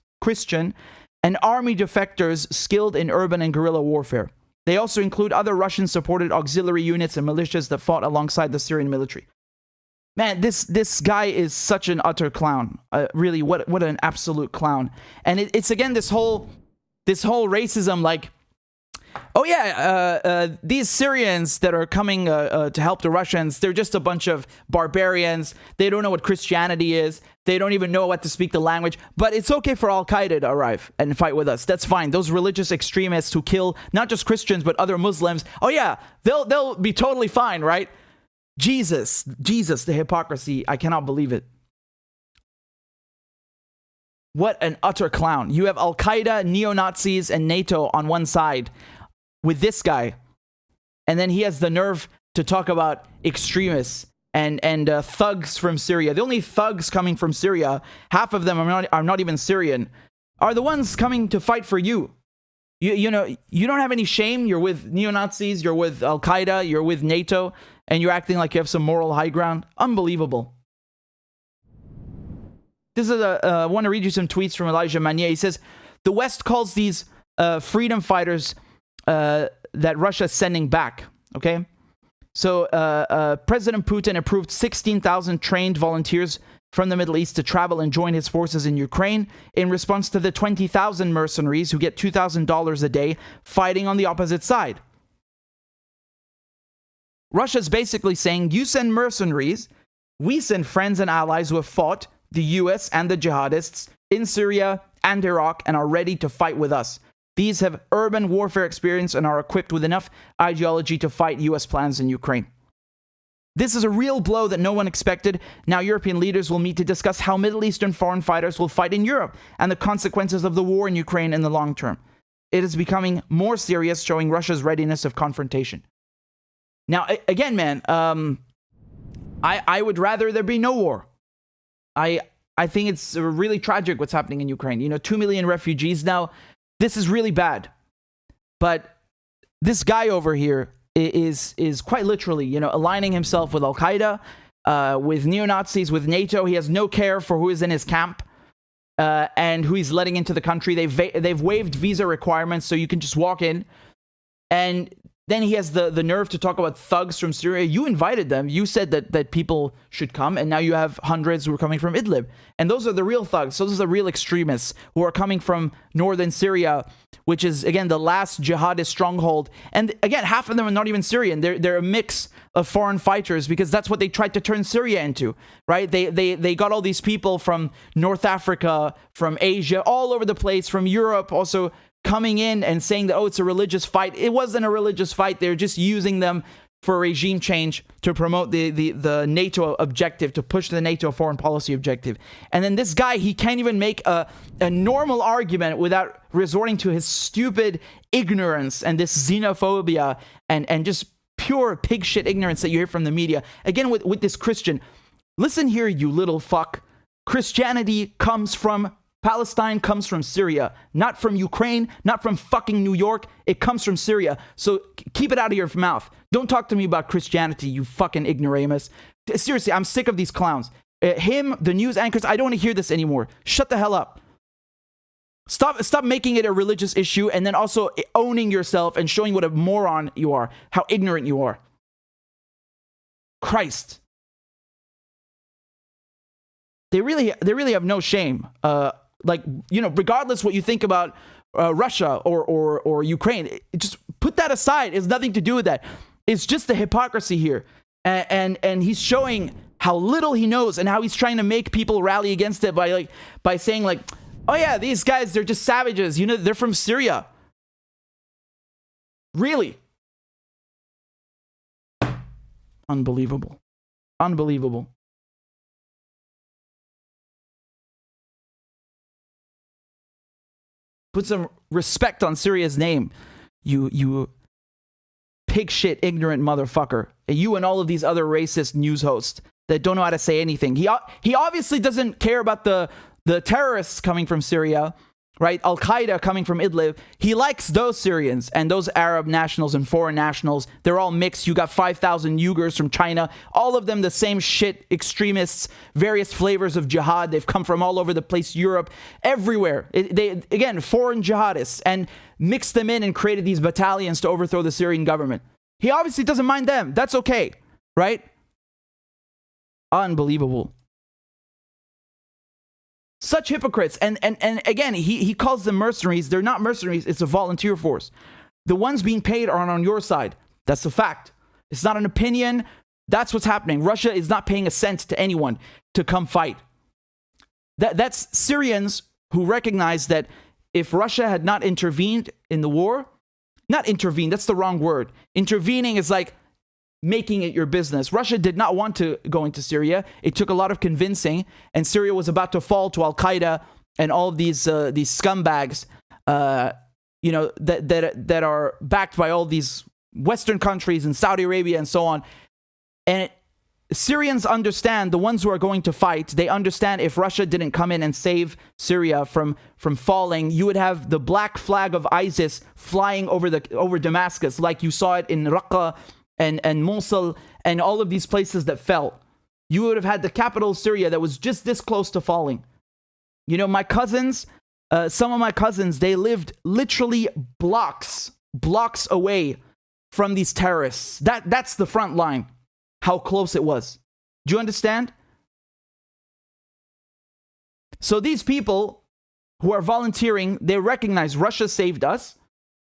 and army defectors skilled in urban and guerrilla warfare. They also include other Russian-supported auxiliary units and militias that fought alongside the Syrian military. Man, this guy is such an utter clown. Really, what an absolute clown. And it's again this whole racism, like, oh yeah, these Syrians that are coming to help the Russians, they're just a bunch of barbarians. They don't know what Christianity is. They don't even know what to speak the language. But it's okay for Al-Qaeda to arrive and fight with us. That's fine. Those religious extremists who kill not just Christians but other Muslims, oh yeah, they'll be totally fine, right? Jesus, the hypocrisy. I cannot believe it. What an utter clown. You have Al-Qaeda, neo-Nazis, and NATO on one side with this guy. And then he has the nerve to talk about extremists and thugs from Syria. The only thugs coming from Syria, half of them are not even Syrian, are the ones coming to fight for you. You know, you don't have any shame. You're with neo-Nazis, you're with Al-Qaeda, you're with NATO, and you're acting like you have some moral high ground. Unbelievable. This is I want to read you some tweets from Elijah Manier. He says, the West calls these freedom fighters that Russia is sending back. Okay? So President Putin approved 16,000 trained volunteers from the Middle East to travel and join his forces in Ukraine in response to the 20,000 mercenaries who get $2,000 a day fighting on the opposite side. Russia's basically saying, you send mercenaries, we send friends and allies who have fought, the US and the jihadists, in Syria and Iraq and are ready to fight with us. These have urban warfare experience and are equipped with enough ideology to fight US plans in Ukraine. This is a real blow that no one expected. Now European leaders will meet to discuss how Middle Eastern foreign fighters will fight in Europe and the consequences of the war in Ukraine in the long term. It is becoming more serious, showing Russia's readiness of confrontation. Now, again, man, I would rather there be no war. I think it's really tragic what's happening in Ukraine. You know, 2 million refugees now. This is really bad. But this guy over here is quite literally, you know, aligning himself with Al-Qaeda, with neo-Nazis, with NATO. He has no care for who is in his camp and who he's letting into the country. They've waived visa requirements so you can just walk in. And then he has the nerve to talk about thugs from Syria. You invited them. You said that people should come. And now you have hundreds who are coming from Idlib. And those are the real thugs. Those are the real extremists who are coming from northern Syria, which is, again, the last jihadist stronghold. And again, half of them are not even Syrian. They're a mix of foreign fighters because that's what they tried to turn Syria into, right? They got all these people from North Africa, from Asia, all over the place, from Europe, also coming in and saying that, oh, it's a religious fight. It wasn't a religious fight. They're just using them for regime change to promote the NATO objective, to push the NATO foreign policy objective. And then this guy, he can't even make a normal argument without resorting to his stupid ignorance and this xenophobia and just pure pig shit ignorance that you hear from the media. Again, with this Christian. Listen here, you little fuck. Christianity comes from Palestine, comes from Syria, not from Ukraine, not from fucking New York. It comes from Syria. So keep it out of your mouth. Don't talk to me about Christianity, you fucking ignoramus. Seriously, I'm sick of these clowns. Him, the news anchors, I don't want to hear this anymore. Shut the hell up. Stop making it a religious issue and then also owning yourself and showing what a moron you are, how ignorant you are. Christ. They really have no shame. Like, you know, regardless what you think about Russia or Ukraine, just put that aside. It has nothing to do with that. It's just the hypocrisy here. And he's showing how little he knows and how he's trying to make people rally against it by saying like, Oh yeah, these guys, they're just savages. You know, they're from Syria. Really? Unbelievable. Unbelievable. Put some respect on Syria's name. You pig shit, ignorant motherfucker. And you and all of these other racist news hosts that don't know how to say anything. He obviously doesn't care about the terrorists coming from Syria, right? Al-Qaeda coming from Idlib. He likes those Syrians and those Arab nationals and foreign nationals. They're all mixed. You got 5,000 Uyghurs from China. All of them the same shit, extremists, various flavors of jihad. They've come from all over the place, Europe, everywhere. Again, foreign jihadists, and mixed them in and created these battalions to overthrow the Syrian government. He obviously doesn't mind them. That's okay, right? Unbelievable. Such hypocrites. And again, he calls them mercenaries. They're not mercenaries. It's a volunteer force. The ones being paid are on your side. That's a fact. It's not an opinion. That's what's happening. Russia is not paying a cent to anyone to come fight. That's Syrians who recognize that if Russia had not intervened in the war, not intervened, that's the wrong word. Intervening is like making it your business. Russia did not want to go into Syria. It took a lot of convincing, and Syria was about to fall to Al-Qaeda and all of these scumbags, that are backed by all these Western countries and Saudi Arabia and so on. And Syrians understand, the ones who are going to fight, they understand if Russia didn't come in and save Syria from falling, you would have the black flag of ISIS flying over Damascus, like you saw it in Raqqa and Mosul and all of these places that fell. You would have had the capital of Syria that was just this close to falling. You know, my cousins, some of my cousins, they lived literally blocks away from these terrorists. That's the front line. How close it was. Do you understand? So these people who are volunteering, they recognize Russia saved us,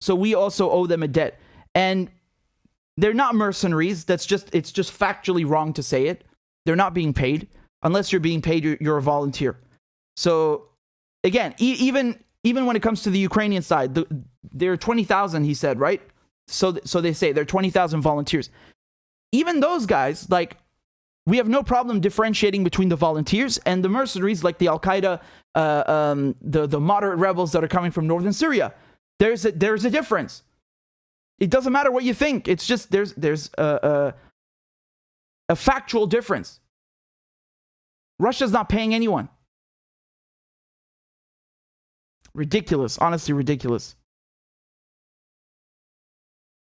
so we also owe them a debt. And they're not mercenaries. It's just factually wrong to say it. They're not being paid. Unless you're being paid, you're a volunteer. So again, even when it comes to the Ukrainian side, there are 20,000, he said, right? So they say there are 20,000 volunteers. Even those guys, like, we have no problem differentiating between the volunteers and the mercenaries, like the Al-Qaeda, the moderate rebels that are coming from northern Syria. There's a difference. It doesn't matter what you think. It's just there's a factual difference. Russia's not paying anyone. Ridiculous. Honestly, ridiculous.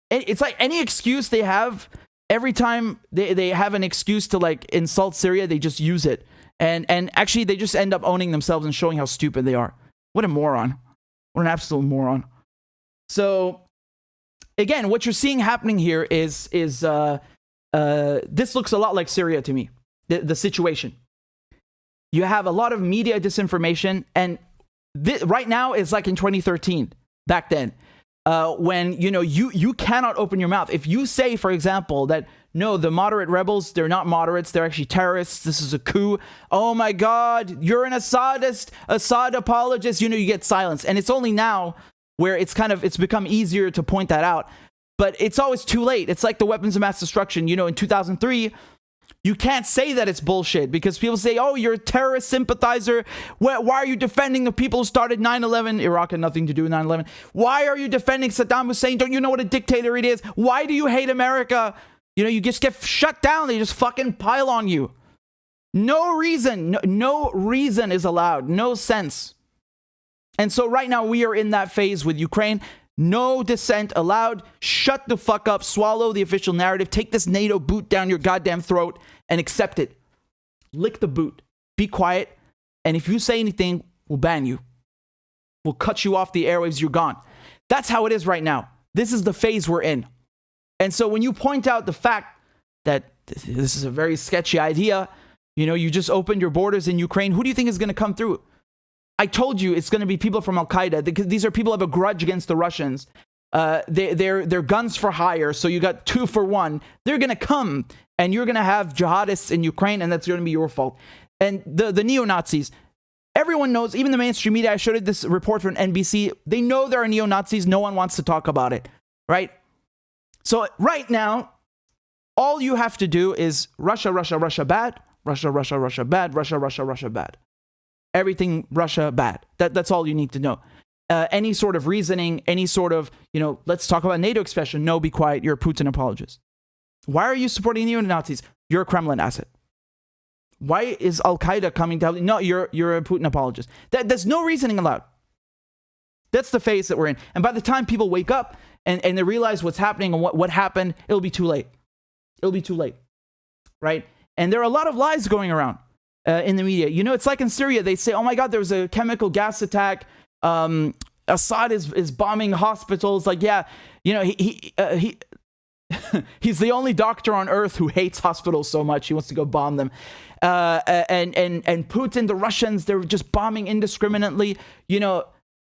It's like any excuse they have. Every time they have an excuse to like insult Syria, they just use it. And actually they just end up owning themselves and showing how stupid they are. What a moron. What an absolute moron. So again, what you're seeing happening here is this looks a lot like Syria to me. The situation. You have a lot of media disinformation, and right now it's like in 2013, back then. When, you cannot open your mouth. If you say, for example, that, no, the moderate rebels, they're not moderates, they're actually terrorists, this is a coup. Oh my God, you're an Assad apologist, you get silence. And it's only now where it's become easier to point that out. But it's always too late. It's like the weapons of mass destruction. In 2003, you can't say that it's bullshit because people say, oh, you're a terrorist sympathizer. Why are you defending the people who started 9/11? Iraq had nothing to do with 9/11. Why are you defending Saddam Hussein? Don't you know what a dictator it is? Why do you hate America? You just get shut down. They just fucking pile on you. No reason. No reason is allowed. No sense. And so right now we are in that phase with Ukraine. No dissent allowed. Shut the fuck up. Swallow the official narrative. Take this NATO boot down your goddamn throat and accept it. Lick the boot. Be quiet. And if you say anything, we'll ban you. We'll cut you off the airwaves. You're gone. That's how it is right now. This is the phase we're in. And so when you point out the fact that this is a very sketchy idea, you just opened your borders in Ukraine, who do you think is going to come through? I told you it's going to be people from Al-Qaeda, because these are people who have a grudge against the Russians. They're guns for hire, so you got 2 for 1. They're going to come, and you're going to have jihadists in Ukraine, and that's going to be your fault. And the neo-Nazis, Everyone knows, even the mainstream media, I showed you this report from NBC, they know there are neo-Nazis, no one wants to talk about it, right? So right now, all you have to do is Russia, Russia, Russia bad, Russia, Russia, Russia bad, Russia, Russia, Russia bad. Everything Russia bad. That's all you need to know. Any sort of reasoning, any sort of, let's talk about NATO expansion. No, be quiet. You're a Putin apologist. Why are you supporting neo-Nazis? You're a Kremlin asset. Why is Al-Qaeda coming to help you? No, you're a Putin apologist. There's no reasoning allowed. That's the phase that we're in. And by the time people wake up and they realize what's happening and what happened, it'll be too late. It'll be too late. Right? And there are a lot of lies going around in the media. It's like in Syria. They say, oh my God, there was a chemical gas attack. Assad is bombing hospitals. Like, yeah, he's the only doctor on earth who hates hospitals so much. He wants to go bomb them. And Putin, the Russians, they're just bombing indiscriminately.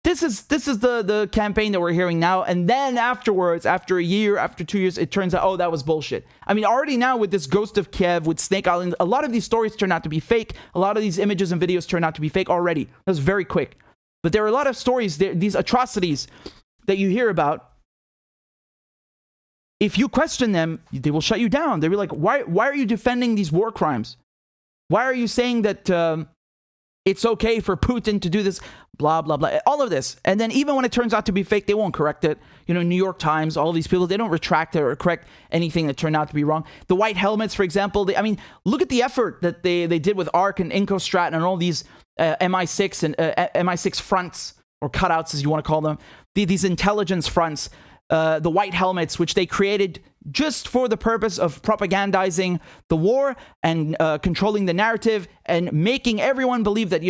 This is the campaign that we're hearing now. And then afterwards, after a year, after 2 years, it turns out, oh, that was bullshit. I mean, already now with this Ghost of Kiev, with Snake Island, a lot of these stories turn out to be fake. A lot of these images and videos turn out to be fake already. That was very quick. But there are a lot of stories, these atrocities that you hear about. If you question them, they will shut you down. They'll be like, why are you defending these war crimes? Why are you saying that it's okay for Putin to do this? Blah, blah, blah. All of this. And then even when it turns out to be fake, they won't correct it. New York Times, all these people, they don't retract it or correct anything that turned out to be wrong. The white helmets, for example, look at the effort that they did with ARC and Incostrat and all these MI6 and MI6 fronts, or cutouts as you want to call them. These intelligence fronts. The white helmets, which they created just for the purpose of propagandizing the war and controlling the narrative and making everyone believe that,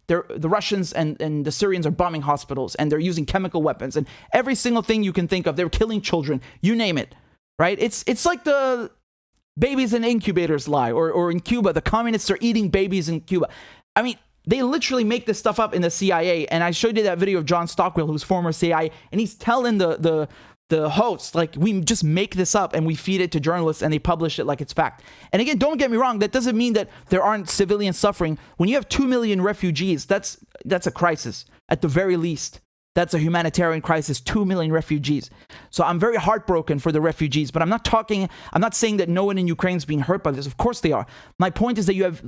the Russians and the Syrians are bombing hospitals and they're using chemical weapons and every single thing you can think of. They're killing children, you name it, right? It's like the babies in incubators lie, or in Cuba, the communists are eating babies in Cuba. I mean, they literally make this stuff up in the CIA. And I showed you that video of John Stockwell, who's former CIA, and he's telling the host, like, we just make this up and we feed it to journalists and they publish it like it's fact. And again, don't get me wrong, that doesn't mean that there aren't civilians suffering. When you have 2 million refugees, that's a crisis at the very least. That's a humanitarian crisis, 2 million refugees. So I'm very heartbroken for the refugees, but I'm not saying that no one in Ukraine is being hurt by this. Of course they are. My point is that you have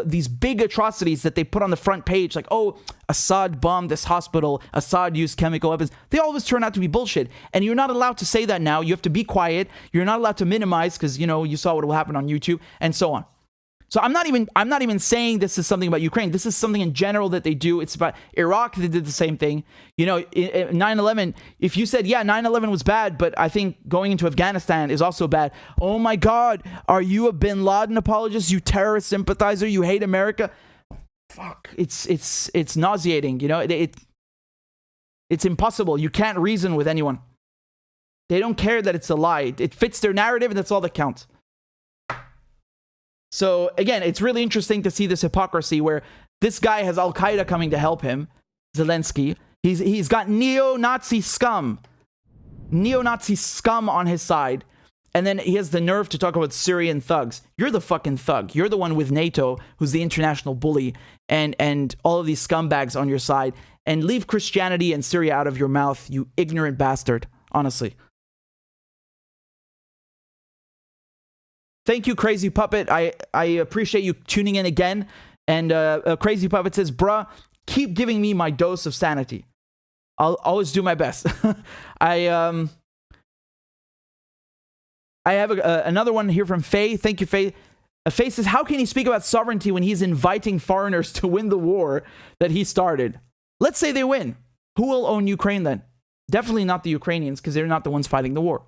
these big atrocities that they put on the front page, like, oh, Assad bombed this hospital, Assad used chemical weapons. They always turn out to be bullshit. And you're not allowed to say that now. You have to be quiet. You're not allowed to minimize because, you saw what will happen on YouTube and so on. So I'm not even saying this is something about Ukraine. This is something in general that they do. It's about Iraq. They did the same thing. 9/11, if you said, yeah, 9/11 was bad, but I think going into Afghanistan is also bad. Oh my God, are you a bin Laden apologist? You terrorist sympathizer? You hate America? Fuck, it's nauseating. It's impossible. You can't reason with anyone. They don't care that it's a lie. It fits their narrative and that's all that counts. So again, it's really interesting to see this hypocrisy where this guy has Al-Qaeda coming to help him, Zelensky. He's got neo-Nazi scum on his side. And then he has the nerve to talk about Syrian thugs. You're the fucking thug. You're the one with NATO, who's the international bully, and all of these scumbags on your side. And leave Christianity and Syria out of your mouth, you ignorant bastard. Honestly. Thank you, Crazy Puppet. I appreciate you tuning in again. And Crazy Puppet says, bruh, keep giving me my dose of sanity. I'll always do my best. I have another one here from Faye. Thank you, Faye. Faye says, how can he speak about sovereignty when he's inviting foreigners to win the war that he started? Let's say they win. Who will own Ukraine then? Definitely not the Ukrainians, because they're not the ones fighting the war.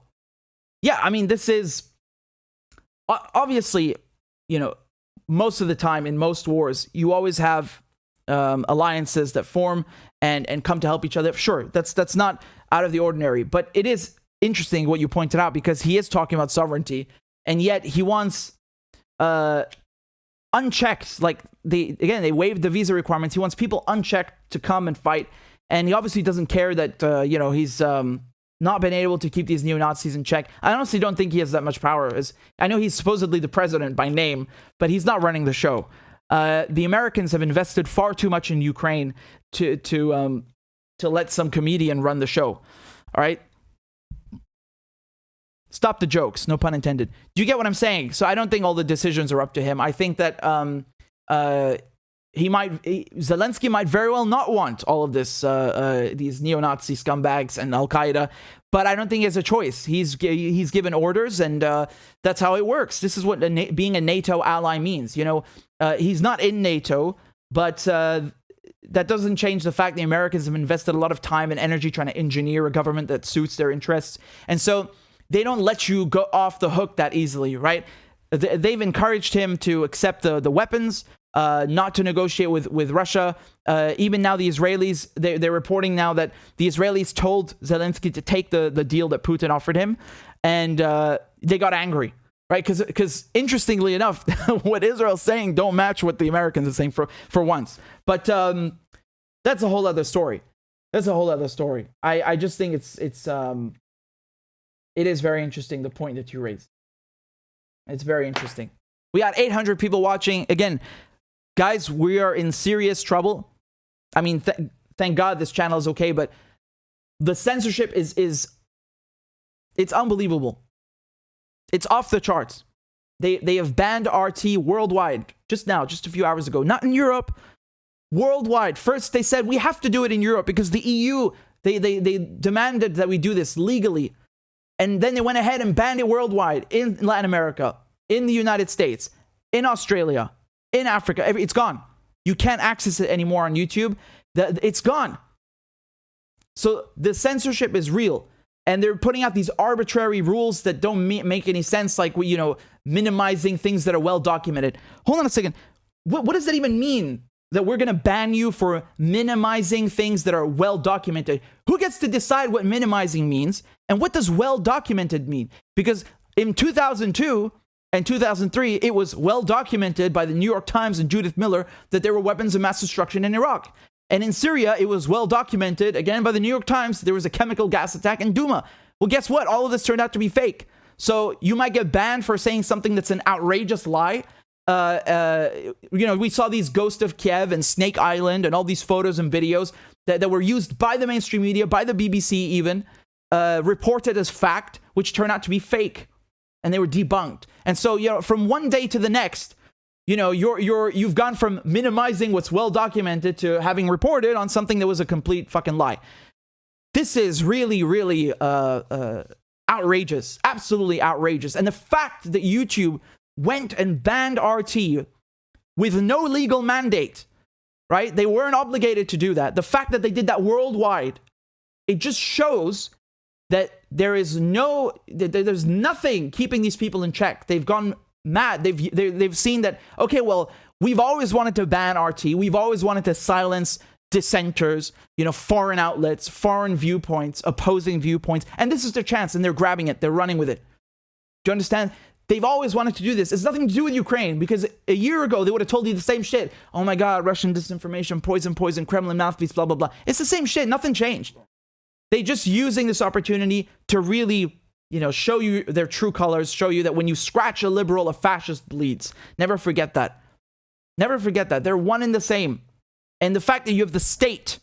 Yeah, I mean, this is... Obviously, most of the time in most wars, you always have alliances that form and come to help each other. Sure, that's not out of the ordinary, but it is interesting what you pointed out because he is talking about sovereignty, and yet he wants unchecked. Like they waived the visa requirements. He wants people unchecked to come and fight, and he obviously doesn't care that he's not been able to keep these neo-Nazis in check. I honestly don't think he has that much power. I know he's supposedly the president by name, but he's not running the show. The Americans have invested far too much in Ukraine to let some comedian run the show. All right? Stop the jokes, no pun intended. Do you get what I'm saying? So I don't think all the decisions are up to him. I think that Zelensky might very well not want all of this, these neo-Nazi scumbags and Al-Qaeda, but I don't think he has a choice. He's given orders, and that's how it works. This is what being a NATO ally means. You know, he's not in NATO, but that doesn't change the fact the Americans have invested a lot of time and energy trying to engineer a government that suits their interests, and so they don't let you go off the hook that easily, right? They've encouraged him to accept the weapons, not to negotiate with Russia. Even now, the Israelis, they're reporting now that the Israelis told Zelensky to take the deal that Putin offered him, and they got angry, right? Because interestingly enough, what Israel's saying don't match what the Americans are saying for once. But that's a whole other story. That's a whole other story. I just think it is very interesting, the point that you raised. It's very interesting. We got 800 people watching. Again, guys, we are in serious trouble. I mean, thank God this channel is okay, but the censorship is it's unbelievable. It's off the charts. They have banned RT worldwide just a few hours ago. Not in Europe, worldwide. First, they said we have to do it in Europe because the EU, they demanded that we do this legally. And then they went ahead and banned it worldwide in Latin America, in the United States, in Australia, in Africa. It's gone. You can't access it anymore on YouTube. It's gone. So the censorship is real. And they're putting out these arbitrary rules that don't make any sense, like, minimizing things that are well documented. Hold on a second. What does that even mean? That we're going to ban you for minimizing things that are well documented? Who gets to decide what minimizing means? And what does well documented mean? Because in 2002 and 2003, it was well documented by the New York Times and Judith Miller that there were weapons of mass destruction in Iraq. And in Syria, it was well documented, again, by the New York Times, there was a chemical gas attack in Douma. Well, guess what? All of this turned out to be fake. So you might get banned for saying something that's an outrageous lie. We saw these Ghost of Kiev and Snake Island and all these photos and videos that were used by the mainstream media, by the BBC even, reported as fact, which turned out to be fake, and they were debunked. And so, from one day to the next, you've gone from minimizing what's well documented to having reported on something that was a complete fucking lie. This is really, really outrageous, absolutely outrageous. And the fact that YouTube went and banned RT with no legal mandate, right? They weren't obligated to do that. The fact that they did that worldwide, it just shows that there's nothing keeping these people in check. They've gone mad. They've seen that, okay, well, we've always wanted to ban RT. We've always wanted to silence dissenters, foreign outlets, foreign viewpoints, opposing viewpoints. And this is their chance, and they're grabbing it. They're running with it. Do you understand? They've always wanted to do this. It's nothing to do with Ukraine, because a year ago, they would have told you the same shit. Oh my God, Russian disinformation, poison, Kremlin mouthpiece, blah, blah, blah. It's the same shit. Nothing changed. They're just using this opportunity to really, show you their true colors, show you that when you scratch a liberal, a fascist bleeds. Never forget that. Never forget that. They're one and the same. And the fact that you have the state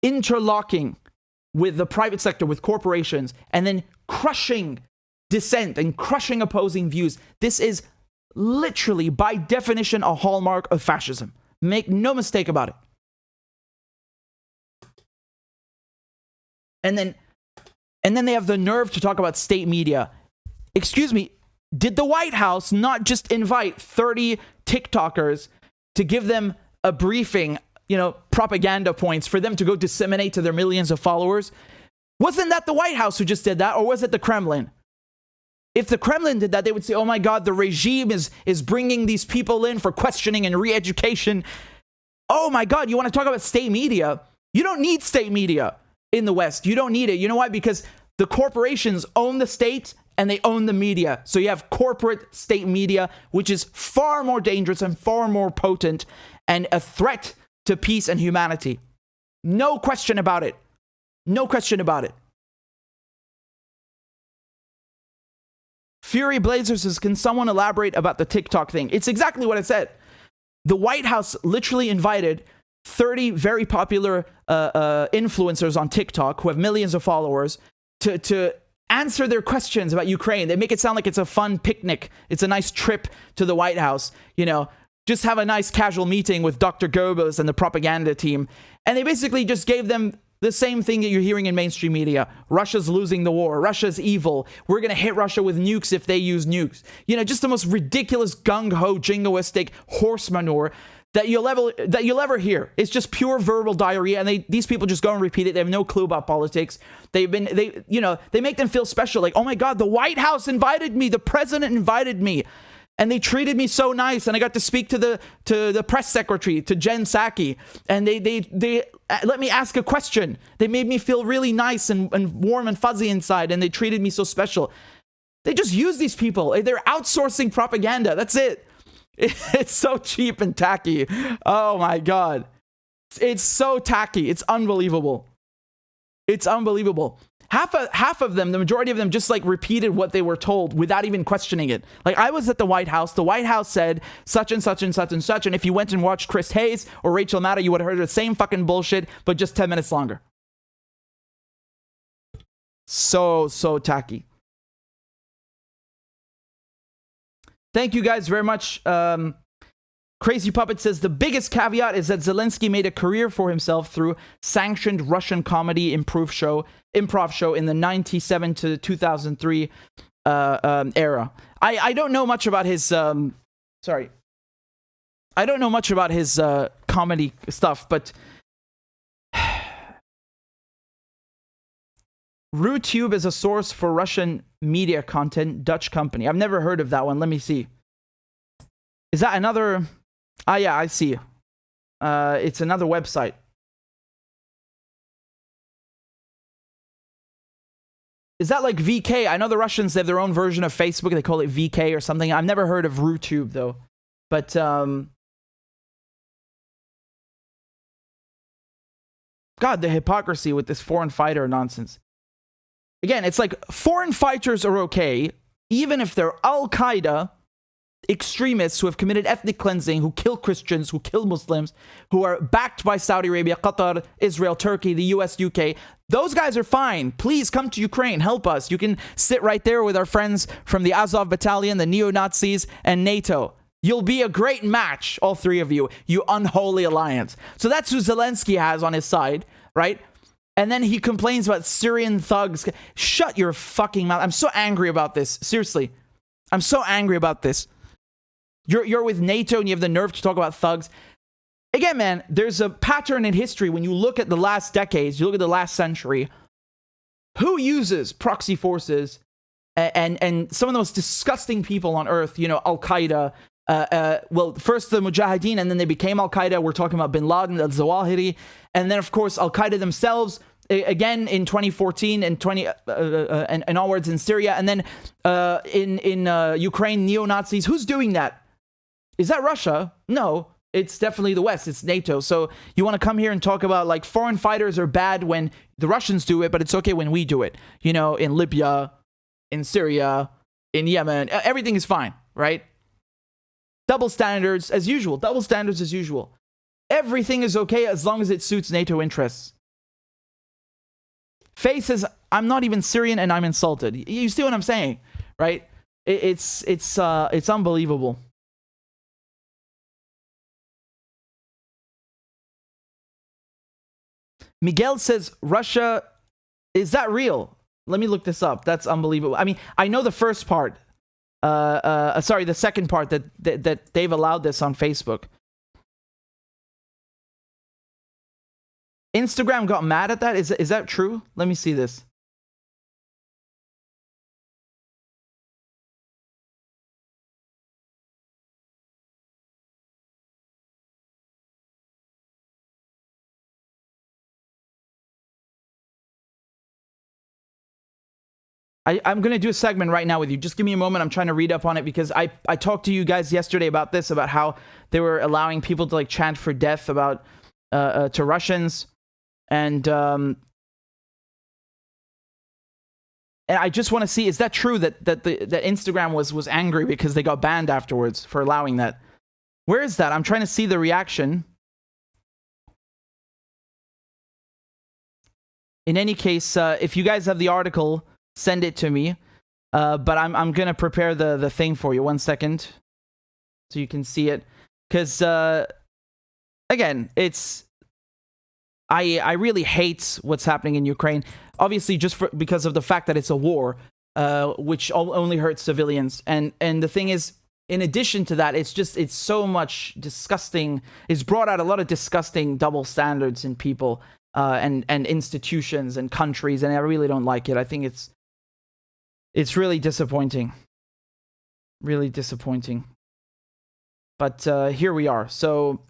interlocking with the private sector, with corporations, and then crushing dissent and crushing opposing views. This is literally, by definition, a hallmark of fascism. Make no mistake about it. And then they have the nerve to talk about state media. Excuse me, did the White House not just invite 30 TikTokers to give them a briefing, propaganda points for them to go disseminate to their millions of followers? Wasn't that the White House who just did that, or was it the Kremlin? If the Kremlin did that, they would say, oh my God, the regime is bringing these people in for questioning and re-education. Oh my God, you want to talk about state media? You don't need state media in the West. You don't need it. You know why? Because the corporations own the state and they own the media. So you have corporate state media, which is far more dangerous and far more potent and a threat to peace and humanity. No question about it. No question about it. Fury Blazers says, can someone elaborate about the TikTok thing? It's exactly what I said. The White House literally invited 30 very popular influencers on TikTok who have millions of followers to answer their questions about Ukraine. They make it sound like it's a fun picnic. It's a nice trip to the White House. You know, just have a nice casual meeting with Dr. Goebbels and the propaganda team. And they basically just gave them the same thing that you're hearing in mainstream media. Russia's losing the war. Russia's evil. We're going to hit Russia with nukes if they use nukes. You know, just the most ridiculous gung-ho, jingoistic horse manure that you'll ever hear. It's just pure verbal diarrhea, and these people just go and repeat it. They have no clue about politics. They make them feel special. Like, oh my God, the White House invited me. The president invited me. And they treated me so nice, and I got to speak to the press secretary, to Jen Psaki, and they let me ask a question. They made me feel really nice and warm and fuzzy inside, and they treated me so special. They just use these people. They're outsourcing propaganda. That's it. It's so cheap and tacky. Oh my God. It's so tacky. It's unbelievable. It's unbelievable. Half of them, the majority of them, just like repeated what they were told without even questioning it. Like, I was at the White House. The White House said such and such and such and such. And if you went and watched Chris Hayes or Rachel Maddow, you would have heard the same fucking bullshit, but just 10 minutes longer. So tacky. Thank you guys very much. Crazy Puppet says the biggest caveat is that Zelensky made a career for himself through sanctioned Russian comedy improv show in the 97 to 2003 era. I don't know much about his I don't know much about his comedy stuff, but RuTube is a source for Russian media content, Dutch company. I've never heard of that one. Let me see. Is that another? Ah, yeah, I see. It's another website. Is that like VK? I know the Russians have their own version of Facebook. They call it VK or something. I've never heard of RuTube though. But God, the hypocrisy with this foreign fighter nonsense. Again, it's like foreign fighters are okay, even if they're Al-Qaeda extremists who have committed ethnic cleansing, who kill Christians, who kill Muslims, who are backed by Saudi Arabia, Qatar, Israel, Turkey, the US, UK. Those guys are fine. Please come to Ukraine. Help us. You can sit right there with our friends from the Azov Battalion, the neo-Nazis, and NATO. You'll be a great match, all three of you, you unholy alliance. So that's who Zelensky has on his side, right? And then he complains about Syrian thugs. Shut your fucking mouth. I'm so angry about this. Seriously. I'm so angry about this. You're with NATO and you have the nerve to talk about thugs. Again, man, there's a pattern in history when you look at the last decades, you look at the last century, who uses proxy forces and some of the most disgusting people on earth, you know, Al-Qaeda, well, first the Mujahideen, and then they became Al-Qaeda. We're talking about Bin Laden, al-Zawahiri, and then, of course, Al-Qaeda themselves, again in 2014 and and onwards in Syria, and then in Ukraine, neo-Nazis. Who's doing that? Is that Russia? No, it's definitely the West. It's NATO. So you want to come here and talk about like foreign fighters are bad when the Russians do it, but it's okay when we do it. You know, in Libya, in Syria, in Yemen, everything is fine, right? Double standards as usual. Double standards as usual. Everything is okay as long as it suits NATO interests. Faye says, I'm not even Syrian and I'm insulted. You see what I'm saying, right? It's unbelievable. Miguel says, Russia, is that real? Let me look this up. That's unbelievable. I mean, I know the first part. Sorry, the second part that they've allowed this on Facebook. Instagram got mad at that? Is that true? Let me see this. I'm going to do a segment right now with you. Just give me a moment. I'm trying to read up on it because I talked to you guys yesterday about this, about how they were allowing people to like chant for death about to Russians. And And I just want to see, is that true that Instagram was angry because they got banned afterwards for allowing that? Where is that? I'm trying to see the reaction. In any case, if you guys have the article, send it to me. But I'm gonna prepare the thing for you. 1 second, so you can see it. Because again, it's I really hate what's happening in Ukraine. Obviously, just because of the fact that it's a war, which only hurts civilians. And the thing is, in addition to that, it's so much disgusting. It's brought out a lot of disgusting double standards in people and institutions and countries, and I really don't like it. I think it's really disappointing. Really disappointing. But here we are. So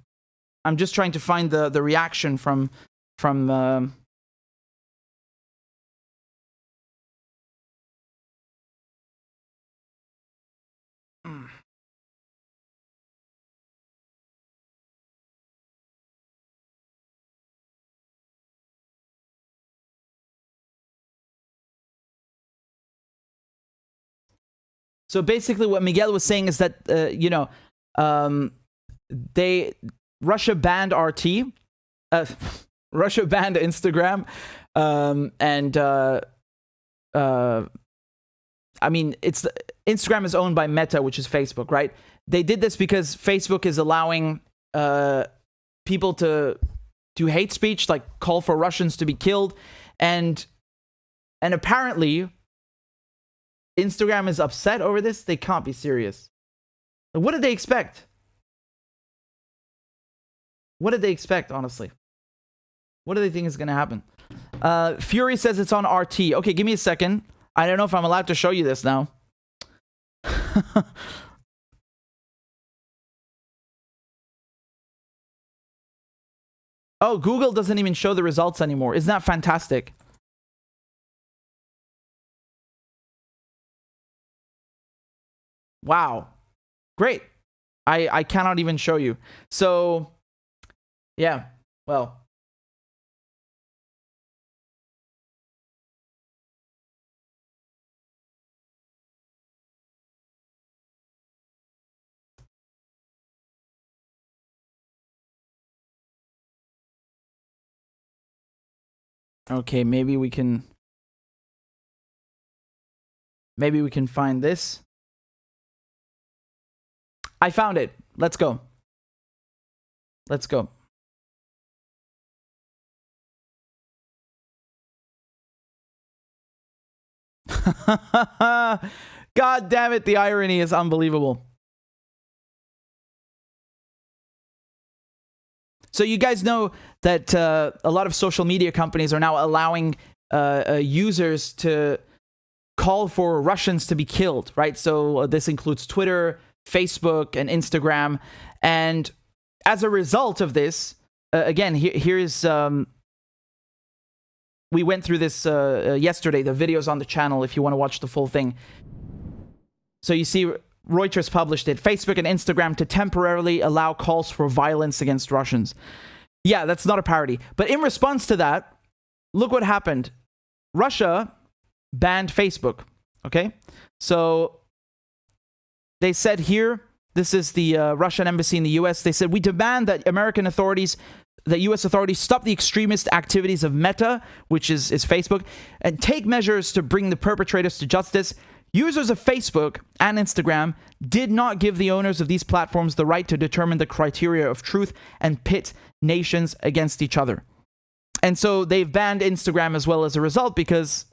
I'm just trying to find the reaction from So basically what Miguel was saying is that, Russia banned RT, Russia banned Instagram, Instagram is owned by Meta, which is Facebook, right? They did this because Facebook is allowing people to do hate speech, like call for Russians to be killed, and apparently Instagram is upset over this. They can't be serious. What did they expect? What did they expect, honestly? What do they think is going to happen? Fury says it's on RT. Okay, give me a second. I don't know if I'm allowed to show you this now. Oh, Google doesn't even show the results anymore. Isn't that fantastic? Wow. Great. I cannot even show you. So, yeah. Well. Okay, maybe we can find this. I found it. Let's go. Let's go. God damn it, the irony is unbelievable. So you guys know that a lot of social media companies are now allowing users to call for Russians to be killed, right? So this includes Twitter, Facebook, and Instagram. And as a result of this, again, here's... we went through this yesterday. The video's on the channel if you want to watch the full thing. So you see... Reuters published it. Facebook and Instagram to temporarily allow calls for violence against Russians. Yeah, that's not a parody. But in response to that, look what happened. Russia banned Facebook. Okay? So they said here, this is the Russian embassy in the US. They said, we demand that US authorities stop the extremist activities of Meta, which is Facebook, and take measures to bring the perpetrators to justice. Users of Facebook and Instagram did not give the owners of these platforms the right to determine the criteria of truth and pit nations against each other. And so they've banned Instagram as well as a result because,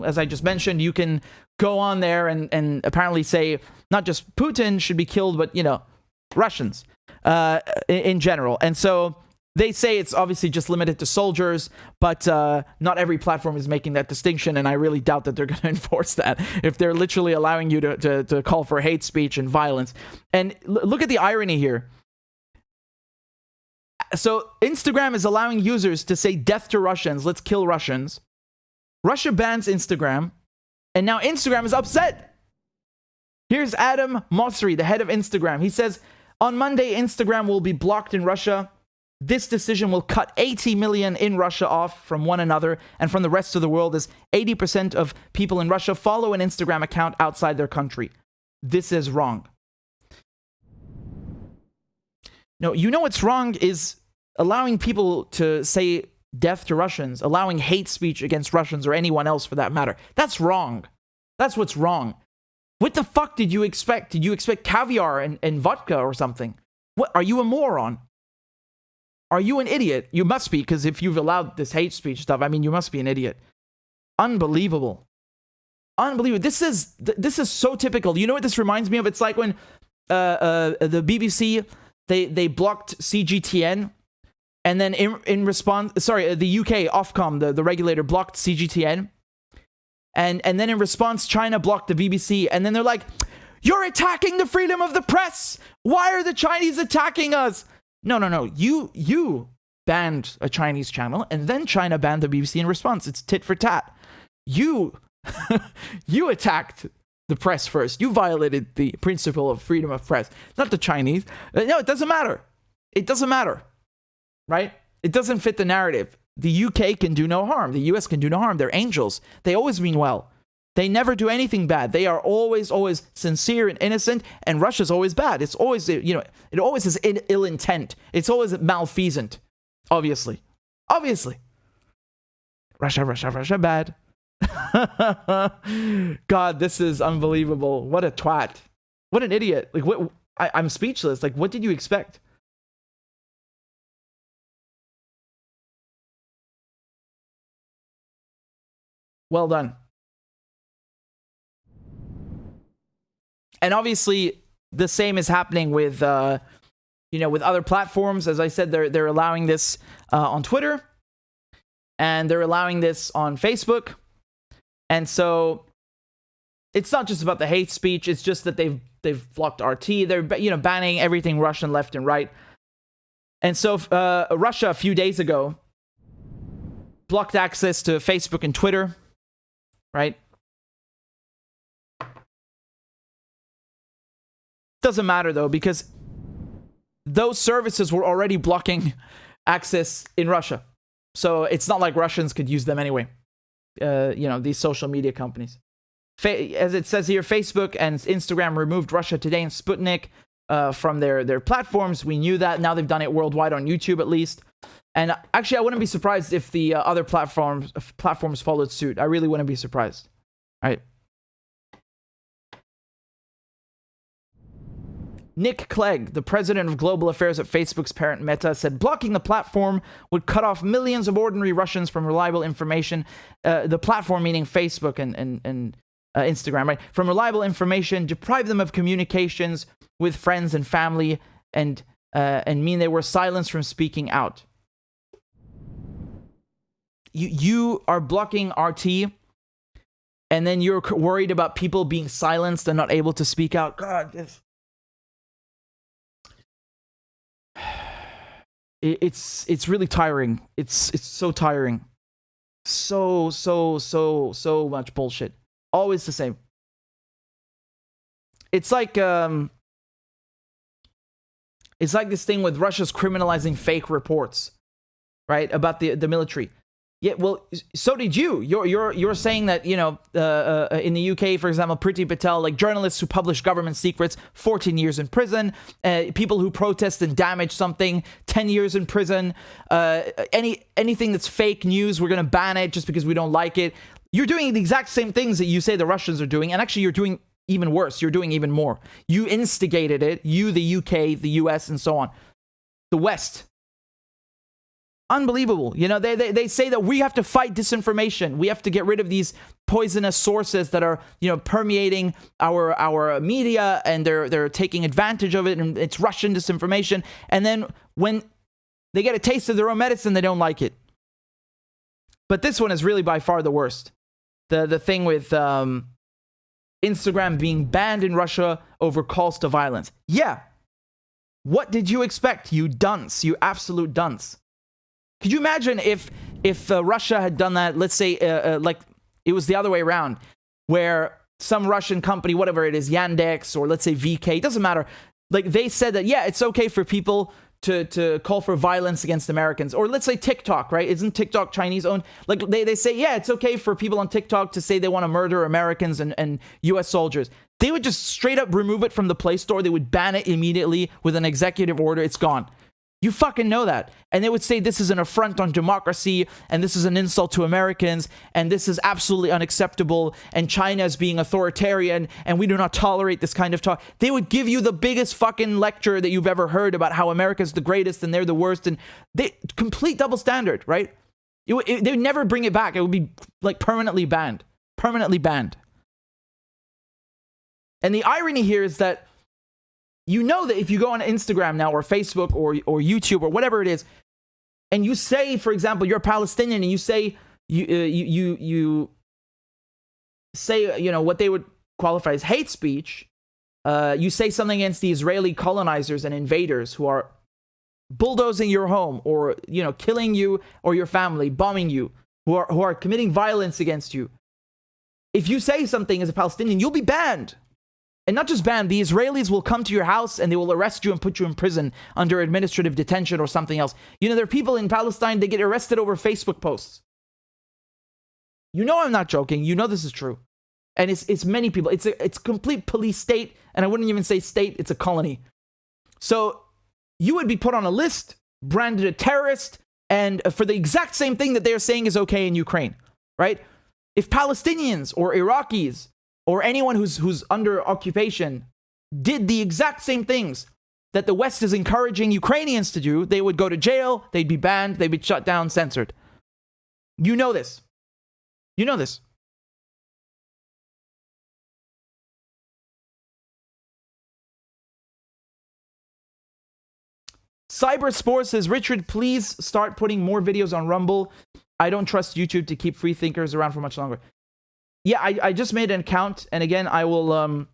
as I just mentioned, you can go on there and apparently say not just Putin should be killed, but, Russians in general. And so they say it's obviously just limited to soldiers, but not every platform is making that distinction, and I really doubt that they're going to enforce that if they're literally allowing you to call for hate speech and violence. And look at the irony here. So Instagram is allowing users to say death to Russians, let's kill Russians. Russia bans Instagram, and now Instagram is upset. Here's Adam Mosseri, the head of Instagram. He says, on Monday, Instagram will be blocked in Russia. This decision will cut 80 million in Russia off from one another and from the rest of the world, as 80% of people in Russia follow an Instagram account outside their country. This is wrong. No, you know what's wrong is allowing people to say death to Russians, allowing hate speech against Russians or anyone else for that matter. That's wrong. That's what's wrong. What the fuck did you expect? Did you expect caviar and vodka or something? What, are you a moron? Are you an idiot? You must be, because if you've allowed this hate speech stuff, I mean, you must be an idiot. Unbelievable. Unbelievable. This is so typical. You know what this reminds me of? It's like when the BBC, they blocked CGTN, and then in response, the UK Ofcom, the regulator, blocked CGTN, and then in response, China blocked the BBC, and then they're like, "You're attacking the freedom of the press. Why are the Chinese attacking us?" No. You banned a Chinese channel, and then China banned the BBC in response. It's tit for tat. You attacked the press first. You violated the principle of freedom of press, not the Chinese. No, it doesn't matter. It doesn't matter, right? It doesn't fit the narrative. The UK can do no harm. The US can do no harm. They're angels. They always mean well. They never do anything bad. They are always sincere and innocent, and Russia's always bad. It's always, it always has ill intent. It's always malfeasant, obviously. Obviously. Russia, bad. God, this is unbelievable. What a twat. What an idiot. Like, what? I'm speechless. Like, what did you expect? Well done. And obviously, the same is happening with, with other platforms. As I said, they're allowing this on Twitter, and they're allowing this on Facebook. And so, it's not just about the hate speech. It's just that they've blocked RT. They're banning everything Russian left and right. And so, Russia a few days ago blocked access to Facebook and Twitter, right? Doesn't matter though, because those services were already blocking access in Russia. So it's not like Russians could use them anyway. These social media companies. As it says here, Facebook and Instagram removed Russia Today and Sputnik from their platforms. We knew that. Now they've done it worldwide on YouTube at least. And actually, I wouldn't be surprised if the other platforms followed suit. I really wouldn't be surprised. All right. Nick Clegg, the president of global affairs at Facebook's parent Meta, said blocking the platform would cut off millions of ordinary Russians from reliable information. The platform, meaning Facebook and Instagram, right? From reliable information, deprive them of communications with friends and family, and mean they were silenced from speaking out. You are blocking RT, and then you're worried about people being silenced and not able to speak out. God, it's really tiring. It's so tiring. So much bullshit. Always the same. It's like this thing with Russia's criminalizing fake reports, right, about the military. Yeah, well, so did you. You're saying that, in the UK, for example, Priti Patel, like journalists who publish government secrets, 14 years in prison. People who protest and damage something, 10 years in prison. Anything that's fake news, we're going to ban it just because we don't like it. You're doing the exact same things that you say the Russians are doing, and actually you're doing even worse. You're doing even more. You instigated it. You, the UK, the US, and so on. The West. Unbelievable. They say that we have to fight disinformation. We have to get rid of these poisonous sources that are, permeating our media, and they're taking advantage of it, and it's Russian disinformation. And then when they get a taste of their own medicine, they don't like it. But this one is really by far the worst. The thing with Instagram being banned in Russia over calls to violence. Yeah. What did you expect, you dunce, you absolute dunce? Could you imagine if Russia had done that, let's say, like it was the other way around, where some Russian company, whatever it is, Yandex, or let's say VK, it doesn't matter, like they said that, yeah, it's okay for people to call for violence against Americans. Or let's say TikTok, right? Isn't TikTok Chinese owned? Like they say, yeah, it's okay for people on TikTok to say they want to murder Americans and US soldiers. They would just straight up remove it from the Play Store. They would ban it immediately with an executive order. It's gone. You fucking know that. And they would say this is an affront on democracy, and this is an insult to Americans, and this is absolutely unacceptable, and China is being authoritarian, and we do not tolerate this kind of talk. They would give you the biggest fucking lecture that you've ever heard about how America's the greatest and they're the worst, and complete double standard, right? They would never bring it back. It would be like permanently banned. Permanently banned. And the irony here is that you know that if you go on Instagram now or Facebook or YouTube or whatever it is, and you say, for example, you're a Palestinian and you say you say, you know, what they would qualify as hate speech, you say something against the Israeli colonizers and invaders who are bulldozing your home or, you know, killing you or your family, bombing you, who are committing violence against you. If you say something as a Palestinian, you'll be banned. And not just banned, the Israelis will come to your house and they will arrest you and put you in prison under administrative detention or something else. You know, there are people in Palestine, they get arrested over Facebook posts. You know I'm not joking. You know this is true. And it's many people. It's a complete police state, and I wouldn't even say state, it's a colony. So you would be put on a list, branded a terrorist, and for the exact same thing that they're saying is okay in Ukraine, right? If Palestinians or Iraqis or anyone who's under occupation did the exact same things that the West is encouraging Ukrainians to do, they would go to jail, they'd be banned, they'd be shut down, censored. You know this. You know this. Cyberspore says, Richard, please start putting more videos on Rumble. I don't trust YouTube to keep free thinkers around for much longer. Yeah, I just made an account, and again, I will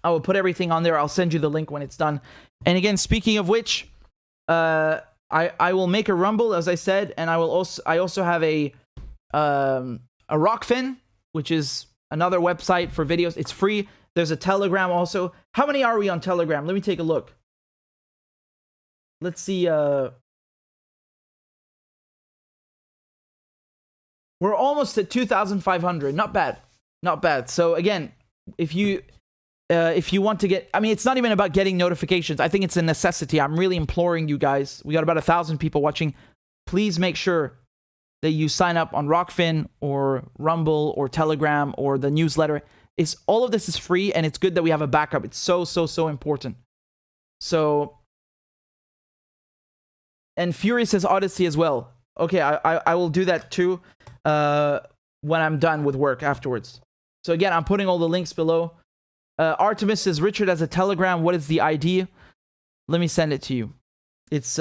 put everything on there. I'll send you the link when it's done. And again, speaking of which, I will make a Rumble, as I said, and I also have a Rockfin, which is another website for videos. It's free. There's a Telegram also. How many are we on Telegram? Let me take a look. Let's see. We're almost at 2,500. Not bad. Not bad. So again, if you want to get, I mean, it's not even about getting notifications. I think it's a necessity. I'm really imploring you guys. We got about 1,000 people watching. Please make sure that you sign up on Rockfin or Rumble or Telegram or the newsletter. All of this is free, and it's good that we have a backup. It's so important. So, and Fury says Odyssey as well. Okay, I will do that too when I'm done with work afterwards. So again, I'm putting all the links below. Artemis says, Richard has a Telegram. What is the ID? Let me send it to you. It's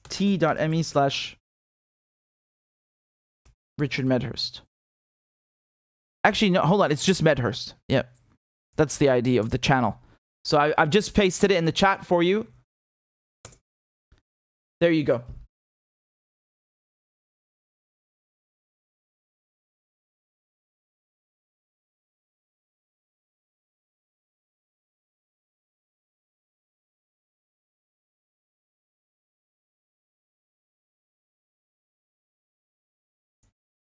t.me/RichardMedhurst. Actually, no, hold on. It's just Medhurst. Yeah, that's the ID of the channel. So I've just pasted it in the chat for you. There you go.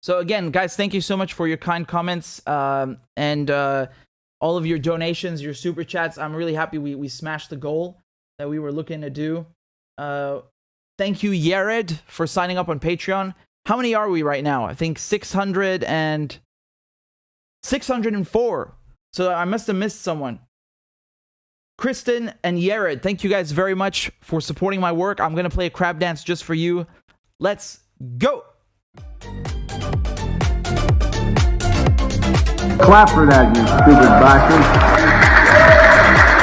So again, guys, thank you so much for your kind comments and all of your donations, your super chats. I'm really happy we smashed the goal that we were looking to do. Thank you, Yared, for signing up on Patreon. How many are we right now? I think 604. So I must have missed someone. Kristen and Yared, thank you guys very much for supporting my work. I'm going to play a crab dance just for you. Let's go. Clap for that, you stupid bastard.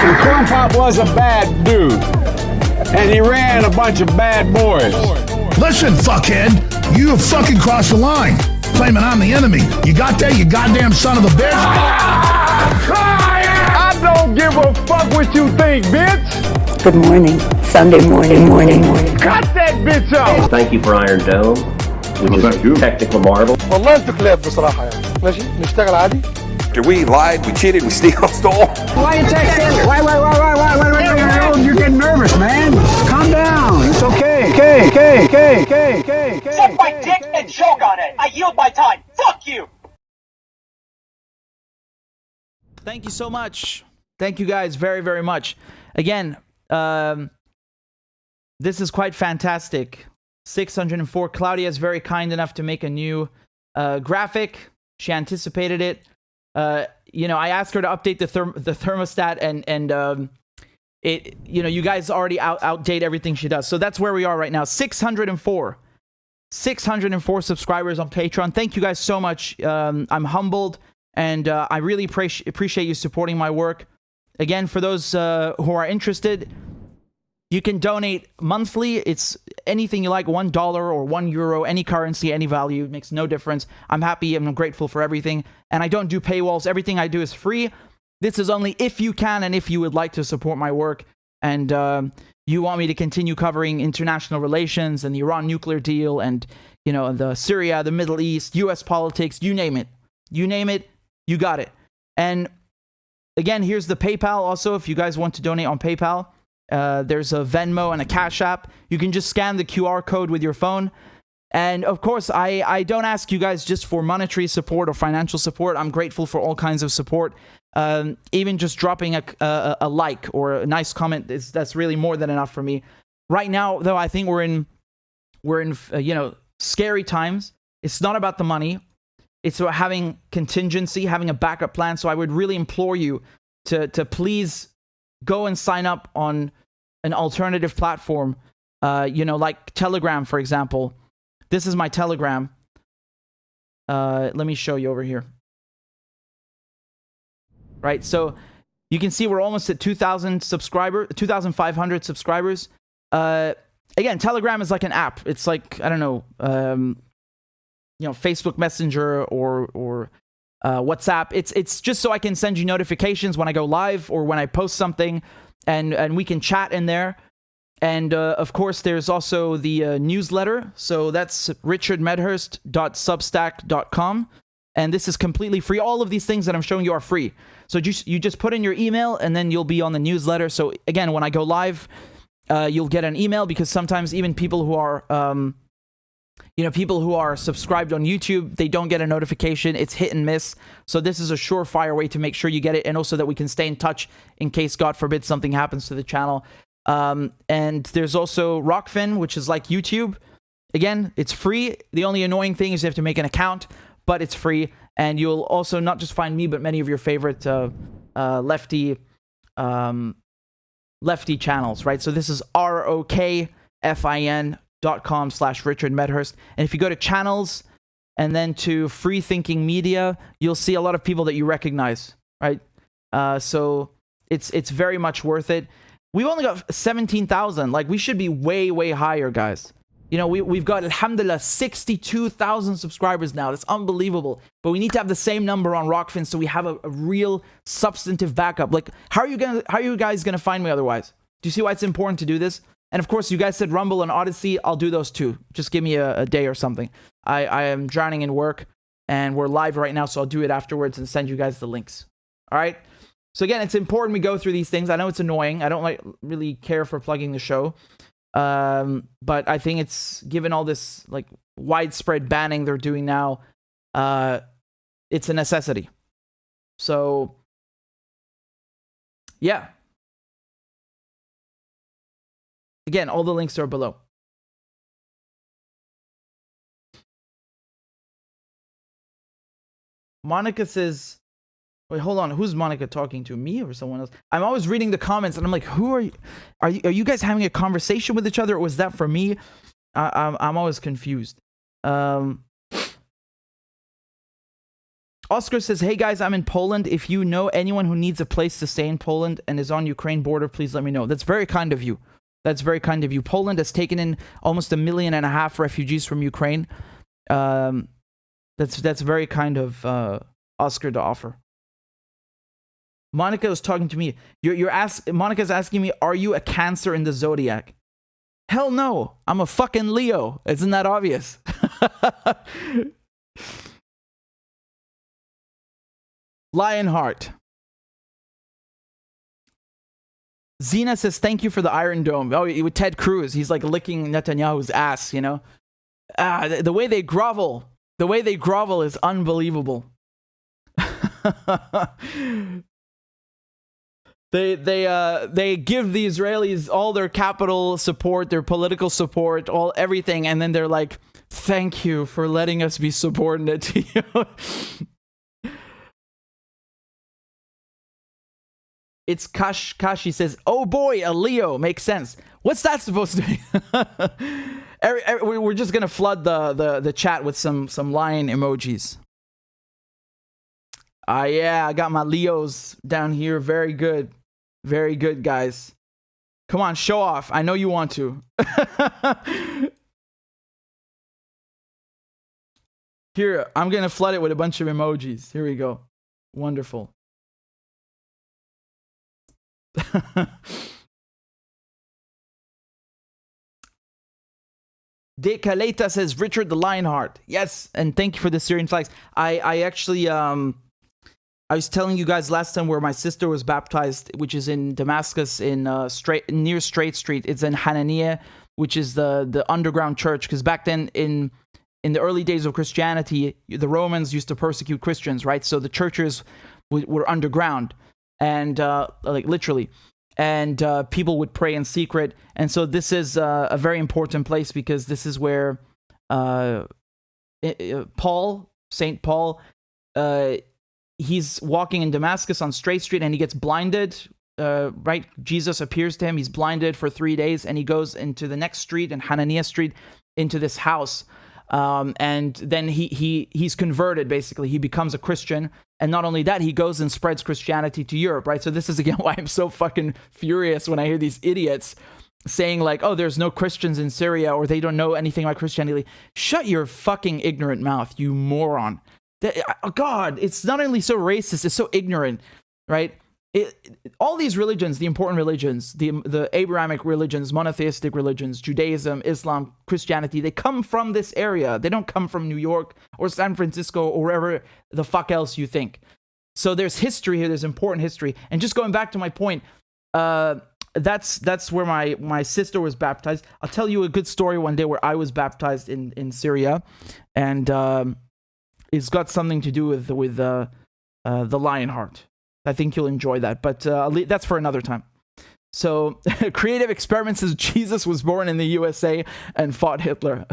And Corn Pop was a bad dude. And he ran a bunch of bad boys. Listen, fuckhead, you have fucking crossed the line. Claiming I'm the enemy. You got that, you goddamn son of a bitch? I don't give a fuck what you think, bitch. Good morning. Sunday morning. Cut that bitch off. Thank you for Iron Dome, which is a technical marvel. والله انتوا كلاب بصراحة يعني. ماشي نشتغل عادي. We lied, we cheated, we stole. Why you texting? Why? You're getting nervous. nervous, man. Calm down. It's okay. Suck my dick and choke on it. I yield my time. Fuck you. Thank you so much. Thank you guys very, very much. Again, this is quite fantastic. 604. Claudia is very kind enough to make a new graphic. She anticipated it. You know, I asked her to update the thermostat, and it, you know, you guys already outdate everything she does. So that's where we are right now. 604 subscribers on Patreon. Thank you guys so much. I'm humbled, and I really appreciate you supporting my work. Again, for those who are interested, you can donate monthly. It's anything you like, $1 or €1, any currency, any value. It makes no difference. I'm happy. I'm grateful for everything. And I don't do paywalls. Everything I do is free. This is only if you can and if you would like to support my work. And you want me to continue covering international relations and the Iran nuclear deal and, you know, the Syria, the Middle East, US politics, you name it. You name it, you got it. And again, here's the PayPal also, if you guys want to donate on PayPal. There's a Venmo and a CashApp. You can just scan the QR code with your phone. And of course, I don't ask you guys just for monetary support or financial support. I'm grateful for all kinds of support. Even just dropping a like or a nice comment, that's really more than enough for me. Right now, though, I think we're in you know, scary times. It's not about the money. It's about having contingency, having a backup plan. So I would really implore you to please go and sign up on an alternative platform, you know, like Telegram, for example. This is my Telegram. Let me show you over here. Right, so you can see we're almost at 2,500 subscribers. Again, Telegram is like an app. It's like, I don't know, you know, Facebook Messenger or WhatsApp. It's just so I can send you notifications when I go live or when I post something, and we can chat in there. And of course, there's also the newsletter. So that's richardmedhurst.substack.com. And this is completely free. All of these things that I'm showing you are free. So you just put in your email, and then you'll be on the newsletter. So again, when I go live, you'll get an email, because sometimes even people who are, you know, people who are subscribed on YouTube, they don't get a notification. It's hit and miss. So this is a surefire way to make sure you get it, and also that we can stay in touch in case, God forbid, something happens to the channel. And there's also Rockfin, which is like YouTube. Again, it's free. The only annoying thing is you have to make an account, but it's free. And you'll also not just find me, but many of your favorite lefty channels, right? So this is rokfin.com/RichardMedhurst. And if you go to channels and then to Free Thinking Media, you'll see a lot of people that you recognize, right? So it's very much worth it. We've only got 17,000. Like, we should be way, way higher, guys. You know, we've got, alhamdulillah, 62,000 subscribers now. That's unbelievable. But we need to have the same number on Rockfin so we have a real substantive backup. Like, how are you guys gonna find me otherwise? Do you see why it's important to do this? And of course, you guys said Rumble and Odyssey. I'll do those too. Just give me a day or something. I am drowning in work, and we're live right now, so I'll do it afterwards and send you guys the links. All right? So again, it's important we go through these things. I know it's annoying. I don't really care for plugging the show. But I think it's, given all this like widespread banning they're doing now, it's a necessity. So yeah. Again, all the links are below. Monica says, wait, hold on. Who's Monica talking to? Me or someone else? I'm always reading the comments, and I'm like, who are you? Are you guys having a conversation with each other, or was that for me? I'm always confused. Oscar says, hey guys, I'm in Poland. If you know anyone who needs a place to stay in Poland and is on Ukraine border, please let me know. That's very kind of you. That's very kind of you. Poland has taken in almost 1.5 million refugees from Ukraine. That's very kind of Oscar to offer. Monica was talking to me. Monica's asking me, are you a Cancer in the zodiac? Hell no. I'm a fucking Leo. Isn't that obvious? Lionheart. Zena says, thank you for the Iron Dome. Oh, with Ted Cruz. He's like licking Netanyahu's ass, you know? The way they grovel. The way they grovel is unbelievable. They give the Israelis all their capital support, their political support, everything, and then they're like, thank you for letting us be subordinate to you. It's Kashi says, oh boy, a Leo. Makes sense. What's that supposed to be? We're just going to flood the chat with some lion emojis. Yeah, I got my Leos down here. Very good. Very good, guys. Come on, show off. I know you want to. Here, I'm going to flood it with a bunch of emojis. Here we go. Wonderful. De Caleta says, Richard the Lionheart. Yes, and thank you for the Syrian flags. I actually, I was telling you guys last time where my sister was baptized, which is in Damascus, near Straight Street. It's in Hananiah, which is the underground church. Because back then, in the early days of Christianity, the Romans used to persecute Christians, right? So the churches were underground, and like literally, and people would pray in secret. And so this is a very important place because this is where Saint Paul, he's walking in Damascus on Straight Street and he gets blinded, right? Jesus appears to him. He's blinded for 3 days and he goes into the next street, in Hananiah Street, into this house. And then he's converted, basically. He becomes a Christian. And not only that, he goes and spreads Christianity to Europe, right? So this is, again, why I'm so fucking furious when I hear these idiots saying like, oh, there's no Christians in Syria or they don't know anything about Christianity. Shut your fucking ignorant mouth, you moron. God, it's not only so racist, it's so ignorant, right? All these religions, the important religions, the Abrahamic religions, monotheistic religions, Judaism, Islam, Christianity, they come from this area. They don't come from New York or San Francisco or wherever the fuck else you think. So there's history here, there's important history. And just going back to my point, that's where my sister was baptized. I'll tell you a good story one day where I was baptized in Syria, and it's got something to do with the Lionheart. I think you'll enjoy that, but that's for another time. So, Creative Experiment says Jesus was born in the USA and fought Hitler.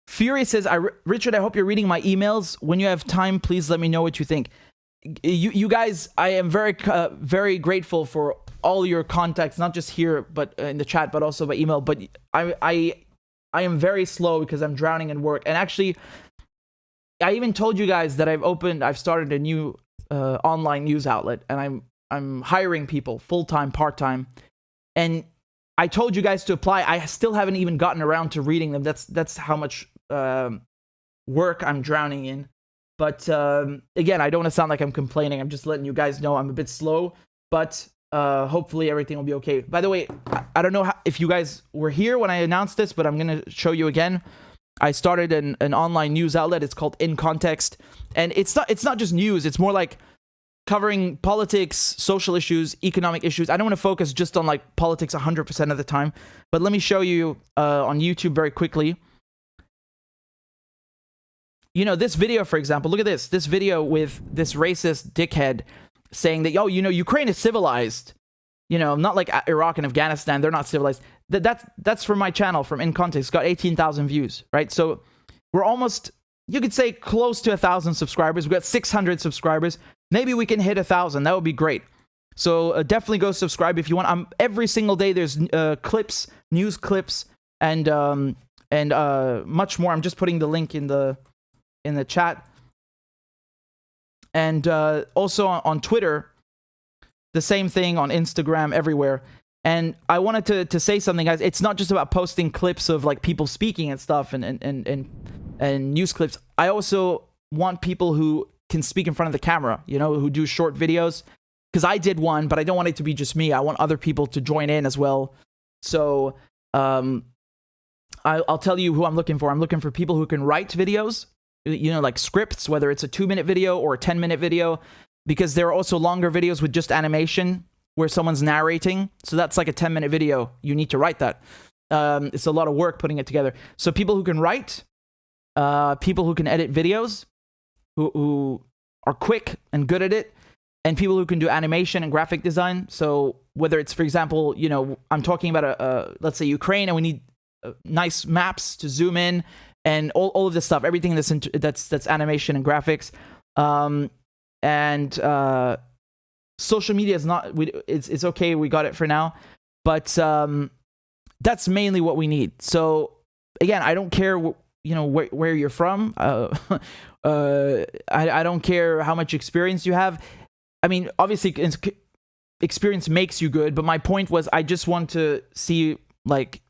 Fury says, Richard, I hope you're reading my emails. When you have time, please let me know what you think. You guys, I am very grateful for all your contacts, not just here, but in the chat, but also by email. But I am very slow because I'm drowning in work. And actually, I even told you guys that I've started a new online news outlet, and I'm hiring people full-time, part-time. And I told you guys to apply. I still haven't even gotten around to reading them. That's how much work I'm drowning in. But again, I don't want to sound like I'm complaining. I'm just letting you guys know I'm a bit slow, but hopefully everything will be okay. By the way, I don't know if you guys were here when I announced this, but I'm going to show you again. I started an online news outlet. It's called In Context, and it's not just news. It's more like covering politics, social issues, economic issues. I don't want to focus just on like politics 100% of the time, but let me show you on YouTube very quickly. You know, this video, for example, look at this. This video with this racist dickhead saying that, Ukraine is civilized. Not like Iraq and Afghanistan. They're not civilized. That's from my channel, from In Context. It's got 18,000 views, right? So we're almost, you could say, close to 1,000 subscribers. We've got 600 subscribers. Maybe we can hit 1,000. That would be great. So definitely go subscribe if you want. Every single day there's clips, news clips, and much more. I'm just putting the link in the chat. And also on Twitter, the same thing, on Instagram, everywhere. And I wanted to say something, guys. It's not just about posting clips of like people speaking and stuff and news clips. I also want people who can speak in front of the camera, who do short videos. Because I did one, but I don't want it to be just me. I want other people to join in as well. So I'll tell you who I'm looking for. I'm looking for people who can write videos. like scripts, whether it's a 2-minute video or a 10-minute video, because there are also longer videos with just animation where someone's narrating. So that's like a 10-minute video. You need to write that. It's a lot of work putting it together. So people who can write, people who can edit videos, who are quick and good at it, and people who can do animation and graphic design. So whether it's, for example, I'm talking about let's say Ukraine, and we need nice maps to zoom in, and all of this stuff, everything that's animation and graphics, and social media is not. It's okay. We got it for now, but that's mainly what we need. So again, I don't care where you're from. I don't care how much experience you have. I mean, obviously, experience makes you good, but my point was I just want to see, like,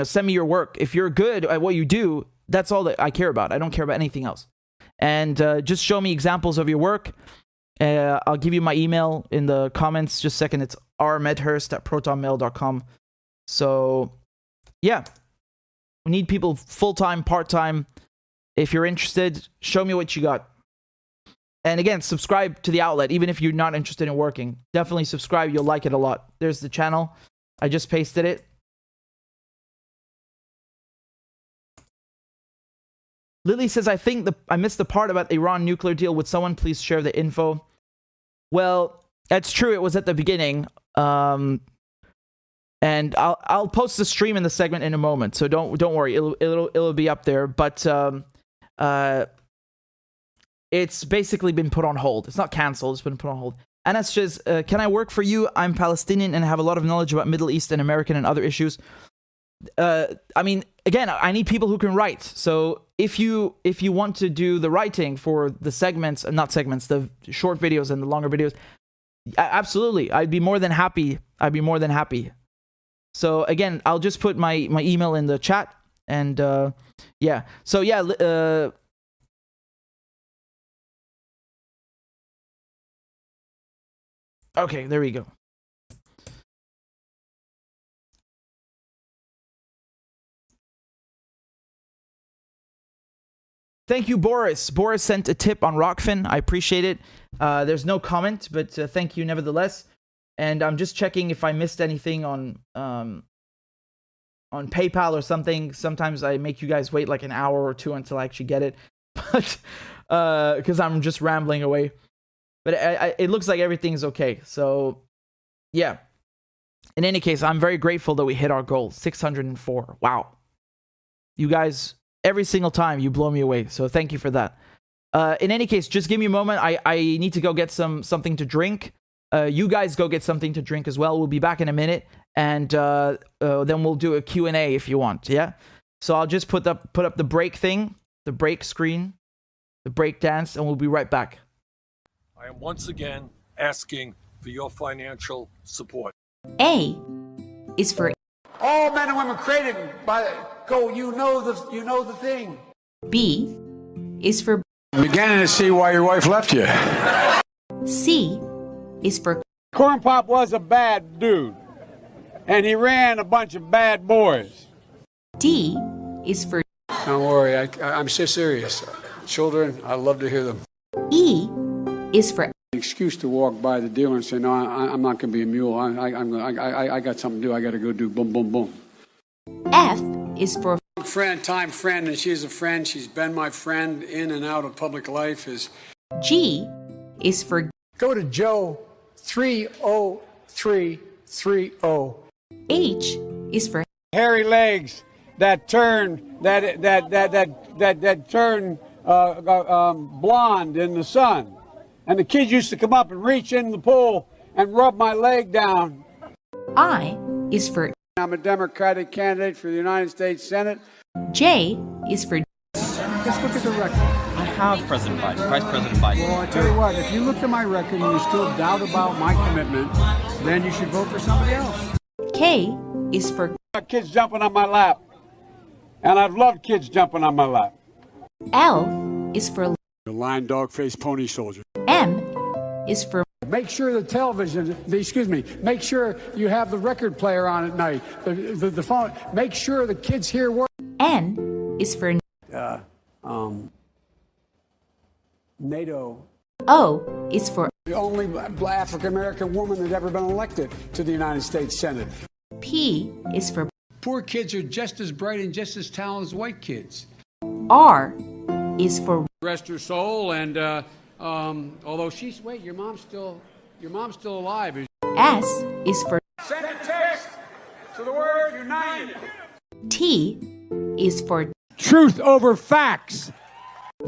send me your work. If you're good at what you do, that's all that I care about. I don't care about anything else. And just show me examples of your work. I'll give you my email in the comments. Just a second. It's rmedhurst@protonmail.com. So, yeah. We need people full-time, part-time. If you're interested, show me what you got. And again, subscribe to the outlet, even if you're not interested in working. Definitely subscribe. You'll like it a lot. There's the channel. I just pasted it. Lily says, I think I missed the part about Iran nuclear deal. Would someone please share the info? Well, that's true. It was at the beginning. And I'll post the stream in the segment in a moment. So don't worry. It'll be up there. But it's basically been put on hold. It's not canceled. It's been put on hold. Anas says, can I work for you? I'm Palestinian and have a lot of knowledge about Middle East and American and other issues. I mean, again, I need people who can write. So if you want to do the writing for the segments, not segments, the short videos and the longer videos, absolutely. I'd be more than happy. So again, I'll just put my email in the chat. And yeah. So yeah, okay, there we go. Thank you, Boris. Boris sent a tip on Rockfin. I appreciate it. There's no comment, but thank you nevertheless. And I'm just checking if I missed anything on PayPal or something. Sometimes I make you guys wait like an hour or two until I actually get it, but because I'm just rambling away. But it looks like everything's okay. So yeah. In any case, I'm very grateful that we hit our goal, 604. Wow. You guys, every single time you blow me away. So thank you for that. In any case, just give me a moment. I need to go get something to drink. You guys go get something to drink as well. We'll be back in a minute, and then we'll do a Q&A if you want. Yeah. So I'll just put up the break thing, the break screen, the break dance, and we'll be right back. I am once again asking for your financial support. A is for all men and women created by go. You know the thing. B is for I'm beginning to see why your wife left you. C is for Corn Pop was a bad dude, and he ran a bunch of bad boys. D is for Don't worry, I'm so serious. Children, I love to hear them. E is for An excuse to walk by the dealer and say, no, I'm not going to be a mule. I got something to do. I got to go do boom, boom, boom. F is for Time friend, and she's a friend. She's been my friend in and out of public life. G is for Go to Joe 30330. H is for Hairy legs that turn blonde in the sun. And the kids used to come up and reach in the pool and rub my leg down. I is for I'm a Democratic candidate for the United States Senate. J is for Just look at the record. I have President Biden, Vice President Biden. Well, I tell you what, if you look at my record and you still doubt about my commitment, then you should vote for somebody else. K is for Kids jumping on my lap. And I've loved kids jumping on my lap. L is for The lion, dog, face, pony soldier. M is for Make sure the television, make sure you have the record player on at night, the phone. Make sure the kids hear work. N is for NATO. O is for The only African American woman that's ever been elected to the United States Senate. P is for Poor kids are just as bright and just as talented as white kids. R is for Rest her soul, and although she's your mom's still alive. S is for Send a text to the word united. T is for Truth over facts.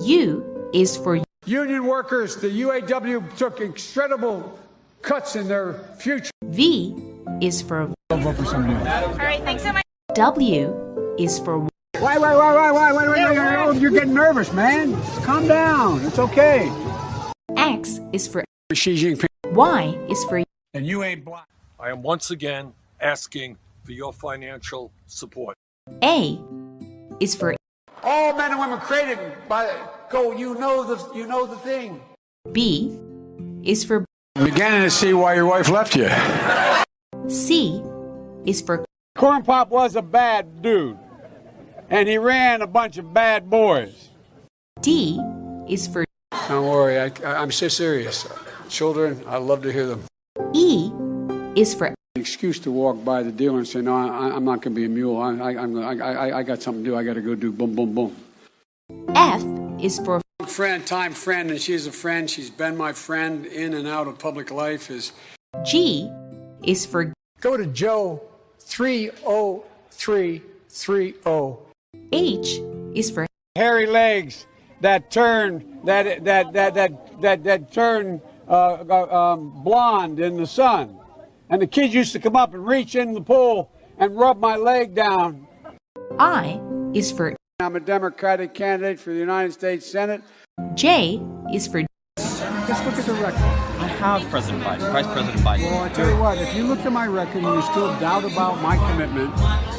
U is for Union workers, the UAW took incredible cuts in their future. V is for Don't vote for somebody else. All right, thanks so much. W is for Wait, you're getting nervous, man. Calm down. It's okay. X is for Xi Jinping. Y is for And you ain't black. I am once again asking for your financial support. A is for All men and women created by you know the thing. B is for I'm beginning to see why your wife left you. C is for Corn Pop was a bad dude, and he ran a bunch of bad boys. D is for Don't worry, I'm so serious. Children, I love to hear them. E is for Excuse to walk by the dealer and say, no, I'm not going to be a mule. I got something to do. I got to go do boom, boom, boom. F is for Time friend, and she's a friend. She's been my friend in and out of public life. G is for Go to Joe 30330. H is for Hairy legs that turn blonde in the sun. And the kids used to come up and reach in the pool and rub my leg down. I is for I'm a Democratic candidate for the United States Senate. J is for Just look at the record. I have President Biden, Vice President Biden. Well, I tell you what, if you look at my record and you still doubt about my commitment,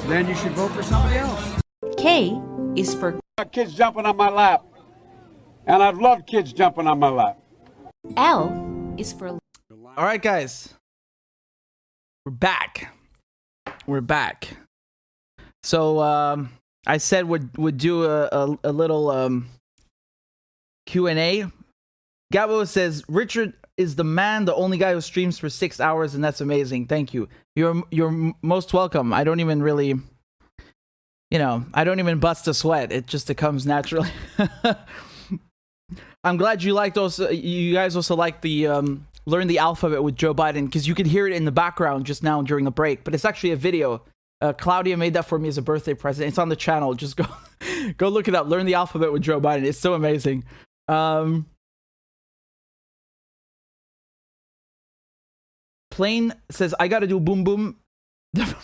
then you should vote for somebody else. K is for Kids jumping on my lap. And I've loved kids jumping on my lap. L is for All right, guys. We're back. So I said we'd do a little Q&A. Gabo says Richard is the man, the only guy who streams for 6 hours, and that's amazing. Thank you. You're most welcome. I don't even really, I don't even bust a sweat. It comes naturally. I'm glad you like those. You guys also like the learn the alphabet with Joe Biden, because you could hear it in the background just now during the break. But it's actually a video. Claudia made that for me as a birthday present. It's on the channel. Just go look it up. Learn the alphabet with Joe Biden. It's so amazing. Plane says, I gotta do boom boom. The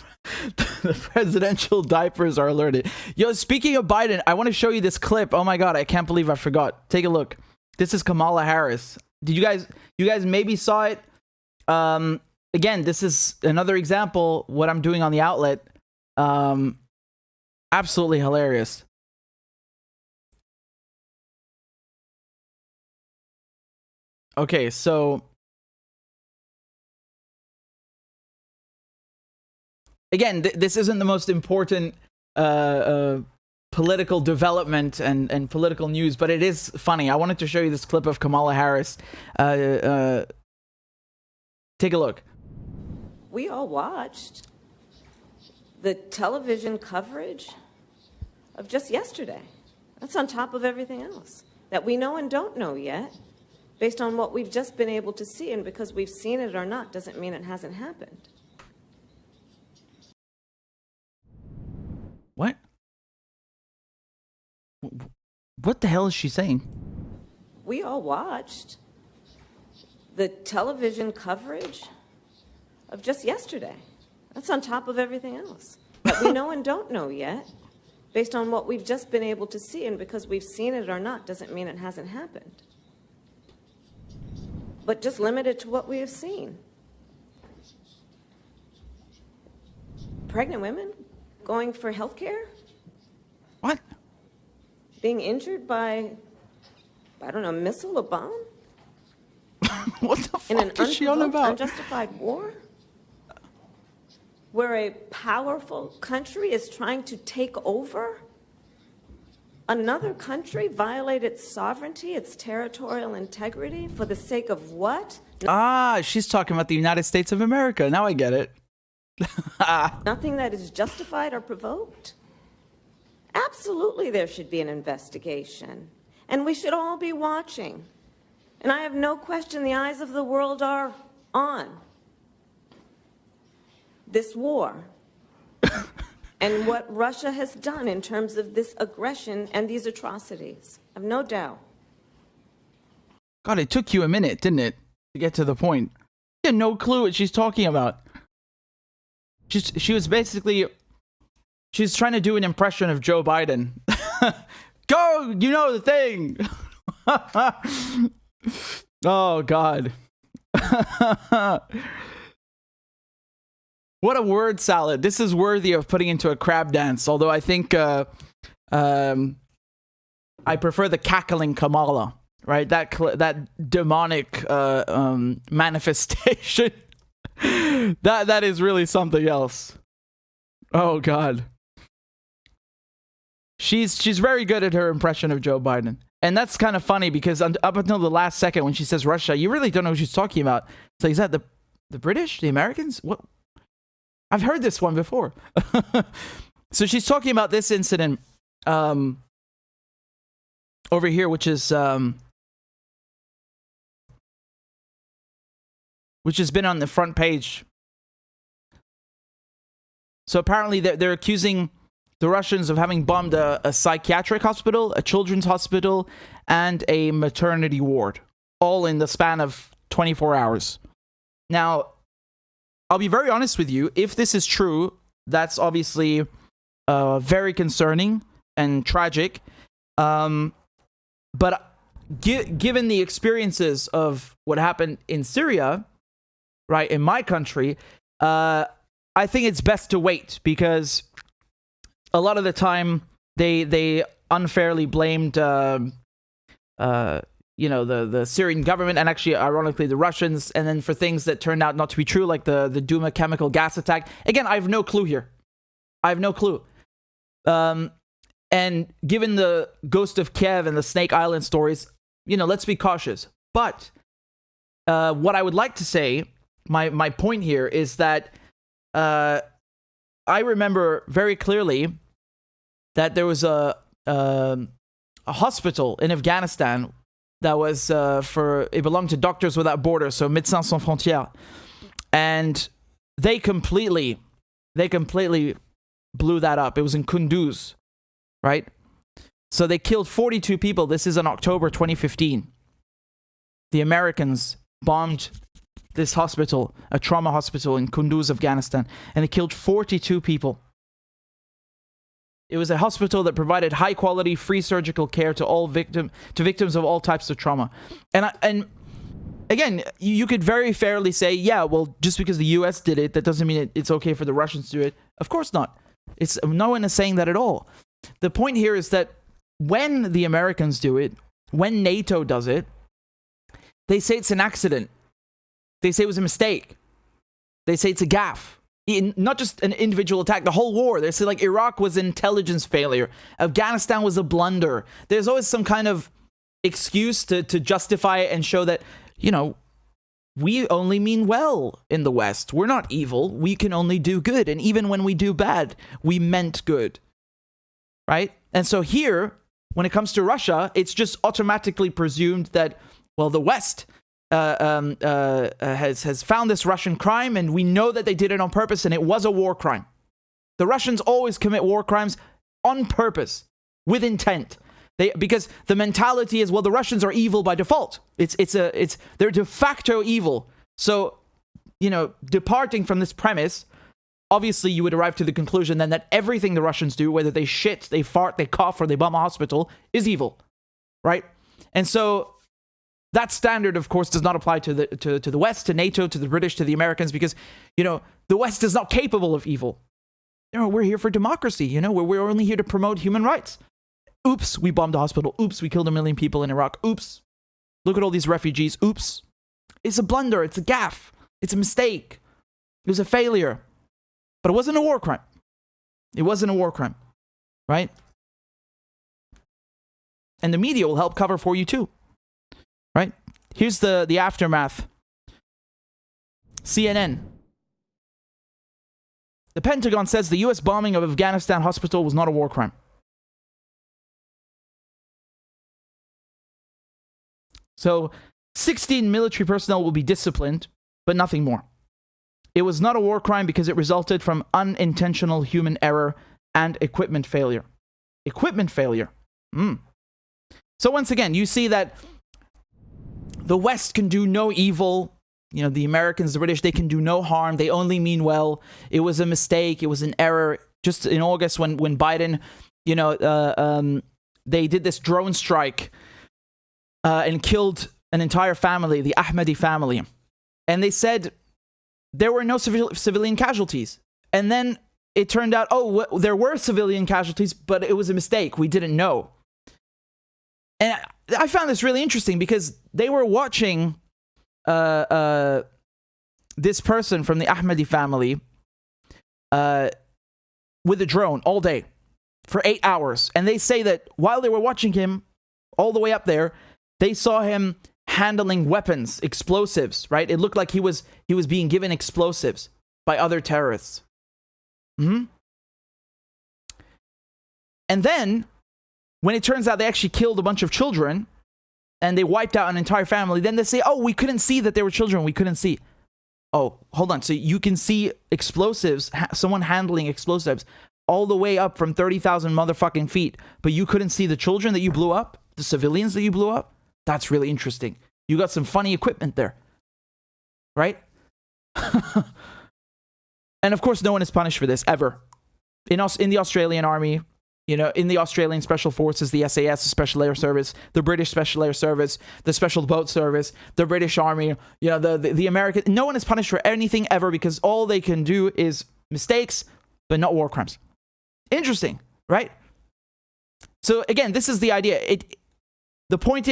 presidential diapers are alerted. Yo, speaking of Biden, I want to show you this clip. Oh my god, I can't believe I forgot. Take a look. This is Kamala Harris. Did you guys maybe saw it? Again, this is another example what I'm doing on the outlet. Absolutely hilarious. Okay, so again, this isn't the most important political development and political news, but it is funny. I wanted to show you this clip of Kamala Harris. Take a look. We all watched the television coverage of just yesterday. That's on top of everything else that we know and don't know yet, based on what we've just been able to see. And because we've seen it or not doesn't mean it hasn't happened. What? What the hell is she saying? We all watched the television coverage of just yesterday. That's on top of everything else that we know and don't know yet, based on what we've just been able to see. And because we've seen it or not doesn't mean it hasn't happened. But just limited to what we have seen. Pregnant women going for health care? What? Being injured by, I don't know, a missile, a bomb? What the fuck in an is she on about? Unjustified war? Where a powerful country is trying to take over another country violate its sovereignty, its territorial integrity for the sake of what? She's talking about the United States of America. Now I get it. Nothing that is justified or provoked? Absolutely, there should be an investigation. And we should all be watching. And I have no question the eyes of the world are on this war and what Russia has done in terms of this aggression and these atrocities. I have no doubt. God, it took you a minute, didn't it, to get to the point? You had no clue what she's talking about. She was basically... She's trying to do an impression of Joe Biden. Go, you know the thing. Oh, God. What a word salad. This is worthy of putting into a crab dance. Although I think I prefer the cackling Kamala, right? That demonic manifestation. That is really something else. Oh, God. She's very good at her impression of Joe Biden. And that's kind of funny because up until the last second when she says Russia, you really don't know what she's talking about. So is that the British? The Americans? What? I've heard this one before. So she's talking about this incident over here, which has been on the front page. So apparently they're accusing the Russians of having bombed a psychiatric hospital, a children's hospital, and a maternity ward, all in the span of 24 hours. Now, I'll be very honest with you. If this is true, that's obviously very concerning and tragic. But given the experiences of what happened in Syria, right, in my country, I think it's best to wait because a lot of the time they unfairly blamed the Syrian government and actually ironically the Russians, and then for things that turned out not to be true, like the Duma chemical gas attack. Again, I have no clue here. I have no clue. And given the Ghost of Kiev and the Snake Island stories, let's be cautious. But what I would like to say, my point here is that I remember very clearly that there was a hospital in Afghanistan that was it belonged to Doctors Without Borders, so Médecins Sans Frontières, and they completely blew that up. It was in Kunduz, right? So they killed 42 people. This is in October 2015. The Americans bombed this hospital, a trauma hospital in Kunduz, Afghanistan, and it killed 42 people. It was a hospital that provided high-quality, free surgical care to victims of all types of trauma. And again, you could very fairly say, yeah, well, just because the U.S. did it, that doesn't mean it's okay for the Russians to do it. Of course not. No one is saying that at all. The point here is that when the Americans do it, when NATO does it, they say it's an accident. They say it was a mistake. They say it's a gaffe. Not just an individual attack, the whole war. They say like Iraq was an intelligence failure. Afghanistan was a blunder. There's always some kind of excuse to justify it and show that, we only mean well in the West. We're not evil. We can only do good. And even when we do bad, we meant good. Right? And so here, when it comes to Russia, it's just automatically presumed that, well, the West has found this Russian crime, and we know that they did it on purpose, and it was a war crime. The Russians always commit war crimes on purpose, with intent. Because the mentality is, well, the Russians are evil by default. They're de facto evil. So, departing from this premise, obviously you would arrive to the conclusion then that everything the Russians do, whether they shit, they fart, they cough, or they bomb a hospital, is evil, right? And so that standard, of course, does not apply to the West, to NATO, to the British, to the Americans, because, the West is not capable of evil. We're here for democracy, we're only here to promote human rights. Oops, we bombed a hospital. Oops, we killed 1 million people in Iraq. Oops, look at all these refugees. Oops. It's a blunder. It's a gaffe. It's a mistake. It was a failure. But it wasn't a war crime. It wasn't a war crime, right? And the media will help cover for you too. Right? Here's the aftermath. CNN. The Pentagon says the US bombing of Afghanistan hospital was not a war crime. So, 16 military personnel will be disciplined, but nothing more. It was not a war crime because it resulted from unintentional human error and equipment failure. Equipment failure. So once again, you see that the West can do no evil. You know, the Americans, the British, they can do no harm. They only mean well. It was a mistake. It was an error. Just in August when Biden, you know, they did this drone strike and killed an entire family, the Ahmadi family. And they said there were no civilian casualties. And then it turned out, there were civilian casualties, but it was a mistake. We didn't know. And I found this really interesting because they were watching this person from the Ahmadi family with a drone all day for 8 hours. And they say that while they were watching him all the way up there, they saw him handling weapons, explosives, right? It looked like he was being given explosives by other terrorists. And then, when it turns out they actually killed a bunch of children, and they wiped out an entire family, then they say, we couldn't see that they were children, we couldn't see. Oh, hold on, so you can see explosives, someone handling explosives, all the way up from 30,000 motherfucking feet, but you couldn't see the children that you blew up? The civilians that you blew up? That's really interesting. You got some funny equipment there. Right? And of course, no one is punished for this, ever. In the Australian Army, you know, in the Australian Special Forces, the SAS, the Special Air Service, the British Special Air Service, the Special Boat Service, the British Army, you know, the American, no one is punished for anything ever because all they can do is mistakes, but not war crimes. Interesting, right? So again, this is the idea. The point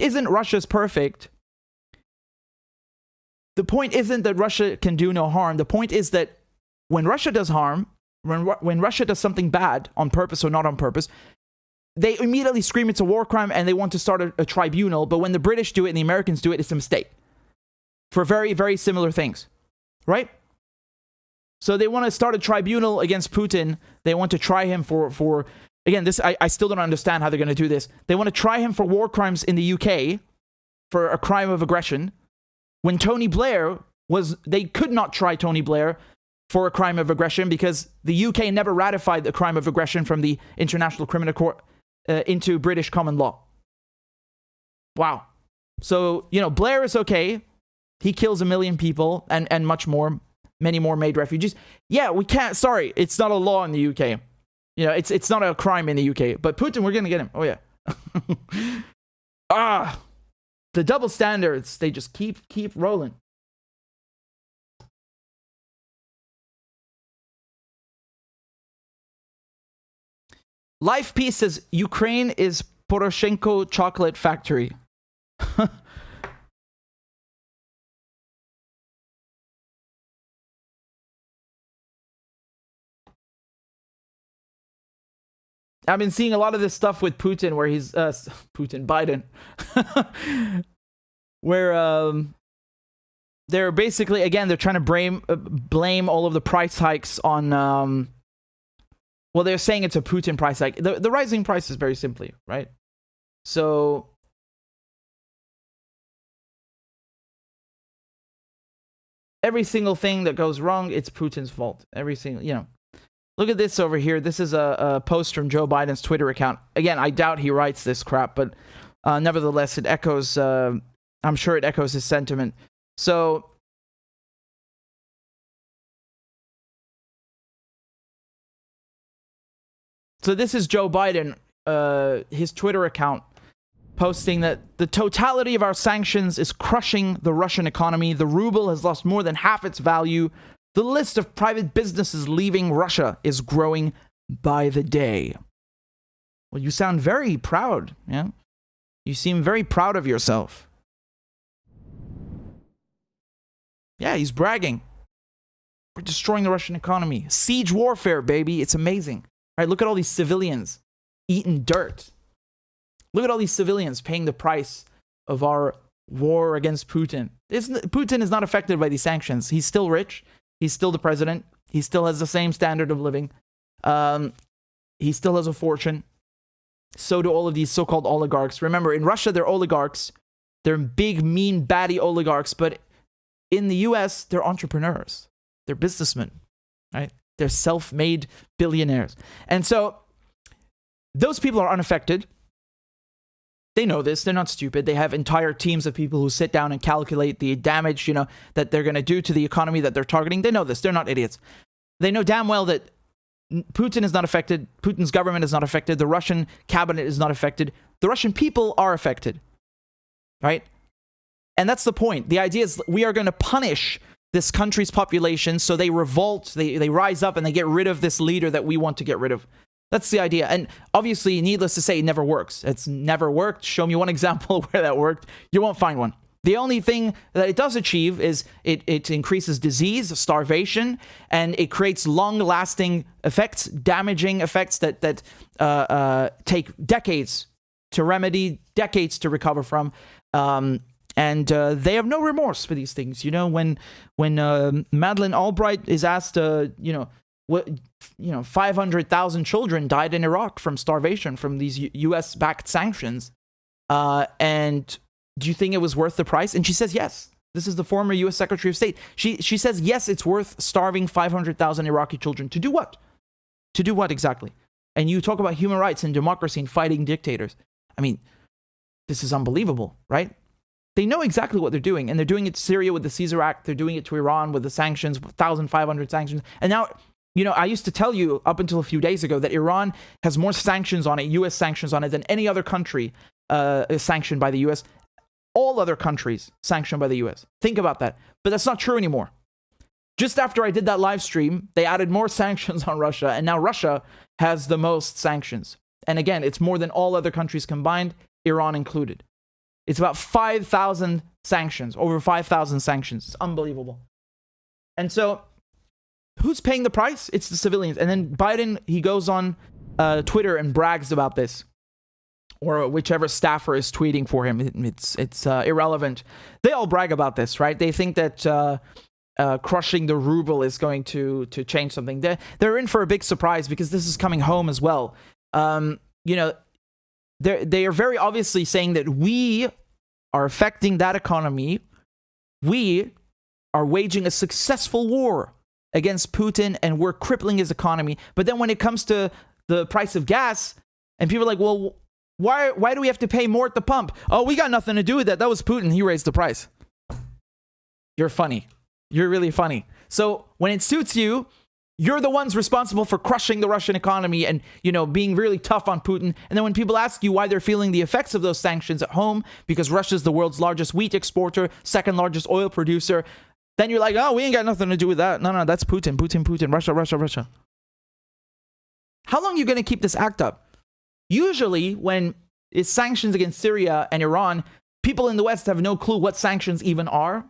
isn't Russia's perfect. The point isn't that Russia can do no harm. The point is that when Russia does harm, when Russia does something bad on purpose or not on purpose, they immediately scream it's a war crime and they want to start a tribunal. But when the British do it and the Americans do it, it's a mistake. For very, very similar things. Right? So they want to start a tribunal against Putin. They want to try him for again, this I still don't understand how they're going to do this. They want to try him for war crimes in the UK, for a crime of aggression. When Tony Blair they could not try Tony Blair for a crime of aggression because the UK never ratified the crime of aggression from the International Criminal Court into British common law. Wow. So, you know, Blair is okay. He kills 1 million people and much more. Many more made refugees. Yeah, we can't. Sorry, it's not a law in the UK. You know, it's not a crime in the UK. But Putin, we're going to get him. Oh, yeah. The double standards, they just keep rolling. Life Peace says, Ukraine is Poroshenko chocolate factory. I've been seeing a lot of this stuff with Putin where he's Biden where they're basically, again, they're trying to blame all of the price hikes on well, they're saying it's a Putin price hike. The rising prices, very simply, right? So every single thing that goes wrong, it's Putin's fault. Every single, you know. Look at this over here. This is a post from Joe Biden's Twitter account. Again, I doubt he writes this crap, but nevertheless, it echoes, I'm sure it echoes his sentiment. So this is Joe Biden, his Twitter account, posting that the totality of our sanctions is crushing the Russian economy. The ruble has lost more than half its value. The list of private businesses leaving Russia is growing by the day. Well, you sound very proud, yeah? You seem very proud of yourself. Yeah, he's bragging. We're destroying the Russian economy. Siege warfare, baby. It's amazing. Right? Look at all these civilians eaten dirt. Look at all these civilians paying the price of our war against Putin. Putin is not affected by these sanctions. He's still rich. He's still the president. He still has the same standard of living. He still has a fortune. So do all of these so-called oligarchs. Remember, in Russia, they're oligarchs. They're big, mean, batty oligarchs. But in the US, they're entrepreneurs. They're businessmen, right? They're self-made billionaires. And so those people are unaffected. They know this. They're not stupid. They have entire teams of people who sit down and calculate the damage, that they're going to do to the economy that they're targeting. They know this. They're not idiots. They know damn well that Putin is not affected. Putin's government is not affected. The Russian cabinet is not affected. The Russian people are affected, right? And that's the point. The idea is we are going to punish this country's population so they revolt, they rise up, and they get rid of this leader that we want to get rid of. That's the idea. And obviously, needless to say, it never works. It's never worked. Show me one example where that worked. You won't find one. The only thing that it does achieve is it increases disease, starvation, and it creates long-lasting effects, damaging effects that take decades to remedy, decades to recover from. And they have no remorse for these things. When Madeleine Albright is asked, 500,000 children died in Iraq from starvation from these U.S.-backed sanctions. And do you think it was worth the price? And she says yes. This is the former U.S. Secretary of State. She says yes, it's worth starving 500,000 Iraqi children. To do what? To do what exactly? And you talk about human rights and democracy and fighting dictators. I mean, this is unbelievable, right? They know exactly what they're doing. And they're doing it to Syria with the Caesar Act. They're doing it to Iran with the sanctions, 1,500 sanctions. And now, I used to tell you up until a few days ago that Iran has more sanctions on it, U.S. sanctions on it, than any other country is sanctioned by the U.S. All other countries sanctioned by the U.S. Think about that. But that's not true anymore. Just after I did that live stream, they added more sanctions on Russia, and now Russia has the most sanctions. And again, it's more than all other countries combined, Iran included. It's about 5,000 sanctions, over 5,000 sanctions. It's unbelievable. And so, who's paying the price? It's the civilians. And then Biden, he goes on Twitter and brags about this. Or whichever staffer is tweeting for him. It's irrelevant. They all brag about this, right? They think that crushing the ruble is going to change something. They're in for a big surprise because this is coming home as well. They are very obviously saying that we are affecting that economy. We are waging a successful war against Putin and we're crippling his economy. But then when it comes to the price of gas, and people are like, well, why do we have to pay more at the pump? Oh, we got nothing to do with that. That was Putin. He raised the price. You're funny. You're really funny. So when it suits you, you're the ones responsible for crushing the Russian economy and, being really tough on Putin. And then when people ask you why they're feeling the effects of those sanctions at home, because Russia's the world's largest wheat exporter, second largest oil producer, then you're like, oh, we ain't got nothing to do with that. No, that's Putin, Russia. How long are you going to keep this act up? Usually, when it's sanctions against Syria and Iran, people in the West have no clue what sanctions even are.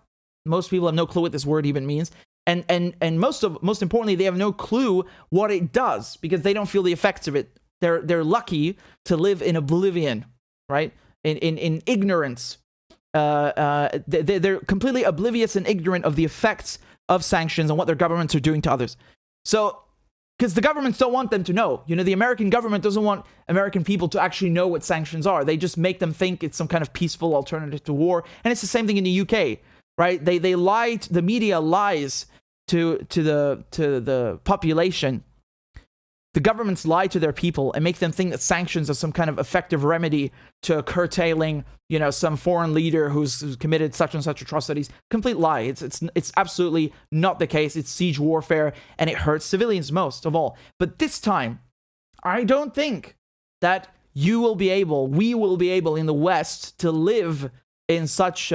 Most people have no clue what this word even means. And most importantly, they have no clue what it does because they don't feel the effects of it. They're lucky to live in oblivion, right? In ignorance. They're completely oblivious and ignorant of the effects of sanctions and what their governments are doing to others. So, because the governments don't want them to know. The American government doesn't want American people to actually know what sanctions are. They just make them think it's some kind of peaceful alternative to war. And it's the same thing in the UK, right? They lie. The media lies to the population. The governments lie to their people and make them think that sanctions are some kind of effective remedy to curtailing, some foreign leader who's committed such and such atrocities. Complete lie. It's absolutely not the case. It's siege warfare, and it hurts civilians most of all. But this time, I don't think that we will be able in the West to live in such,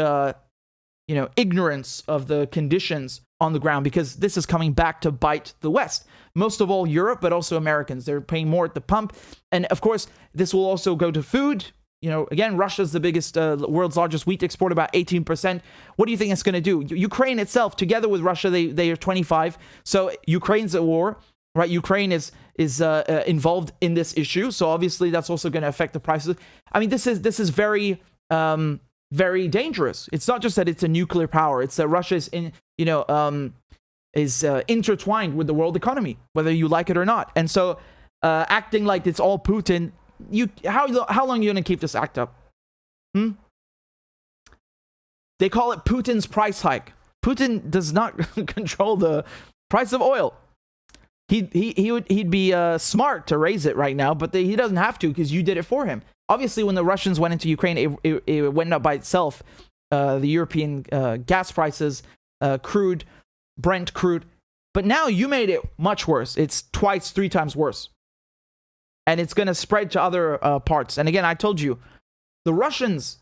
ignorance of the conditions on the ground, because this is coming back to bite the West. Most of all Europe, but also Americans. They're paying more at the pump. And of course, this will also go to food. Again, Russia's the biggest, world's largest wheat exporter, about 18%. What do you think it's going to do? Ukraine itself, together with Russia, they are 25. So Ukraine's at war. right? Ukraine is involved in this issue, so obviously that's also going to affect the prices. I mean, this is very very dangerous. It's not just that it's a nuclear power; it's that Russia is intertwined with the world economy, whether you like it or not. And so, acting like it's all Putin, how long are you going to keep this act up? They call it Putin's price hike. Putin does not control the price of oil. He'd be smart to raise it right now, but he doesn't have to because you did it for him. Obviously, when the Russians went into Ukraine, it went up by itself. The European gas prices, crude, Brent crude. But now you made it much worse. It's twice, 3 times worse. And it's going to spread to other parts. And again, I told you, the Russians,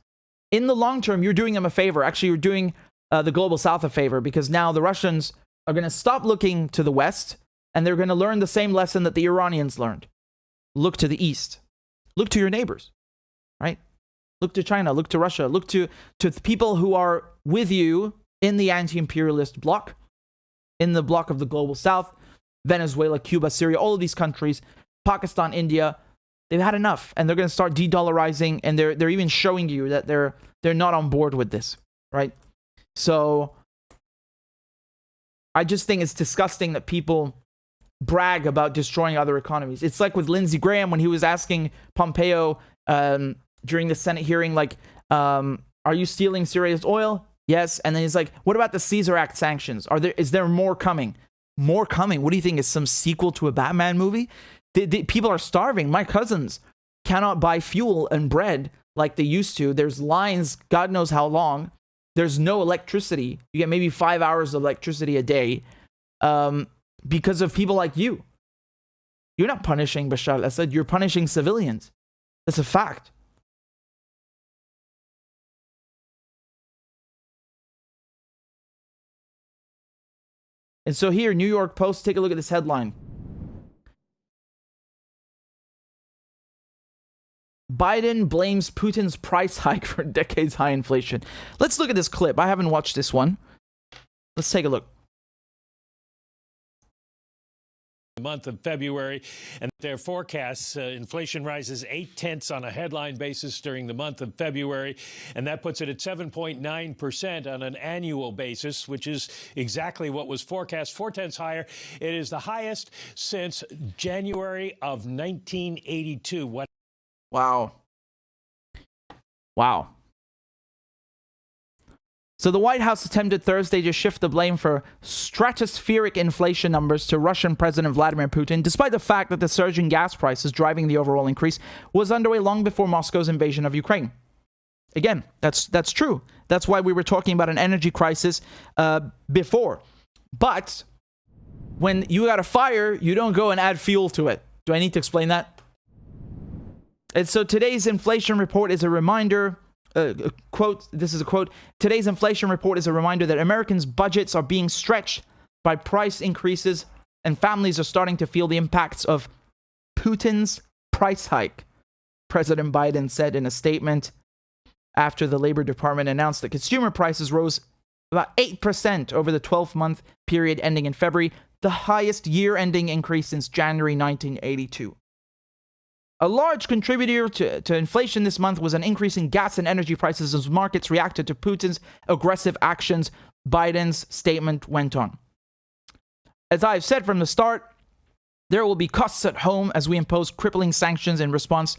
in the long term, you're doing them a favor. Actually, you're doing the global south a favor, because now the Russians are going to stop looking to the west, and they're going to learn the same lesson that the Iranians learned. Look to the east. Look to your neighbors, right? Look to China. Look to Russia. Look to the people who are with you in the anti-imperialist bloc, in the bloc of the global south, Venezuela, Cuba, Syria, all of these countries, Pakistan, India. They've had enough, and they're going to start de-dollarizing, and they're even showing you that they're not on board with this, right? So I just think it's disgusting that people brag about destroying other economies. It's like with Lindsey Graham when he was asking Pompeo during the Senate hearing, like, are you stealing Syria's oil? Yes. And then he's like, what about the Caesar Act sanctions? Is there more coming? More coming? What do you think? Is some sequel to a Batman movie? People are starving. My cousins cannot buy fuel and bread like they used to. There's lines, God knows how long. There's no electricity. You get maybe 5 hours of electricity a day because of people like you. You're not punishing Bashar al-Assad. You're punishing civilians. That's a fact. And so here, New York Post, take a look at this headline. Biden blames Putin's price hike for decades high inflation. Let's look at this clip. I haven't watched this one. Let's take a look. The month of February, and their forecasts, inflation rises 0.8 on a headline basis during the month of February, and that puts it at 7.9% on an annual basis, which is exactly what was forecast, 0.4 higher. It is the highest since January of 1982. Wow. So the White House attempted Thursday to shift the blame for stratospheric inflation numbers to Russian President Vladimir Putin, despite the fact that the surge in gas prices driving the overall increase was underway long before Moscow's invasion of Ukraine. Again, that's true. That's why we were talking about an energy crisis before. But when you got a fire, you don't go and add fuel to it. Do I need to explain that? And so today's inflation report is a reminder, this is a quote, today's inflation report is a reminder that Americans' budgets are being stretched by price increases and families are starting to feel the impacts of Putin's price hike, President Biden said in a statement after the Labor Department announced that consumer prices rose about 8% over the 12-month period ending in February, the highest year-ending increase since January 1982. A large contributor to inflation this month was an increase in gas and energy prices as markets reacted to Putin's aggressive actions, Biden's statement went on. As I've said from the start, there will be costs at home as we impose crippling sanctions in response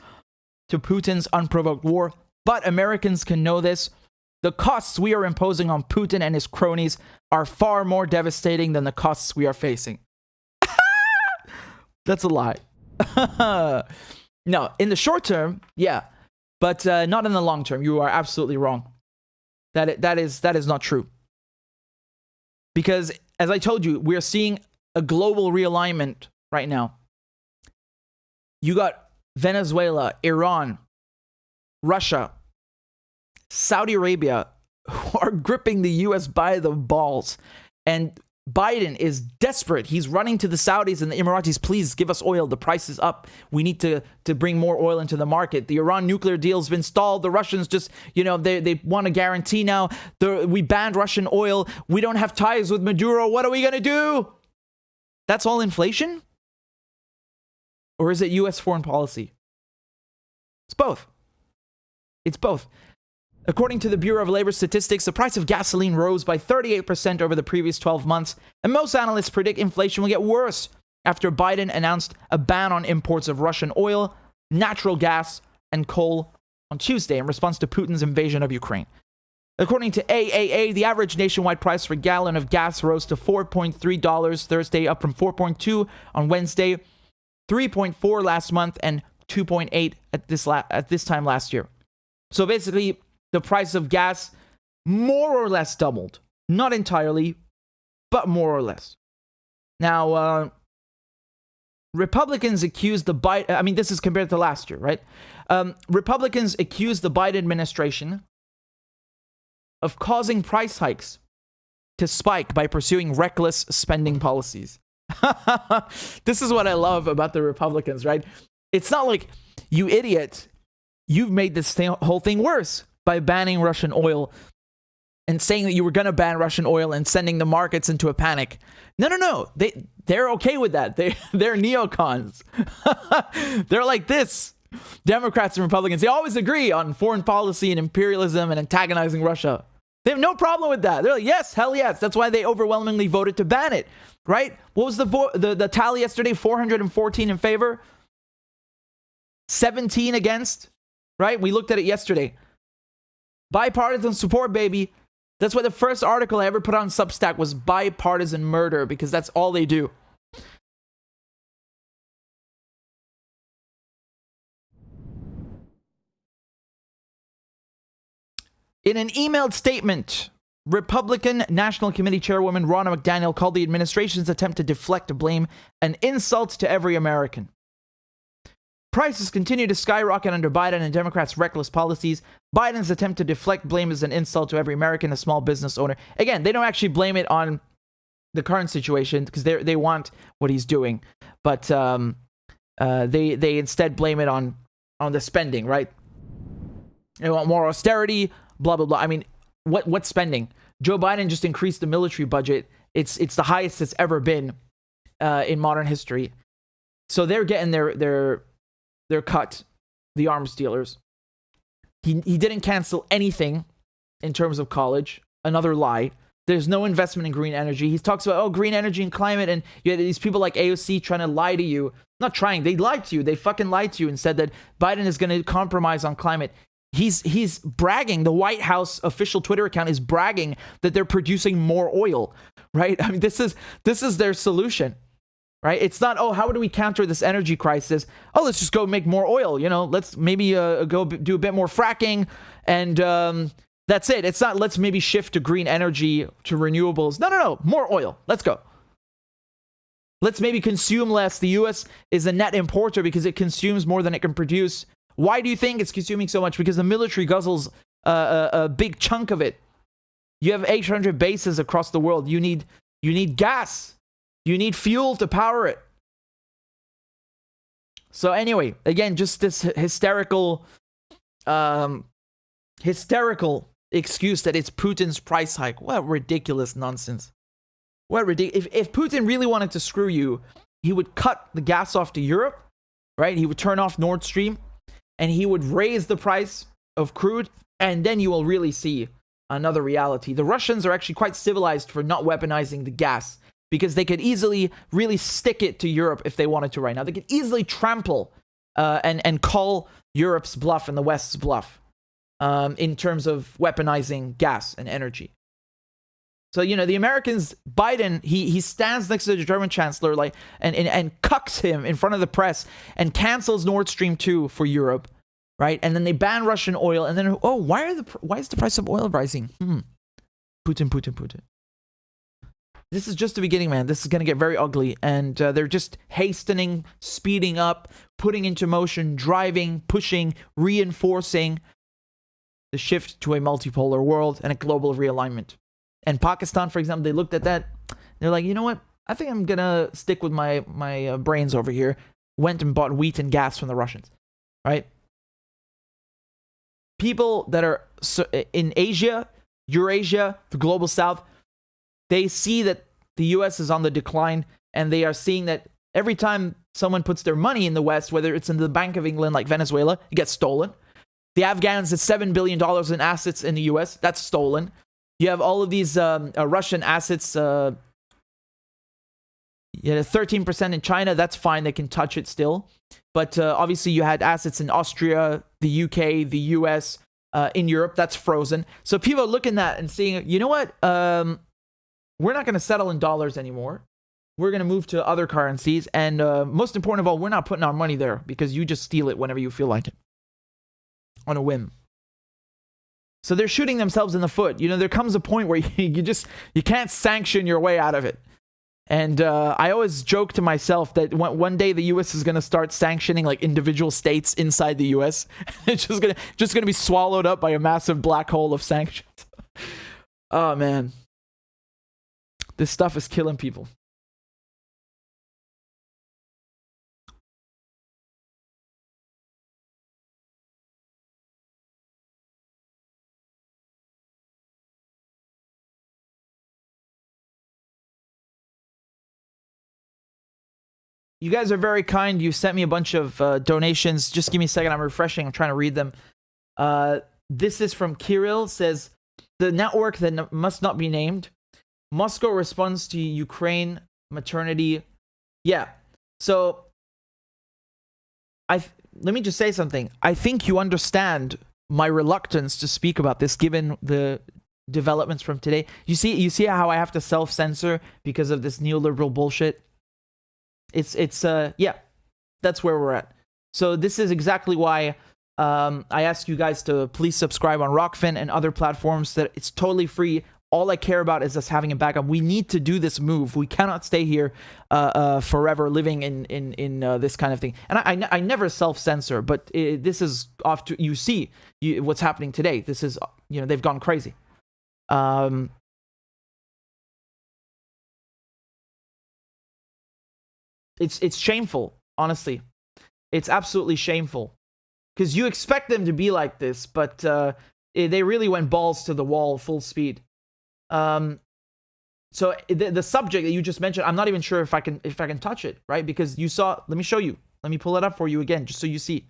to Putin's unprovoked war. But Americans can know this. The costs we are imposing on Putin and his cronies are far more devastating than the costs we are facing. That's a lie. No, in the short term, yeah, but not in the long term. You are absolutely wrong. That is not true. Because, as I told you, we are seeing a global realignment right now. You got Venezuela, Iran, Russia, Saudi Arabia, who are gripping the U.S. by the balls. And Biden is desperate. He's running to the Saudis and the Emiratis. Please give us oil. The price is up. We need to bring more oil into the market. The Iran nuclear deal has been stalled. The Russians just, they want a guarantee now. We banned Russian oil. We don't have ties with Maduro. What are we going to do? That's all inflation? Or is it U.S. foreign policy? It's both. It's both. According to the Bureau of Labor Statistics, the price of gasoline rose by 38% over the previous 12 months, and most analysts predict inflation will get worse after Biden announced a ban on imports of Russian oil, natural gas, and coal on Tuesday in response to Putin's invasion of Ukraine. According to AAA, the average nationwide price for a gallon of gas rose to $4.3 Thursday, up from $4.2 on Wednesday, $3.4 last month, and $2.8 at this time last year. So basically, the price of gas more or less doubled. Not entirely, but more or less. Now, Republicans accused the Biden... I mean, this is compared to last year, right? Republicans accused the Biden administration of causing price hikes to spike by pursuing reckless spending policies. This is what I love about the Republicans, right? It's not like, you idiot, you've made this whole thing worse by banning Russian oil and saying that you were going to ban Russian oil and sending the markets into a panic. No. They're okay with that. They're neocons. They're like this. Democrats and Republicans, they always agree on foreign policy and imperialism and antagonizing Russia. They have no problem with that. They're like, yes, hell yes. That's why they overwhelmingly voted to ban it, right? What was the tally yesterday? 414 in favor, 17 against, right? We looked at it yesterday. Bipartisan support, baby. That's why the first article I ever put on Substack was bipartisan murder, because that's all they do. In an emailed statement, Republican National Committee Chairwoman Ronna McDaniel called the administration's attempt to deflect blame an insult to every American. Prices continue to skyrocket under Biden and Democrats' reckless policies. Biden's attempt to deflect blame is an insult to every American, a small business owner. Again, they don't actually blame it on the current situation because they want what he's doing, but they instead blame it on the spending, right? They want more austerity, blah blah blah. I mean, what spending? Joe Biden just increased the military budget. It's the highest it's ever been in modern history. So they're getting their cut, the arms dealers. He didn't cancel anything in terms of college. Another lie. There's no investment in green energy. He talks about, green energy and climate, and you have these people like AOC trying to lie to you. Not trying, they lied to you. They fucking lied to you and said that Biden is going to compromise on climate. He's bragging. The White House official Twitter account is bragging that they're producing more oil, right? I mean, this is their solution. Right? It's not, how do we counter this energy crisis? Let's just go make more oil. Let's maybe go do a bit more fracking, and that's it. It's not, let's maybe shift to green energy, to renewables. No. More oil. Let's go. Let's maybe consume less. The U.S. is a net importer because it consumes more than it can produce. Why do you think it's consuming so much? Because the military guzzles a big chunk of it. You have 800 bases across the world. You need gas. You need fuel to power it. So anyway, again, just this hysterical excuse that it's Putin's price hike. What ridiculous nonsense. If Putin really wanted to screw you, he would cut the gas off to Europe, right? He would turn off Nord Stream, and he would raise the price of crude, and then you will really see another reality. The Russians are actually quite civilized for not weaponizing the gas, because they could easily really stick it to Europe if they wanted to right now. They could easily trample and call Europe's bluff and the West's bluff in terms of weaponizing gas and energy. So, the Americans, Biden, he stands next to the German chancellor and cucks him in front of the press and cancels Nord Stream 2 for Europe, right? And then they ban Russian oil. And then, why is the price of oil rising? Putin. This is just the beginning, man. This is going to get very ugly. And they're just hastening, speeding up, putting into motion, driving, pushing, reinforcing the shift to a multipolar world and a global realignment. And Pakistan, for example, they looked at that. They're like, you know what? I think I'm going to stick with my brains over here. Went and bought wheat and gas from the Russians, right? People that are in Asia, Eurasia, the global south, they see that the U.S. is on the decline, and they are seeing that Every time someone puts their money in the West, whether it's in the Bank of England like Venezuela, it gets stolen. The Afghans had $7 billion in assets in the US. That's stolen. You have all of these Russian assets. You had 13% in China. That's fine. They can touch it still. But obviously you had assets in Austria, the UK, the US, in Europe. That's frozen. So people are looking at that and seeing, you know what? We're not going to settle in dollars anymore. We're going to move to other currencies. And most important of all, we're not putting our money there because you just steal it whenever you feel like it. On a whim. So they're shooting themselves in the foot. You know, there comes a point where you can't sanction your way out of it. And I always joke to myself that one day the U.S. is going to start sanctioning like individual states inside the U.S. It's just going to be swallowed up by a massive black hole of sanctions. Oh, man. This stuff is killing people. You guys are very kind. You sent me a bunch of donations. Just give me a second. I'm refreshing. I'm trying to read them. This is from Kirill. Says, the network that must not be named. Moscow responds to Ukraine maternity. Yeah. So, let me just say something. I think you understand my reluctance to speak about this given the developments from today. You see how I have to self-censor because of this neoliberal bullshit? Yeah, that's where we're at. So this is exactly why I ask you guys to please subscribe on Rockfin and other platforms. That it's totally free. All I care about is us having a backup. We need to do this move. We cannot stay here forever living in this kind of thing. And I never self-censor, but this is off to, you see what's happening today. This is, they've gone crazy. It's shameful, honestly. It's absolutely shameful. Because you expect them to be like this, but they really went balls to the wall, full speed. So the subject that you just mentioned, I'm not even sure if I can touch it, right? Because you saw, let me show you. Let me pull it up for you again, just so you see.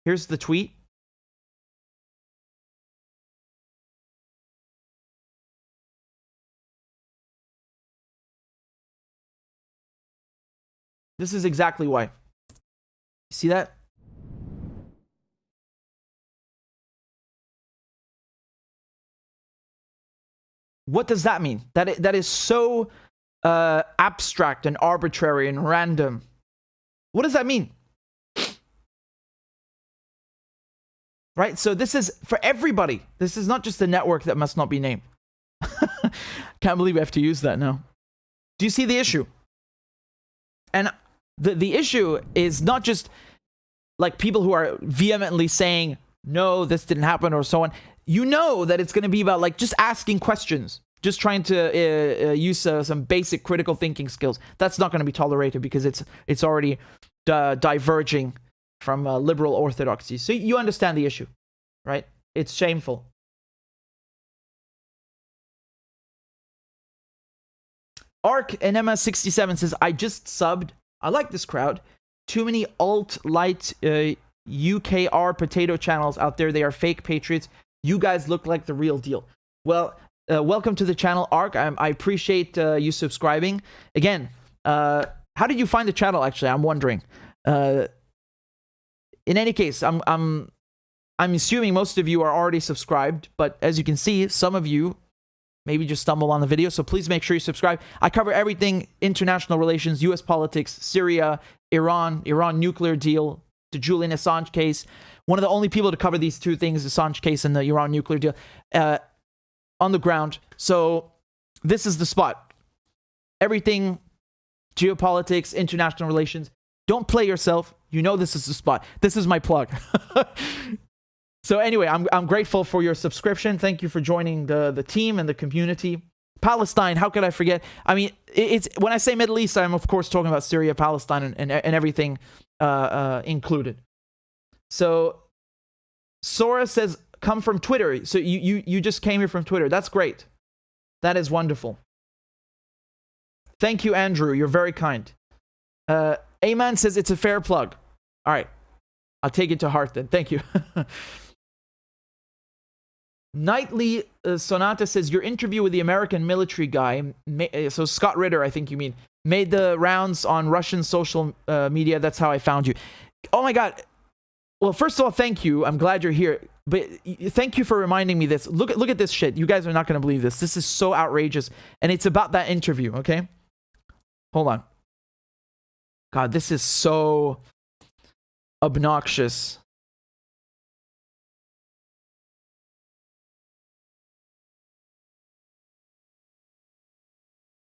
Here's the tweet. This is exactly why. See that? What does that mean? That is so abstract and arbitrary and random. What does that mean? Right? So this is for everybody. This is not just a network that must not be named. Can't believe we have to use that now. Do you see the issue? And the issue is not just like people who are vehemently saying, no, this didn't happen or so on. You know that it's going to be about like just asking questions, just trying to use some basic critical thinking skills. That's not going to be tolerated because it's already diverging from liberal orthodoxy. So you understand the issue, right? It's shameful. Ark and Emma67 says, I just subbed. I like this crowd. Too many alt-light UKR potato channels out there. They are fake patriots. You guys look like the real deal. Well, welcome to the channel, Ark. I appreciate you subscribing. Again, how did you find the channel, actually? I'm wondering. In any case, I'm assuming most of you are already subscribed, but as you can see, some of you maybe just stumble on the video, so please make sure you subscribe. I cover everything international relations, US politics, Syria, Iran nuclear deal, the Julian Assange case. One of the only people to cover these two things, the Assange case and the Iran nuclear deal, on the ground. So this is the spot. Everything, geopolitics, international relations. Don't play yourself. You know this is the spot. This is my plug. So anyway, I'm grateful for your subscription. Thank you for joining the team and the community. Palestine, how could I forget? I mean, it's when I say Middle East, I'm of course talking about Syria, Palestine, and everything included. So Sora says, come from Twitter. So you just came here from Twitter. That's great. That is wonderful. Thank you, Andrew. You're very kind. Aman says it's a fair plug. All right. I'll take it to heart then. Thank you. Nightly Sonata says your interview with the American military guy, so Scott Ritter, I think you mean, made the rounds on Russian social media. That's how I found you. Oh my God. Well, first of all, thank you. I'm glad you're here. But thank you for reminding me this. Look at this shit. You guys are not going to believe this. This is so outrageous. And it's about that interview, okay? Hold on. God, this is so obnoxious.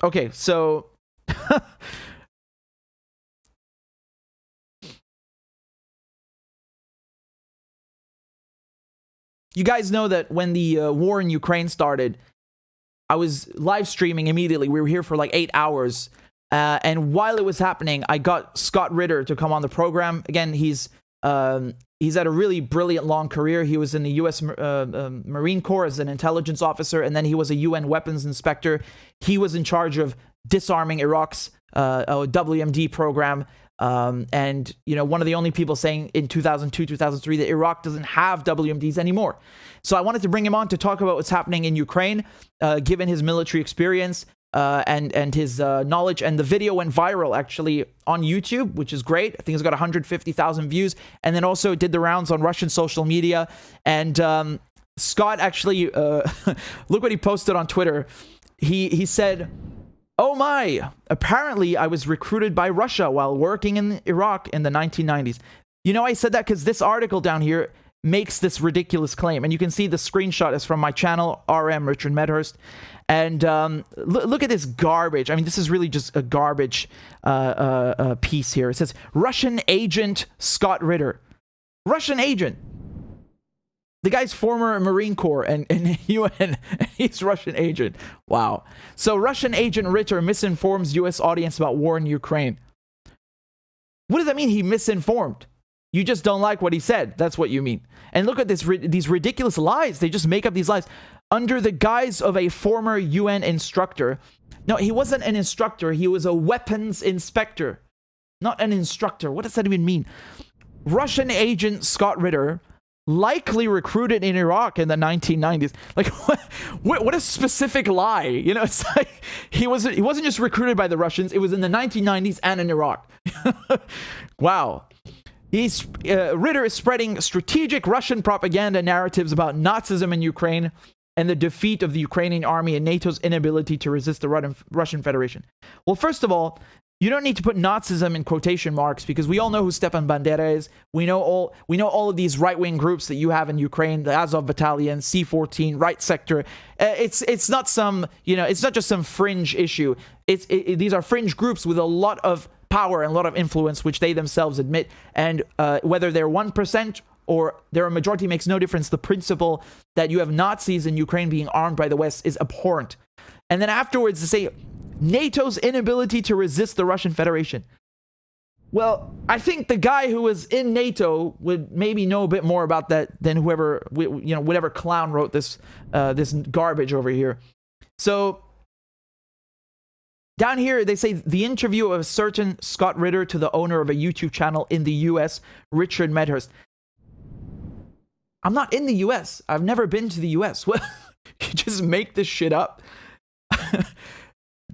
Okay, so you guys know that when the war in Ukraine started, I was live streaming immediately. We were here for like 8 hours. And while it was happening, I got Scott Ritter to come on the program. Again, he's had a really brilliant long career. He was in the U.S. Marine Corps as an intelligence officer, and then he was a UN weapons inspector. He was in charge of disarming Iraq's WMD program. And, you know, one of the only people saying in 2002, 2003 that Iraq doesn't have WMDs anymore. So I wanted to bring him on to talk about what's happening in Ukraine, given his military experience. And his knowledge, and the video went viral actually on YouTube, which is great. I think it's got 150,000 views, and then also did the rounds on Russian social media. And Scott actually, look what he posted on Twitter. He said, "Oh my! Apparently, I was recruited by Russia while working in Iraq in the 1990s." You know, I said that because this article down here makes this ridiculous claim, and you can see the screenshot is from my channel, Richard Medhurst. And look at this garbage. I mean, this is really just a garbage piece here. It says, Russian agent Scott Ritter. Russian agent. The guy's former Marine Corps and UN. He's Russian agent. Wow. So Russian agent Ritter misinforms U.S. audience about war in Ukraine. What does that mean, he misinformed? You just don't like what he said. That's what you mean. And look at these ridiculous lies. They just make up these lies. Under the guise of a former UN instructor. No, he wasn't an instructor. He was a weapons inspector. Not an instructor. What does that even mean? Russian agent Scott Ritter, likely recruited in Iraq in the 1990s. Like, what a specific lie. You know, it's like he wasn't just recruited by the Russians. It was in the 1990s and in Iraq. Wow. Ritter is spreading strategic Russian propaganda narratives about Nazism in Ukraine and the defeat of the Ukrainian army and NATO's inability to resist the Russian Federation. Well, first of all, you don't need to put Nazism in quotation marks because we all know who Stepan Bandera is. We know all of these right-wing groups that you have in Ukraine, the Azov Battalion, C-14, Right Sector. It's not some, you know, it's not just some fringe issue. These are fringe groups with a lot of power and a lot of influence, which they themselves admit. And whether they're 1% or they're a majority makes no difference. The principle that you have Nazis in Ukraine being armed by the West is abhorrent. And then afterwards to say NATO's inability to resist the Russian Federation. Well, I think the guy who was in NATO would maybe know a bit more about that than whoever, you know, whatever clown wrote this this garbage over here. So down here, they say the interview of a certain Scott Ritter to the owner of a YouTube channel in the U.S., Richard Medhurst. I'm not in the U.S. I've never been to the U.S. Well, you just make this shit up.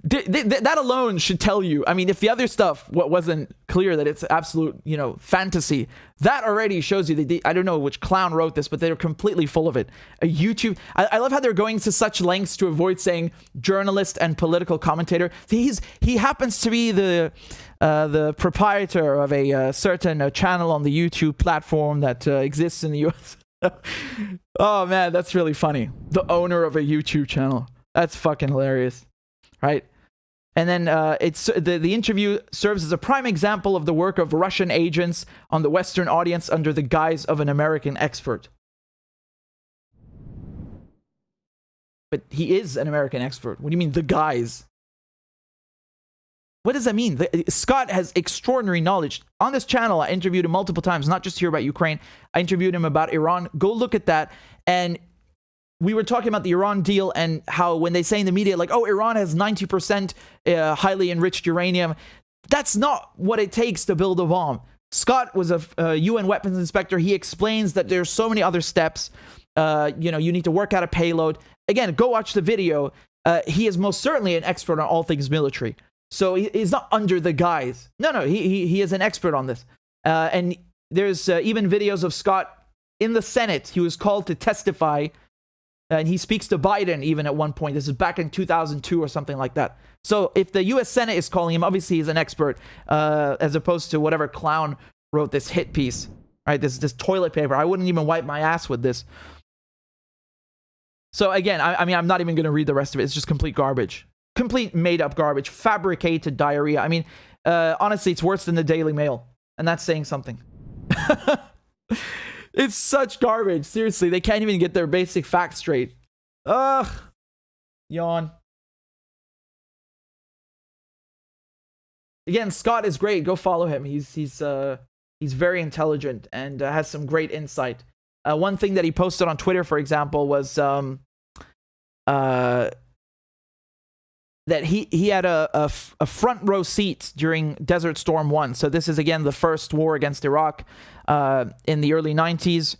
That alone should tell you. I mean, if the other stuff wasn't clear that it's absolute, you know, fantasy, that already shows you that I don't know which clown wrote this, but they're completely full of it. A YouTube. I love how they're going to such lengths to avoid saying journalist and political commentator. He happens to be the proprietor of a certain channel on the YouTube platform that exists in the U.S. Oh man, that's really funny. The owner of a YouTube channel. That's fucking hilarious, right? And then it's the interview serves as a prime example of the work of Russian agents on the Western audience under the guise of an American expert. But he is an American expert. What do you mean, the guise? What does that mean? Scott has extraordinary knowledge. On this channel, I interviewed him multiple times, not just here about Ukraine. I interviewed him about Iran. Go look at that. And we were talking about the Iran deal and how when they say in the media, like, oh, Iran has 90% highly enriched uranium. That's not what it takes to build a bomb. Scott was a UN weapons inspector. He explains that there's so many other steps. You need to work out a payload. Again, go watch the video. He is most certainly an expert on all things military. So he's not under the guise. No, he is an expert on this. And there's even videos of Scott in the Senate. He was called to testify. And he speaks to Biden even at one point. This is back in 2002 or something like that. So if the U.S. Senate is calling him, obviously he's an expert, as opposed to whatever clown wrote this hit piece, right? This toilet paper. I wouldn't even wipe my ass with this. So again, I mean, I'm not even going to read the rest of it. It's just complete garbage. Complete made-up garbage. Fabricated diarrhea. I mean, honestly, it's worse than the Daily Mail. And that's saying something. It's such garbage. Seriously, they can't even get their basic facts straight. Ugh. Yawn. Again, Scott is great. Go follow him. He's very intelligent and has some great insight. One thing that he posted on Twitter, for example, was that he had a front row seat during Desert Storm 1. So this is, again, the first war against Iraq in the early 90s.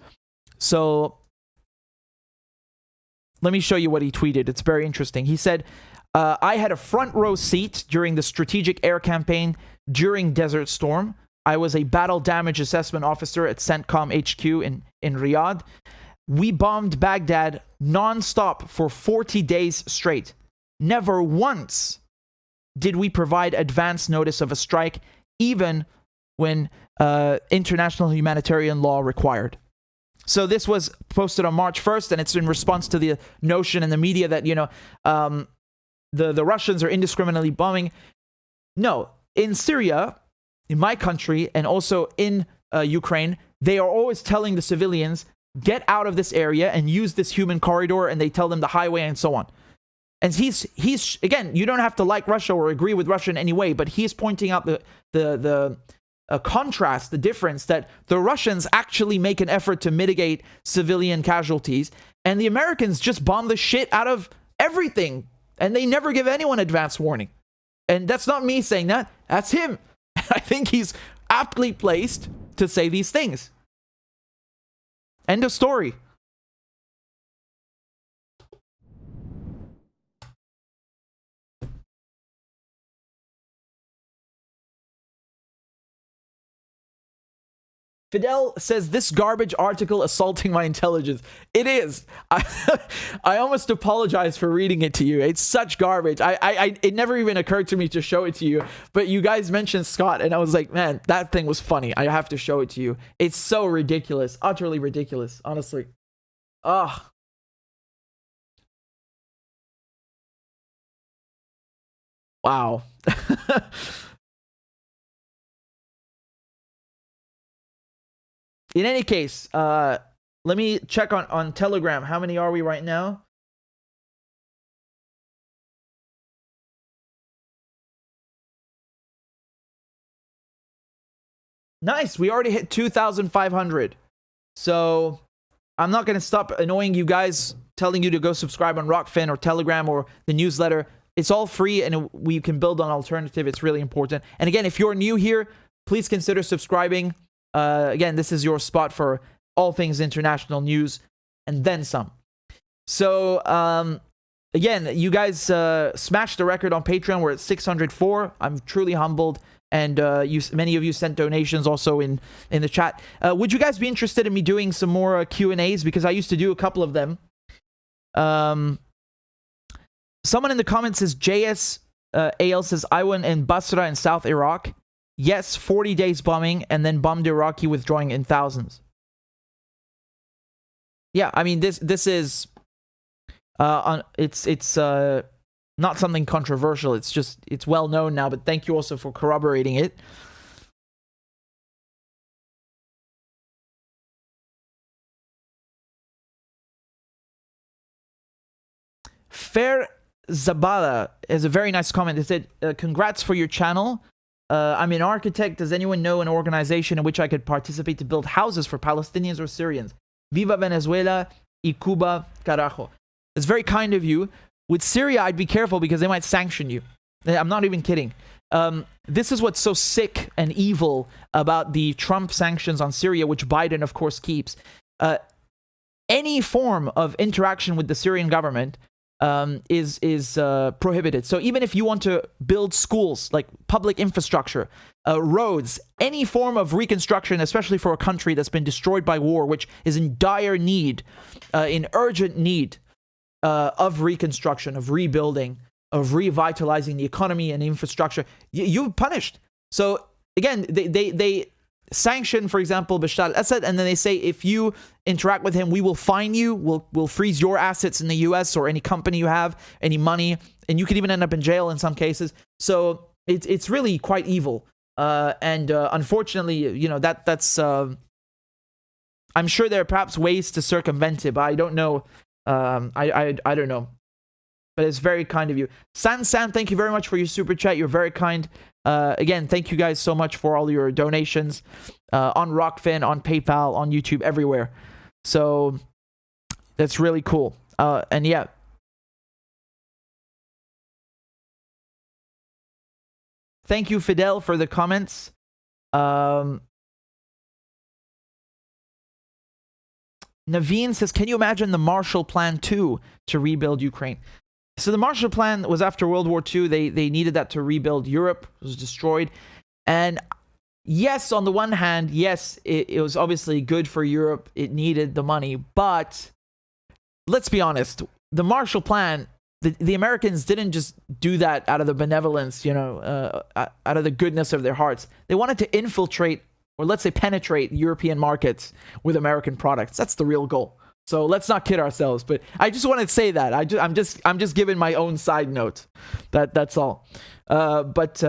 So let me show you what he tweeted. It's very interesting. He said, I had a front row seat during the strategic air campaign during Desert Storm. I was a battle damage assessment officer at CENTCOM HQ in Riyadh. We bombed Baghdad non-stop for 40 days straight. Never once did we provide advance notice of a strike, even when international humanitarian law required. So this was posted on March 1st, and it's in response to the notion in the media that, the Russians are indiscriminately bombing. No, in Syria, in my country, and also in Ukraine, they are always telling the civilians, get out of this area and use this human corridor, and they tell them the highway and so on. And he's again, you don't have to like Russia or agree with Russia in any way, but he's pointing out the contrast, the difference that the Russians actually make an effort to mitigate civilian casualties, and the Americans just bomb the shit out of everything, and they never give anyone advance warning. And that's not me saying that, that's him. I think he's aptly placed to say these things. End of story. Fidel says, this garbage article assaulting my intelligence. It is. I almost apologize for reading it to you. It's such garbage. It never even occurred to me to show it to you. But you guys mentioned Scott, and I was like, man, that thing was funny. I have to show it to you. It's so ridiculous. Utterly ridiculous, honestly. Ugh. Wow. In any case, let me check on Telegram. How many are we right now? Nice. We already hit 2,500. So I'm not going to stop annoying you guys, telling you to go subscribe on Rockfin or Telegram or the newsletter. It's all free, and we can build an alternative. It's really important. And again, if you're new here, please consider subscribing. Again, this is your spot for all things international news and then some. So, again, you guys smashed the record on Patreon. We're at 604. I'm truly humbled. And many of you sent donations also in the chat. Would you guys be interested in me doing some more Q&As? Because I used to do a couple of them. Someone in the comments says, JS AL says, I went in Basra in South Iraq. Yes, 40 days bombing, and then bombed Iraqi withdrawing in thousands. Yeah, I mean, this is it's not something controversial. It's well known now, but thank you also for corroborating it. Fair Zabala has a very nice comment. It said, congrats for your channel. I'm an architect. Does anyone know an organization in which I could participate to build houses for Palestinians or Syrians? Viva Venezuela. y Cuba, carajo. It's very kind of you. With Syria, I'd be careful because they might sanction you. I'm not even kidding. This is what's so sick and evil about the Trump sanctions on Syria, which Biden, of course, keeps. Any form of interaction with the Syrian government is prohibited. So even if you want to build schools, like public infrastructure, roads, any form of reconstruction, especially for a country that's been destroyed by war, which is in dire need, in urgent need of reconstruction, of rebuilding, of revitalizing the economy and infrastructure, you're punished. So again, they sanction, for example, Bashar al-Assad, and then they say, if you interact with him, we will fine you, we'll freeze your assets in the US or any company you have, any money, and you could even end up in jail in some cases. So it's really quite evil. And unfortunately, you know, that's I'm sure there are perhaps ways to circumvent it, but I don't know. I don't know. But it's very kind of you. San, thank you very much for your super chat. You're very kind. Again, thank you guys so much for all your donations on Rockfin, on PayPal, on YouTube, everywhere. So that's really cool. And yeah. Thank you, Fidel, for the comments. Naveen says, can you imagine the Marshall Plan 2 to rebuild Ukraine? So the Marshall Plan was after World War II. They needed that to rebuild Europe. It was destroyed. And yes, on the one hand, yes, it was obviously good for Europe. It needed the money. But let's be honest. The Marshall Plan, the Americans didn't just do that out of the benevolence, you know, out of the goodness of their hearts. They wanted to infiltrate, or let's say penetrate, European markets with American products. That's the real goal. So let's not kid ourselves. But I just want to say that I'm just giving my own side note. That's all. But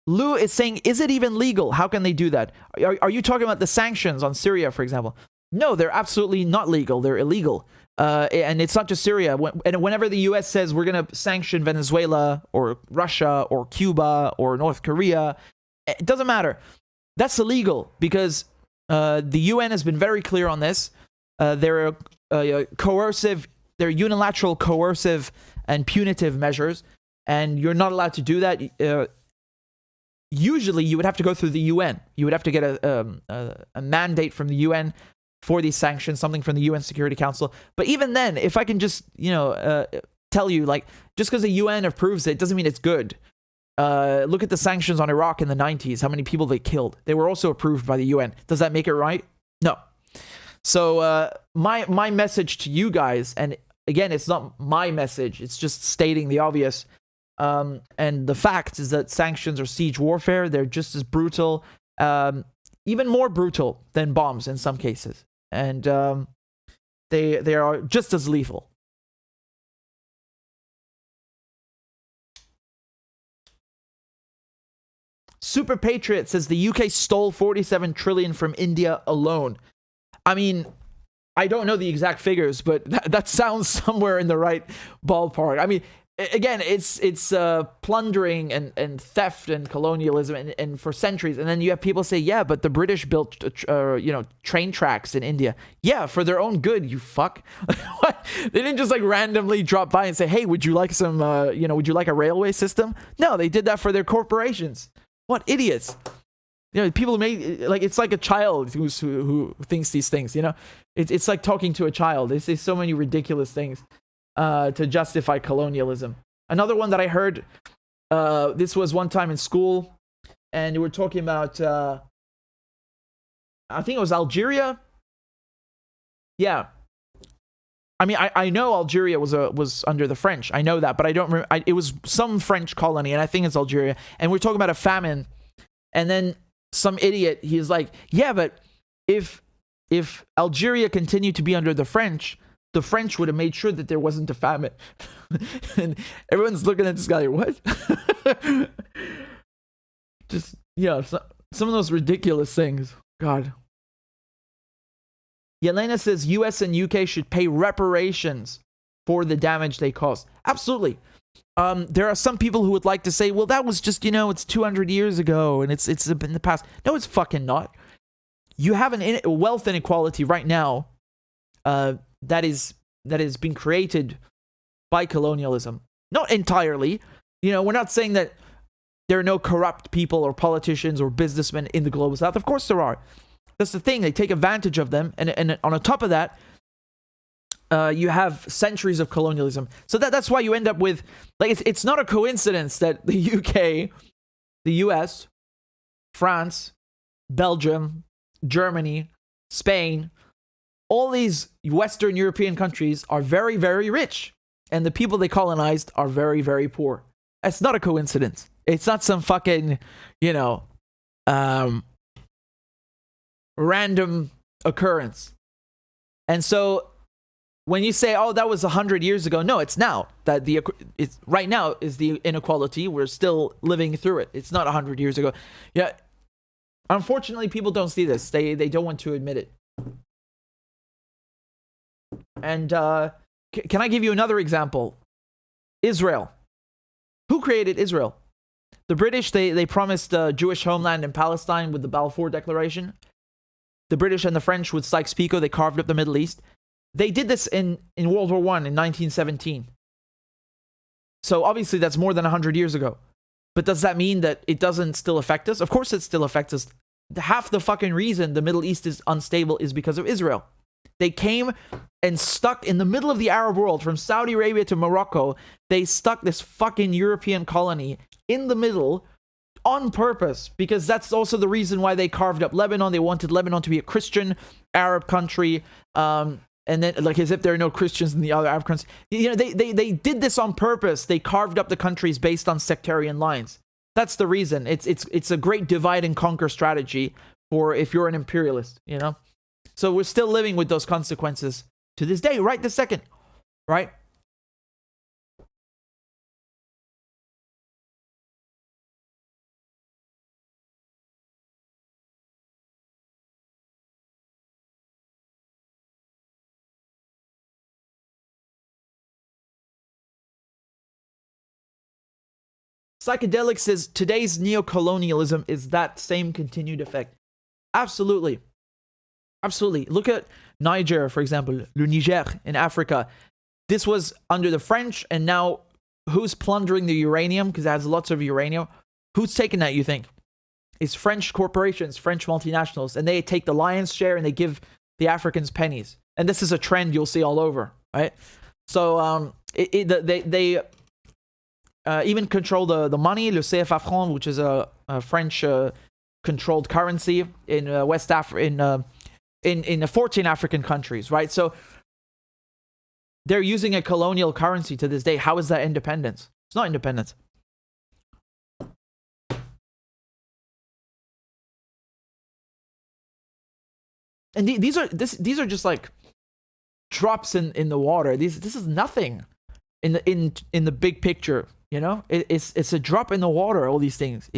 Lou is saying, is it even legal? How can they do that? Are you talking about the sanctions on Syria, for example? No, they're absolutely not legal. They're illegal. And it's not just Syria. And whenever the U.S. says we're going to sanction Venezuela or Russia or Cuba or North Korea, it doesn't matter. That's illegal because the UN has been very clear on this. They're coercive, they're unilateral, coercive, and punitive measures, and you're not allowed to do that. Usually, you would have to go through the UN. You would have to get a mandate from the UN for these sanctions, something from the UN Security Council. But even then, if I can just, tell you, like, just because the UN approves it doesn't mean it's good. Look at the sanctions on Iraq in the 90s, how many people they killed. They were also approved by the UN. Does that make it right? No. So my message to you guys, and again, it's not my message, it's just stating the obvious. And the fact is that sanctions are siege warfare. They're just as brutal, even more brutal than bombs in some cases. And they are just as lethal. Super Patriot says the UK stole 47 trillion from India alone. I mean, I don't know the exact figures, but that sounds somewhere in the right ballpark. I mean, again, it's plundering and theft and colonialism and for centuries. And then you have people say, yeah, but the British built, train tracks in India. Yeah, for their own good, you fuck. They didn't just like randomly drop by and say, hey, would you like some, would you like a railway system? No, they did that for their corporations. What idiots. People make, like, it's like a child who thinks these things, It's like talking to a child. They say so many ridiculous things to justify colonialism. Another one that I heard, this was one time in school, and we were talking about, I think it was Algeria. Yeah. I mean, I know Algeria was under the French. I know that, but I don't remember. It was some French colony, and I think it's Algeria. And we're talking about a famine, and then some idiot, he's like, yeah, but if Algeria continued to be under the French would have made sure that there wasn't a famine. And everyone's looking at this guy like, what? Just, some of those ridiculous things. God. Yelena says US and UK should pay reparations for the damage they caused. Absolutely. There are some people who would like to say, well, that was just, it's 200 years ago and it's in the past. No, it's fucking not. You have a wealth inequality right now that is being created by colonialism. Not entirely. We're not saying that there are no corrupt people or politicians or businessmen in the global south. Of course there are. That's the thing. They take advantage of them. And on top of that, you have centuries of colonialism. So that's why you end up with, like, it's not a coincidence that the UK, the US, France, Belgium, Germany, Spain, all these Western European countries are very, very rich. And the people they colonized are very, very poor. That's not a coincidence. It's not some fucking, random occurrence. And so when you say, oh, that was 100 years ago, no, it's now. It's right now is the inequality. We're still living through it. It's not 100 years ago. Yeah. Unfortunately, people don't see this. They don't want to admit it. And can I give you another example? Israel. Who created Israel? The British, they promised a Jewish homeland in Palestine with the Balfour Declaration. The British and the French with Sykes-Picot, they carved up the Middle East. They did this in World War I in 1917. So obviously that's more than 100 years ago. But does that mean that it doesn't still affect us? Of course it still affects us. Half the fucking reason the Middle East is unstable is because of Israel. They came and stuck in the middle of the Arab world, from Saudi Arabia to Morocco. They stuck this fucking European colony in the middle on purpose, because that's also the reason why they carved up Lebanon. They wanted Lebanon to be a Christian Arab country. And then, like, as if there are no Christians in the other Arab countries. They did this on purpose. They carved up the countries based on sectarian lines. That's the reason. It's a great divide and conquer strategy for if you're an imperialist, So we're still living with those consequences to this day, right this second, right? Psychedelics says today's neocolonialism is that same continued effect. Absolutely. Absolutely. Look at Niger, for example, le Niger in Africa. This was under the French, and now who's plundering the uranium? Because it has lots of uranium. Who's taking that, you think? It's French corporations, French multinationals, and they take the lion's share and they give the Africans pennies. And this is a trend you'll see all over, right? So they even control the money, le CFA franc, which is a French controlled currency in West Africa, in 14 African countries, right? So they're using a colonial currency to this day. How is that independence? It's not independence. And these are just like drops in the water. This is nothing in the big picture. It's a drop in the water. All these things.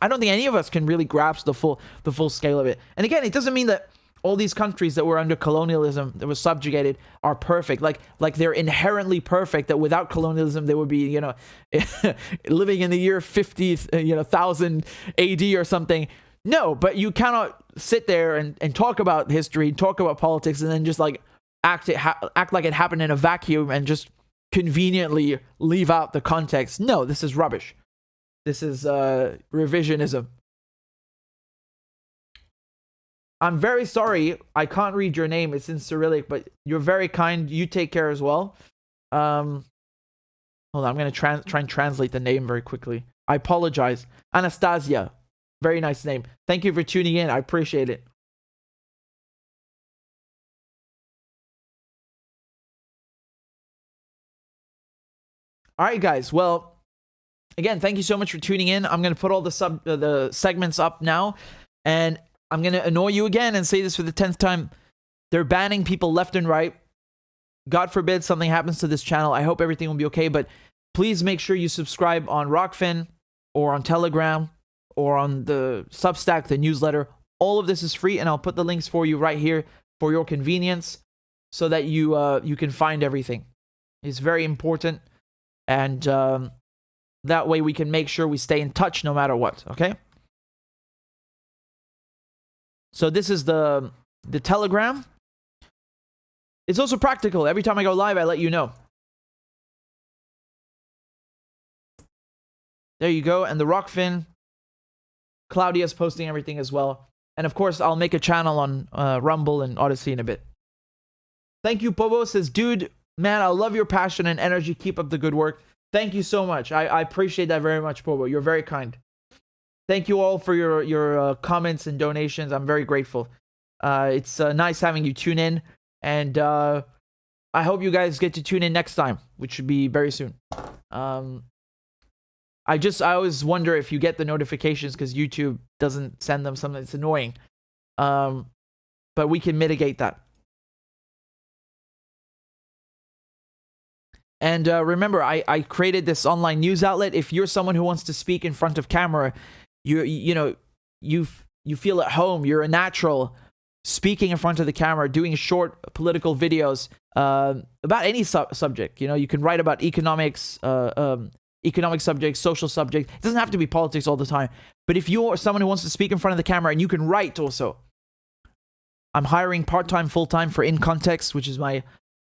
I don't think any of us can really grasp the full scale of it. And again, it doesn't mean that all these countries that were under colonialism, that were subjugated, are perfect. Like they're inherently perfect. That without colonialism, they would be living in the year 50,000 AD or something. No, but you cannot sit there and talk about history, talk about politics, and then just like act like it happened in a vacuum and just conveniently leave out the context. No, this is rubbish. This is revisionism. I'm very sorry. I can't read your name. It's in Cyrillic, but you're very kind. You take care as well. Hold on. I'm going to try and translate the name very quickly. I apologize. Anastasia. Very nice name. Thank you for tuning in. I appreciate it. All right, guys. Well, again, thank you so much for tuning in. I'm going to put all the segments up now, and I'm going to annoy you again and say this for the 10th time. They're banning people left and right. God forbid something happens to this channel. I hope everything will be okay, but please make sure you subscribe on Rockfin or on Telegram or on the Substack, the newsletter. All of this is free, and I'll put the links for you right here for your convenience so that you can find everything. It's very important, and that way we can make sure we stay in touch no matter what, okay? So this is the Telegram. It's also practical. Every time I go live, I let you know. There you go. And the Rockfin, Claudia's posting everything as well. And of course, I'll make a channel on Rumble and Odyssey in a bit. Thank you, Pobo. Says, dude, man, I love your passion and energy. Keep up the good work. Thank you so much. I appreciate that very much, Pobo. You're very kind. Thank you all for your comments and donations. I'm very grateful. It's nice having you tune in. And I hope you guys get to tune in next time, which should be very soon. I always wonder if you get the notifications because YouTube doesn't send them something. It's annoying. But we can mitigate that. And remember, I created this online news outlet. If you're someone who wants to speak in front of camera, you feel at home. You're a natural speaking in front of the camera, doing short political videos about any subject. You can write about economics, economic subjects, social subjects. It doesn't have to be politics all the time. But if you're someone who wants to speak in front of the camera and you can write also, I'm hiring part-time, full-time for In Context, which is my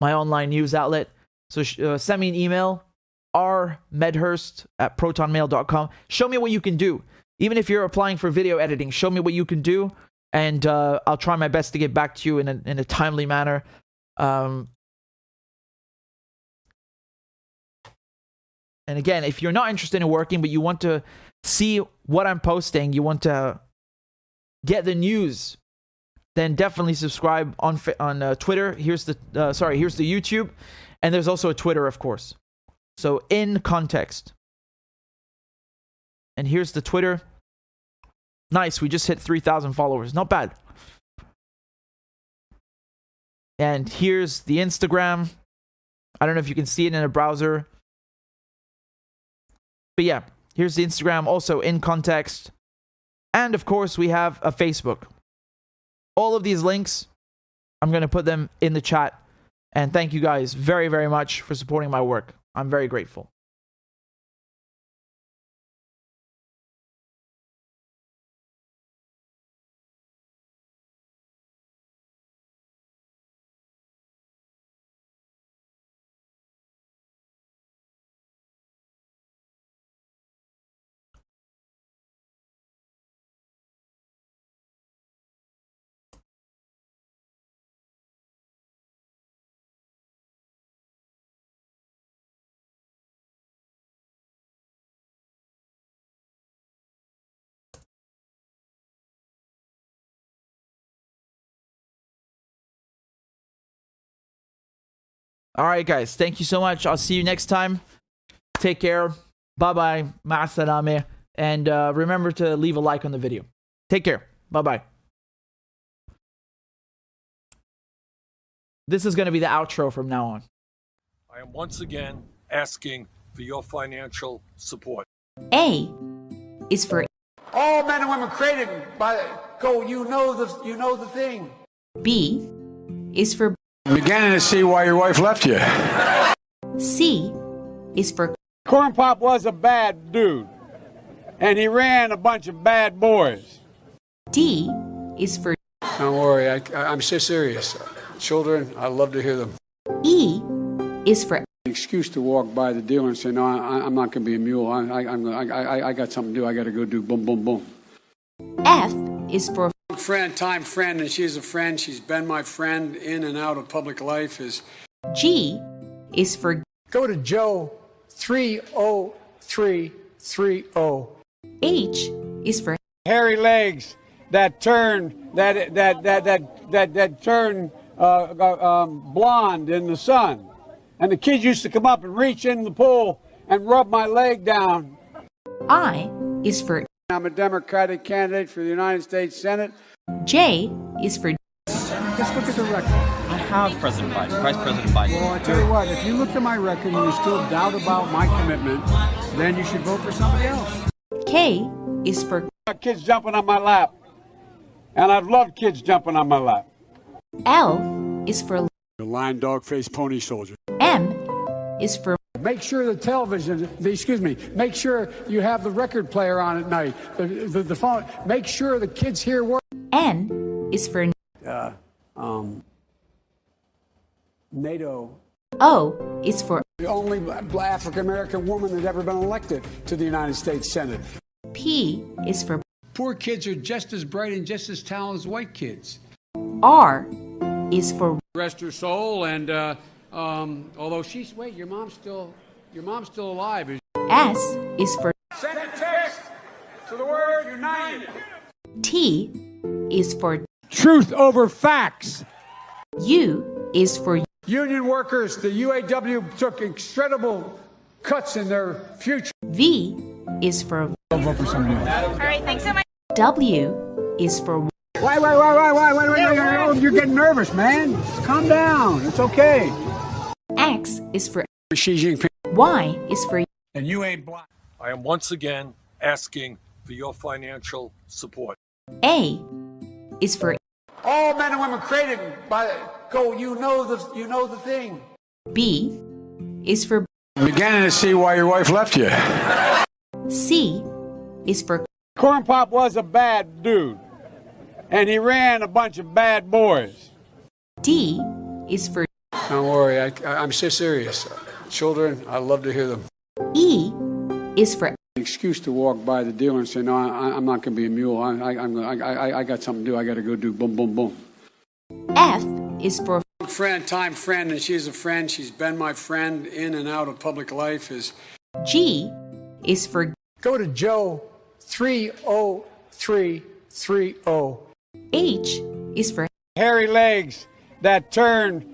online news outlet. So send me an email, rmedhurst@protonmail.com. Show me what you can do. Even if you're applying for video editing, show me what you can do, and I'll try my best to get back to you in a timely manner. And again, if you're not interested in working, but you want to see what I'm posting, you want to get the news, then definitely subscribe on Twitter. Here's the YouTube. And there's also a Twitter, of course. So, In Context. And here's the Twitter. Nice, we just hit 3,000 followers. Not bad. And here's the Instagram. I don't know if you can see it in a browser. But yeah, here's the Instagram, also In Context. And of course, we have a Facebook. All of these links, I'm going to put them in the chat. And thank you guys very, very much for supporting my work. I'm very grateful. All right, guys. Thank you so much. I'll see you next time. Take care. Bye-bye. Ma'asalame. And remember to leave a like on the video. Take care. Bye-bye. This is going to be the outro from now on. I am once again asking for your financial support. A is for All men and women created by you know the thing. B is for I'm beginning to see why your wife left you. C is for Corn Pop was a bad dude, and he ran a bunch of bad boys. D is for Don't worry, I'm so serious. Children, I love to hear them. E is for An excuse to walk by the dealer and say, no, I'm not going to be a mule. I got something to do. I got to go do boom, boom, boom. F is for Time friend, and she's a friend. She's been my friend in and out of public life. G is for Go to Joe 30330. H is for Hairy legs that turn blonde in the sun, and the kids used to come up and reach in the pool and rub my leg down. I is for I'm a Democratic candidate for the United States Senate. J is for Just look at the record. I have President Biden, Vice President Biden. Well, I tell you what, if you look at my record and you still doubt about my commitment, then you should vote for somebody else. K is for Kids jumping on my lap, and I've loved kids jumping on my lap. L is for The lion, dog, face, pony soldier. M is for Make sure the television, make sure you have the record player on at night, the phone. Make sure the kids hear work. N is for NATO. O is for The only African-American woman that's ever been elected to the United States Senate. P is for Poor kids are just as bright and just as talented as white kids. R is for Rest her soul, and although she's your mom's still alive. S is for Send a text to the word united. T is for Truth over facts. U is for Union workers, the UAW took incredible cuts in their future. V is for I'll vote for somebody else. All right, thanks so much. W is for Wait, you're getting nervous, man. Calm down. It's okay. X is for Xi Jinping. Y is for And you ain't black. I am once again asking for your financial support. A is for All men and women created by you know the thing. B is for I'm beginning to see why your wife left you. C is for Corn Pop was a bad dude, and he ran a bunch of bad boys. D is for Don't worry, I'm so serious. Children, I love to hear them. E is for An excuse to walk by the dealer and say, no, I'm not going to be a mule. I got something to do. I got to go do boom, boom, boom. F is for Friend, and she's a friend. She's been my friend in and out of public life. G is for Go to Joe 30330. H is for Hairy legs that turn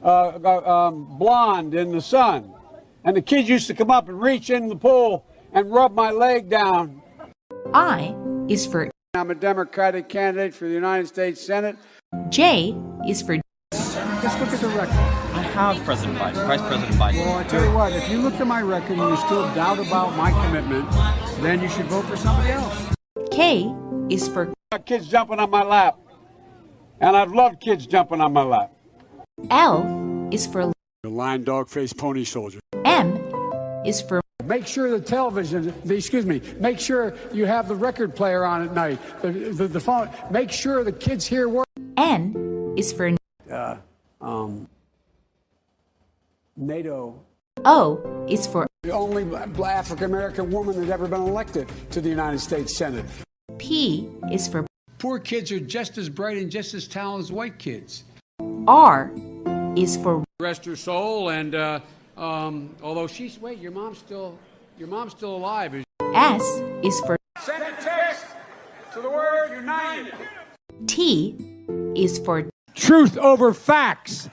blonde in the sun, and the kids used to come up and reach in the pool and rub my leg down. I is for I'm a Democratic candidate for the United States Senate. J is for Just look at the record. I have President Biden, Vice President Biden. Well, I tell you what, if you look at my record and you still doubt about my commitment, then you should vote for somebody else. K is for Kids jumping on my lap, and I've loved kids jumping on my lap. L is for The lion, dog, face, pony soldier. M is for Make sure the television, make sure you have the record player on at night, the phone. Make sure the kids hear work. N is for NATO. O is for The only African-American woman that's ever been elected to the United States Senate. P is for Poor kids are just as bright and just as talented as white kids. R is for Rest her soul, and although your mom's still alive. S is for Send a text to the word united. T is for Truth over facts.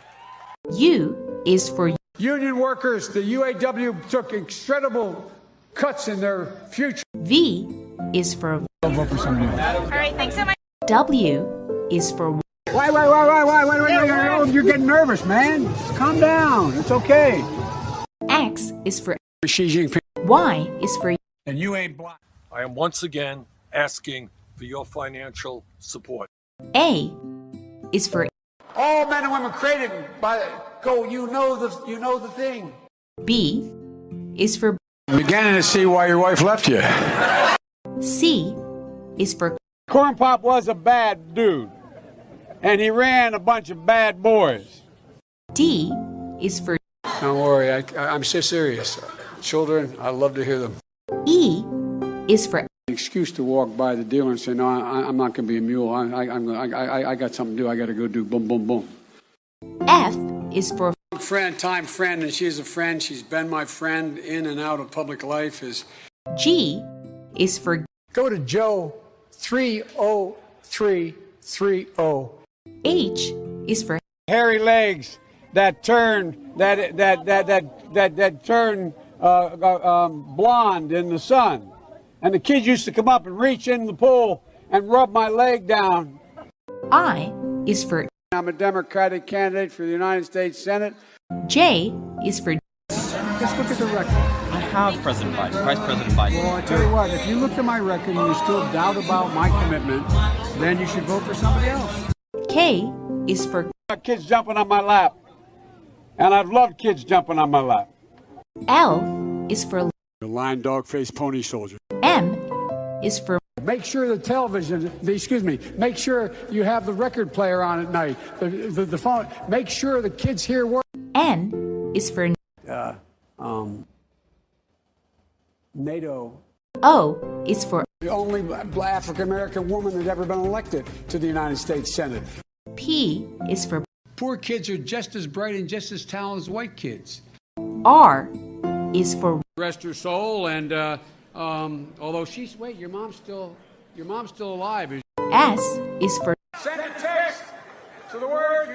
U is for Union workers, the UAW took incredible cuts in their future. V is for I'll vote for somebody else. All right, thanks so much. W is for Wait, you're getting nervous, man. Calm down. It's okay. X is for Xi Jinping. Y is for And you ain't black. I am once again asking for your financial support. A is for All men and women created by you know the thing. B is for I'm beginning to see why your wife left you. C is for Corn Pop was a bad dude, and he ran a bunch of bad boys. D is for Don't worry, I'm so serious. Children, I love to hear them. E is for An excuse to walk by the dealer and say, no, I'm not going to be a mule. I got something to do. I got to go do boom, boom, boom. F is for Friend, and she's a friend. She's been my friend in and out of public life. G is for Go to Joe 30330. H is for Hairy legs that turn blonde in the sun, and the kids used to come up and reach in the pool and rub my leg down. I is for I'm a Democratic candidate for the United States Senate. J is for Just look at the record. I have President Biden, Vice President Biden. Well, I tell you what, if you look at my record and you still doubt about my commitment, then you should vote for somebody else. K is for Kids jumping on my lap, and I've loved kids jumping on my lap. L is for The lion, dog, face, pony soldier. M is for Make sure the television, make sure you have the record player on at night, the phone. Make sure the kids hear work. N is for NATO. O is for The only African-American woman that ever been elected to the United States Senate. P is for Poor kids are just as bright and just as talented as white kids. R is for Rest her soul, and although she's your mom's still alive. S is for Send a text to the word